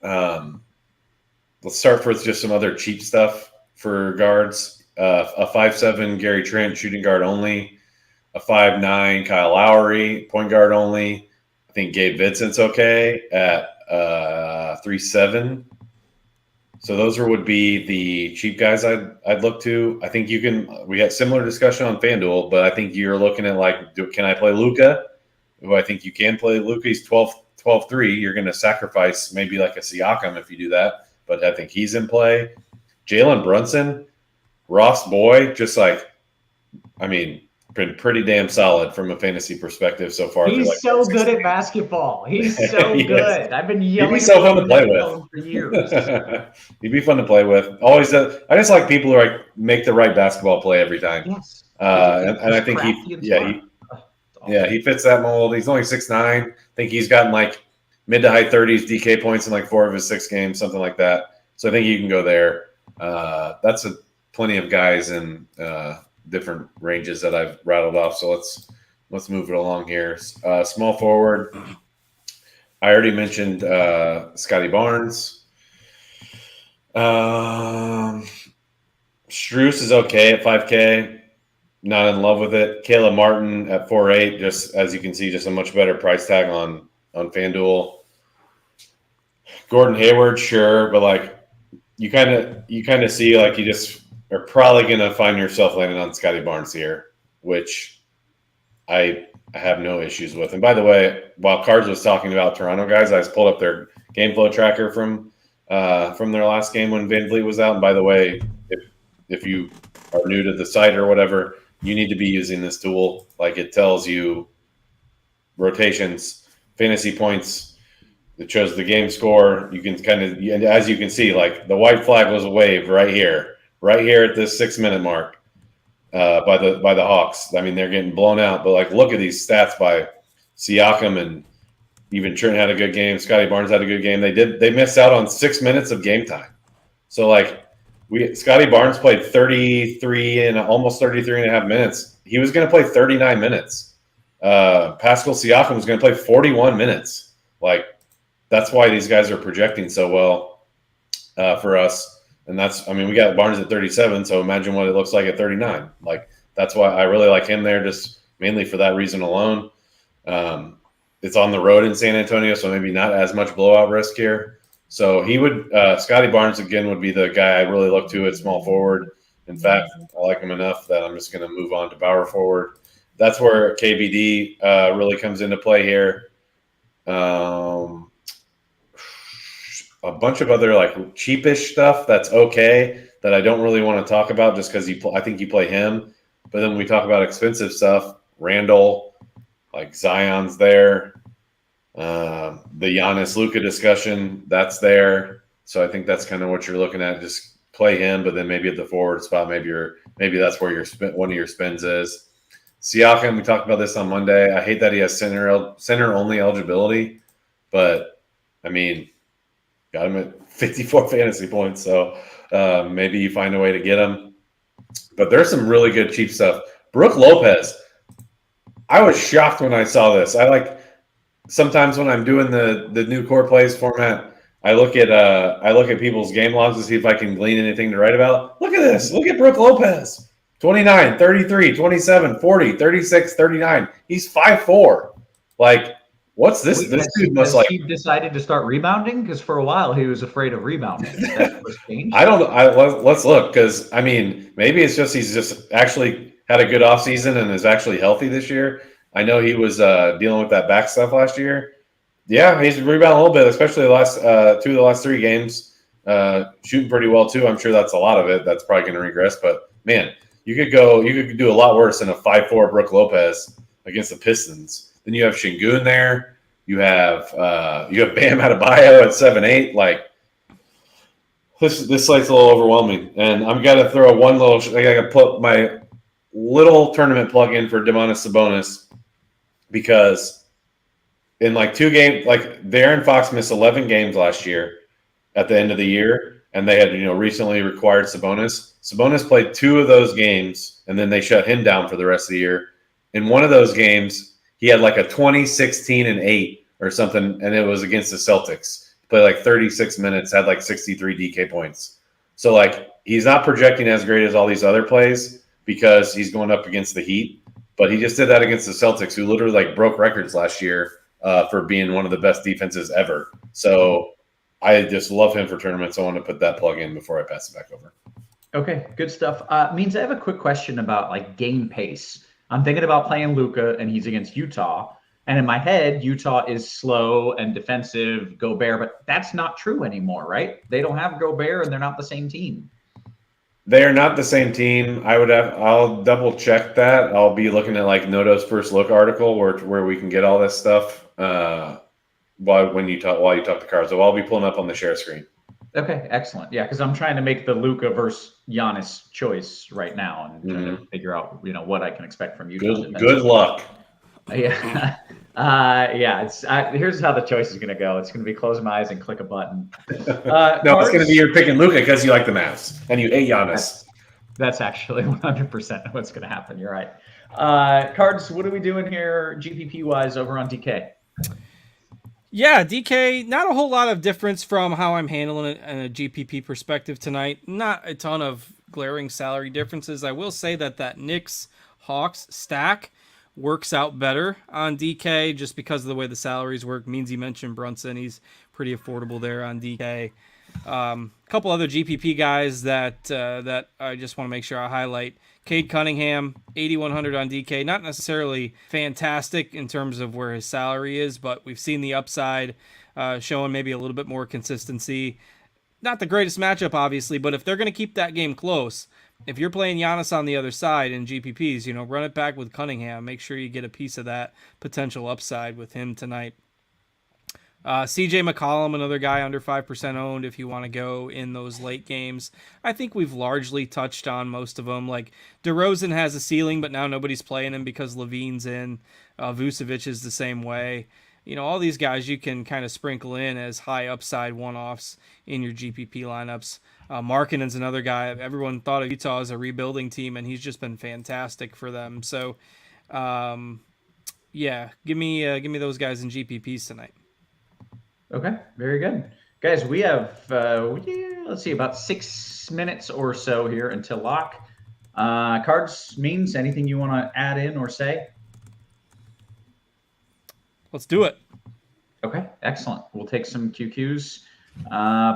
Let's start with just some other cheap stuff for guards. A 5'7" Gary Trent, shooting guard only. A 5'9" Kyle Lowry, point guard only. I think Gabe Vincent's okay at 3'7". So those would be the cheap guys I'd look to. I think we had similar discussion on FanDuel, but I think you're looking at can I play Luka? Who I think you can play Luka. He's 12-3. You're going to sacrifice maybe like a Siakam if you do that, but I think he's in play. Jalen Brunson, Ross boy, just like I mean, been pretty damn solid from a fantasy perspective so far. He's so good at basketball. He's so good. I've been yelling. He'd be so fun to play with for years. He'd be fun to play with. Always, I just like people who like make the right basketball play every time. Yes, and I think he fits that mold. He's only 6'9". I think he's gotten like mid to high 30s DK points in like 4 of his 6 games, something like that. So I think you can go there. That's plenty of guys in different ranges that I've rattled off. So let's move it along here. Small forward. I already mentioned Scotty Barnes. Strus is okay at 5K. Not in love with it. Caleb Martin at 4.8. Just as you can see, just a much better price tag on FanDuel. Gordon Hayward, sure, but like you kind of see like you just are probably gonna find yourself landing on Scotty Barnes here, which I have no issues with. And by the way, while Cards was talking about Toronto guys, I just pulled up their game flow tracker from their last game when Van Vliet was out. And by the way, if you are new to the site or whatever, you need to be using this tool. Like it tells you rotations, fantasy points. It shows the game score. You can as you can see, like the white flag was waved right here at this 6-minute mark by the Hawks. I mean, they're getting blown out, but like look at these stats by Siakam, and even Trent had a good game. Scotty Barnes had a good game. They missed out on 6 minutes of game time. So like Scotty Barnes played 33 and almost 33 and a half minutes. He was going to play 39 minutes. Pascal Siakam was going to play 41 minutes. Like that's why these guys are projecting so well for us. And we got Barnes at 37, so imagine what it looks like at 39. Like that's why I really like him there, just mainly for that reason alone. It's on the road in San Antonio, so maybe not as much blowout risk here. So he would Scotty Barnes again would be the guy I really look to at small forward. In fact, I like him enough that I'm just going to move on to power forward. That's where KBD really comes into play here. A bunch of other like cheapish stuff that's okay that I don't really want to talk about just because I think you play him. But then when we talk about expensive stuff, Randall, like Zion's there. The Giannis Luka discussion, that's there. So I think that's kind of what you're looking at. Just play him, but then maybe at the forward spot, maybe that's where one of your spins is. Siakam, we talked about this on Monday. I hate that he has center only eligibility, but I mean, got him at 54 fantasy points, so maybe you find a way to get him. But there's some really good cheap stuff. Brooke Lopez, I was shocked when I saw this. Sometimes when I'm doing the new core plays format, I look at people's game logs to see if I can glean anything to write about. Look at this. Look at Brooke Lopez. 29, 33, 27, 40, 36, 39. He's 5'4". Like, what's this? This dude must like. He decided to start rebounding because for a while he was afraid of rebounding. That was changed. I don't know. Let's look because I mean maybe it's just he's just actually had a good offseason and is actually healthy this year. I know he was dealing with that back stuff last year. Yeah, he's rebounded a little bit, especially the last 2 of the last 3 games. Shooting pretty well too. I'm sure that's a lot of it. That's probably going to regress. But man, you could do a lot worse than a 5'4" Brooke Lopez against the Pistons. Then you have Şengün there. You have Bam Adebayo at 7'8". Like this slate's a little overwhelming, and I'm gonna throw I gotta put my little tournament plug in for Domantas Sabonis because in like 2 games, like De'Aaron Fox missed 11 games last year at the end of the year, and they had recently required Sabonis. Sabonis played 2 of those games, and then they shut him down for the rest of the year. In one of those games, he had like a 20, 16, and 8 or something, and it was against the Celtics. He played like 36 minutes, had like 63 DK points. So like he's not projecting as great as all these other plays because he's going up against the Heat. But he just did that against the Celtics, who literally like broke records last year for being one of the best defenses ever. So I just love him for tournaments. I want to put that plug in before I pass it back over. Okay, good stuff. Means I have a quick question about like game pace. I'm thinking about playing Luka, and he's against Utah. And in my head, Utah is slow and defensive, Gobert, but that's not true anymore, right? They don't have Gobert, and they're not the same team. They are not the same team. I'll double check that. I'll be looking at like Noto's first look article where we can get all this stuff. While you talk the cards, so I'll be pulling up on the share screen. Okay, excellent. Yeah, because I'm trying to make the Luka versus Giannis choice right now and trying to figure out what I can expect from you. Good luck. Yeah. Here's how the choice is going to go. It's going to be close my eyes and click a button. No, it's going to be you're picking Luka because you like the Mavs and you hate Giannis. That's actually 100% what's going to happen. You're right. Cards, what are we doing here GPP wise over on DK? Yeah, DK, not a whole lot of difference from how I'm handling it in a GPP perspective tonight. Not a ton of glaring salary differences. I will say that Knicks Hawks stack works out better on DK just because of the way the salaries work. Means you mentioned Brunson. He's pretty affordable there on DK. A couple other GPP guys that I just want to make sure I highlight. Cade Cunningham, 8,100 on DK. Not necessarily fantastic in terms of where his salary is, but we've seen the upside showing maybe a little bit more consistency. Not the greatest matchup, obviously, but if they're going to keep that game close, if you're playing Giannis on the other side in GPPs, run it back with Cunningham. Make sure you get a piece of that potential upside with him tonight. CJ McCollum, another guy under 5% owned if you want to go in those late games. I think we've largely touched on most of them. Like DeRozan has a ceiling, but now nobody's playing him because Levine's in. Vucevic is the same way. All these guys you can kind of sprinkle in as high upside one-offs in your GPP lineups. Markkanen's another guy. Everyone thought of Utah as a rebuilding team, and he's just been fantastic for them. So, give me those guys in GPPs tonight. Okay, very good. Guys, we have, let's see, about 6 minutes or so here until lock. Cards, means, anything you want to add in or say? Let's do it. Okay, excellent. We'll take some QQs.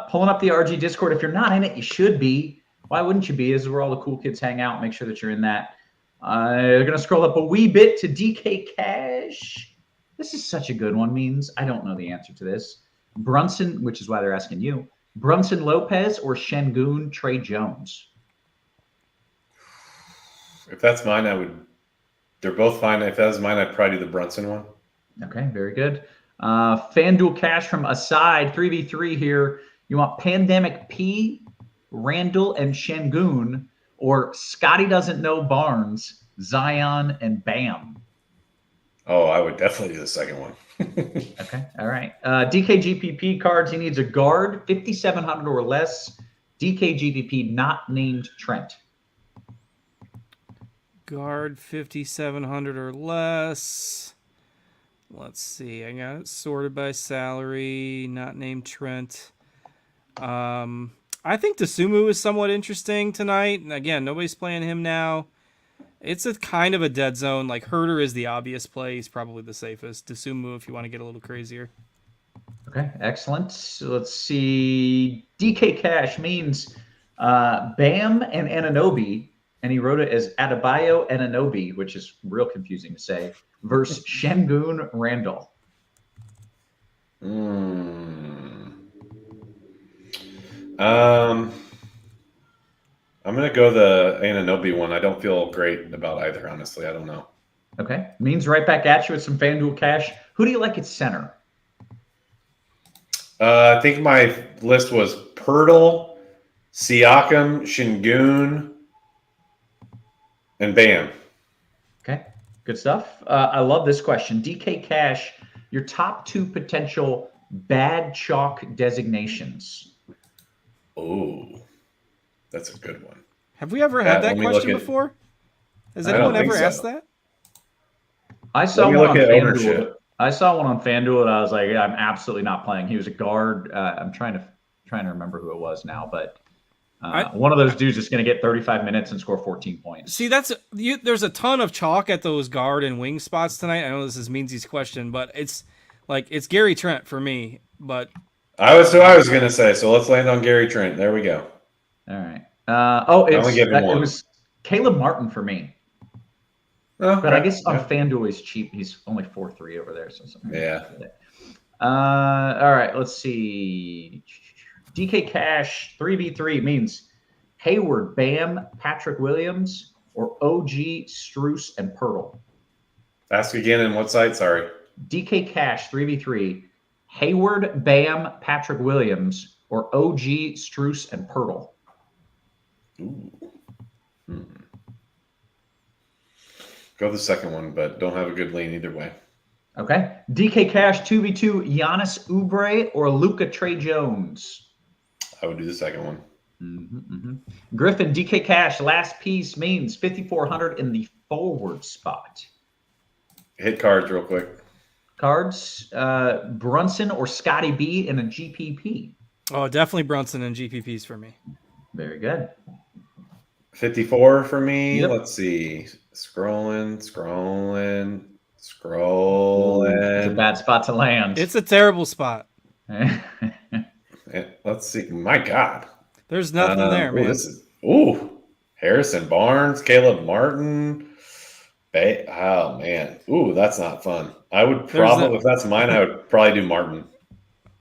Pulling up the RG Discord. If you're not in it, you should be. Why wouldn't you be? This is where all the cool kids hang out. Make sure that you're in that. They're going to scroll up a wee bit to DK Cash. This is such a good one, means. I don't know the answer to this. Brunson, which is why they're asking you. Brunson Lopez or Şengün Trey Jones? If that's mine, they're both fine. If that was mine, I'd probably do the Brunson one. Okay, very good. Fanduel Cash from Aside, 3v3 here. You want Pandemic P, Randall, and Şengün, or Scotty Doesn't Know Barnes, Zion, and Bam? Oh, I would definitely do the second one. Okay, all right. DKGPP cards, he needs a guard, 5,700 or less. DKGPP not named Trent. Guard, 5,700 or less. Let's see. I got it sorted by salary, not named Trent. I think Dosunmu is somewhat interesting tonight. And again, nobody's playing him now. It's a kind of a dead zone. Like Herder is the obvious play. He's probably the safest. Dosunmu if you want to get a little crazier. Okay, excellent. So let's see. DK Cash means Bam and Anunoby, and he wrote it as Adebayo and Anunoby, which is real confusing to say, versus Şengün Randall. I'm going to go the Anunoby one. I don't feel great about either, honestly. I don't know. Okay. Means right back at you with some FanDuel Cash. Who do you like at center? I think my list was Pirtle, Siakam, Şengün, and Bam. Okay. Good stuff. I love this question. DK Cash, your top 2 potential bad chalk designations. Oh, that's a good one. Have we ever had that question before? Has anyone ever asked that? I saw one on FanDuel. I saw one on FanDuel, and I was like, yeah, I'm absolutely not playing. He was a guard. I'm trying to remember who it was now, but one of those dudes is going to get 35 minutes and score 14 points. See, there's a ton of chalk at those guard and wing spots tonight. I know this is Meansy's question, but it's Gary Trent for me. But I was going to say. So let's land on Gary Trent. There we go. All right. It was Caleb Martin for me. Oh, but I guess on FanDuel he's cheap. He's only 4.3 over there. So yeah. All right. Let's see. DK Cash 3v3 means Hayward, Bam, Patrick Williams, or OG, Strus, and Pirtle? Ask again in what site? Sorry. DK Cash, 3v3. Hayward, Bam, Patrick Williams, or OG, Strus, and Pirtle? Ooh. Go the second one, but don't have a good lean either way. Okay. DK Cash, 2v2. Giannis Oubre or Luka Trey Jones? I would do the second one. Griffin, DK Cash, last piece means 5,400 in the forward spot. Hit cards real quick. Cards, Brunson or Scotty B in a GPP? Oh, definitely Brunson and GPPs for me. Very good. 54 for me. Yep. Let's see. Scrolling. It's a bad spot to land. It's a terrible spot. Let's see. My God. There's nothing there, man. Harrison Barnes, Caleb Martin. Oh, man. Ooh, that's not fun. I would probably, if that's mine, I would probably do Martin.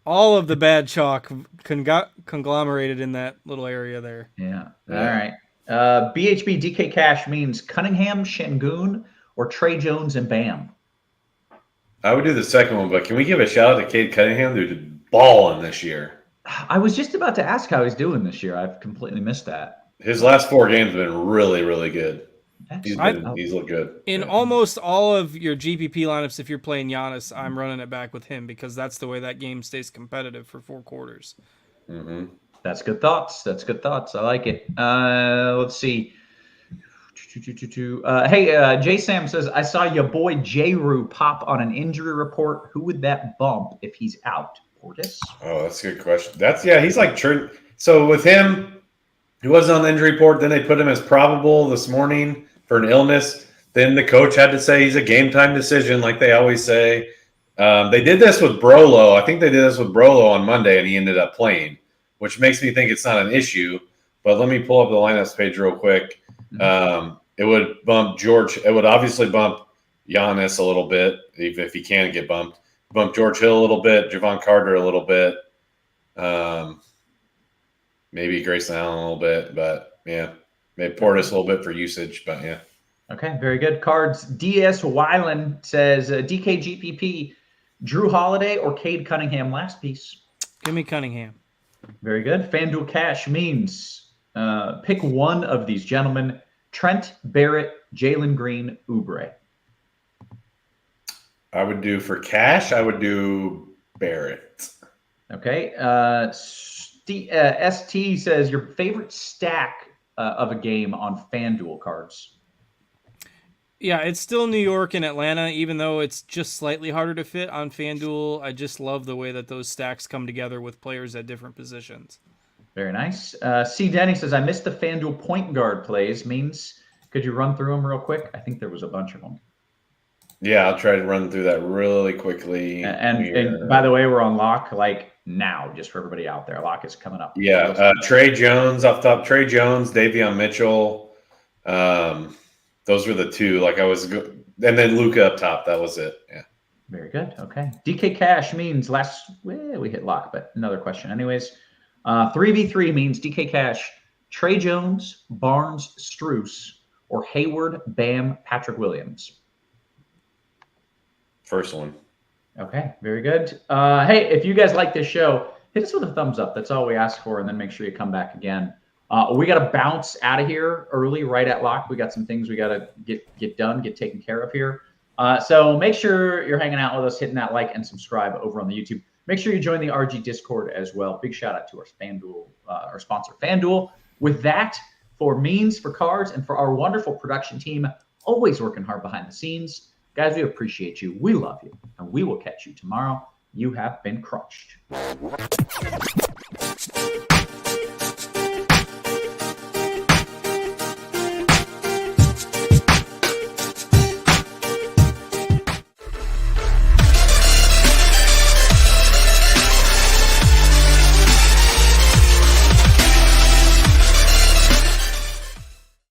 All of the bad chalk conglomerated in that little area there. Yeah. All right. BHB DK Cash means Cunningham, Şengün, or Trey Jones and Bam? I would do the second one, but can we give a shout out to Cade Cunningham, who's balling this year? I was just about to ask how he's doing this year. I've completely missed that. His last 4 games have been really, really good. He's looked good. In almost all of your GPP lineups, if you're playing Giannis, I'm running it back with him because that's the way that game stays competitive for 4 quarters. Mm-hmm. That's good thoughts. I like it. Let's see. Hey, J Sam says, I saw your boy J-Rue pop on an injury report. Who would that bump if he's out? Portis? Oh, that's a good question. He's like church. So with him, he wasn't on the injury report. Then they put him as probable this morning for an illness. Then the coach had to say he's a game time decision, like they always say. They did this with Brolo. I think they did this with Brolo on Monday, and he ended up playing, which makes me think it's not an issue. But let me pull up the lineups page real quick. It would bump George. It would obviously bump Giannis a little bit, even if he can get bumped. Bump George Hill a little bit, Javon Carter a little bit, maybe Grayson Allen a little bit, but yeah, maybe Portis a little bit for usage, but yeah. Okay, very good. Cards. DS Weiland says DKGPP, Drew Holiday or Cade Cunningham last piece? Give me Cunningham. Very good. Fanduel Cash means pick one of these gentlemen: Trent, Barrett, Jalen Green, Oubre. I would do for cash, I would do Barrett. Okay. ST says your favorite stack of a game on FanDuel cards. Yeah, it's still New York and Atlanta, even though it's just slightly harder to fit on FanDuel. I just love the way that those stacks come together with players at different positions. Very nice. C. Denny says, I missed the FanDuel point guard plays. Means, could you run through them real quick? I think there was a bunch of them. Yeah, I'll try to run through that really quickly. And by the way, we're on lock like now, just for everybody out there. Lock is coming up. Yeah, Trey Jones off top. Trey Jones, Davion Mitchell. Those were the two. Like I was good, and then Luka up top. That was it. Yeah. Very good. Okay. DK Cash means we hit lock, but another question. Anyways, 3v3 means DK Cash, Trey Jones, Barnes, Strus, or Hayward, Bam, Patrick Williams. First one. Okay, very good. Hey, if you guys like this show, hit us with a thumbs up. That's all we ask for, and then make sure you come back again. We got to bounce out of here early, right at lock. We got some things we got to get done, get taken care of here. So make sure you're hanging out with us, hitting that like and subscribe over on the YouTube. Make sure you join the RG Discord as well. Big shout out to our FanDuel, our sponsor, FanDuel. With that, for Means, for Cards, and for our wonderful production team, always working hard behind the scenes. Guys, we appreciate you. We love you. And we will catch you tomorrow. You have been crunched.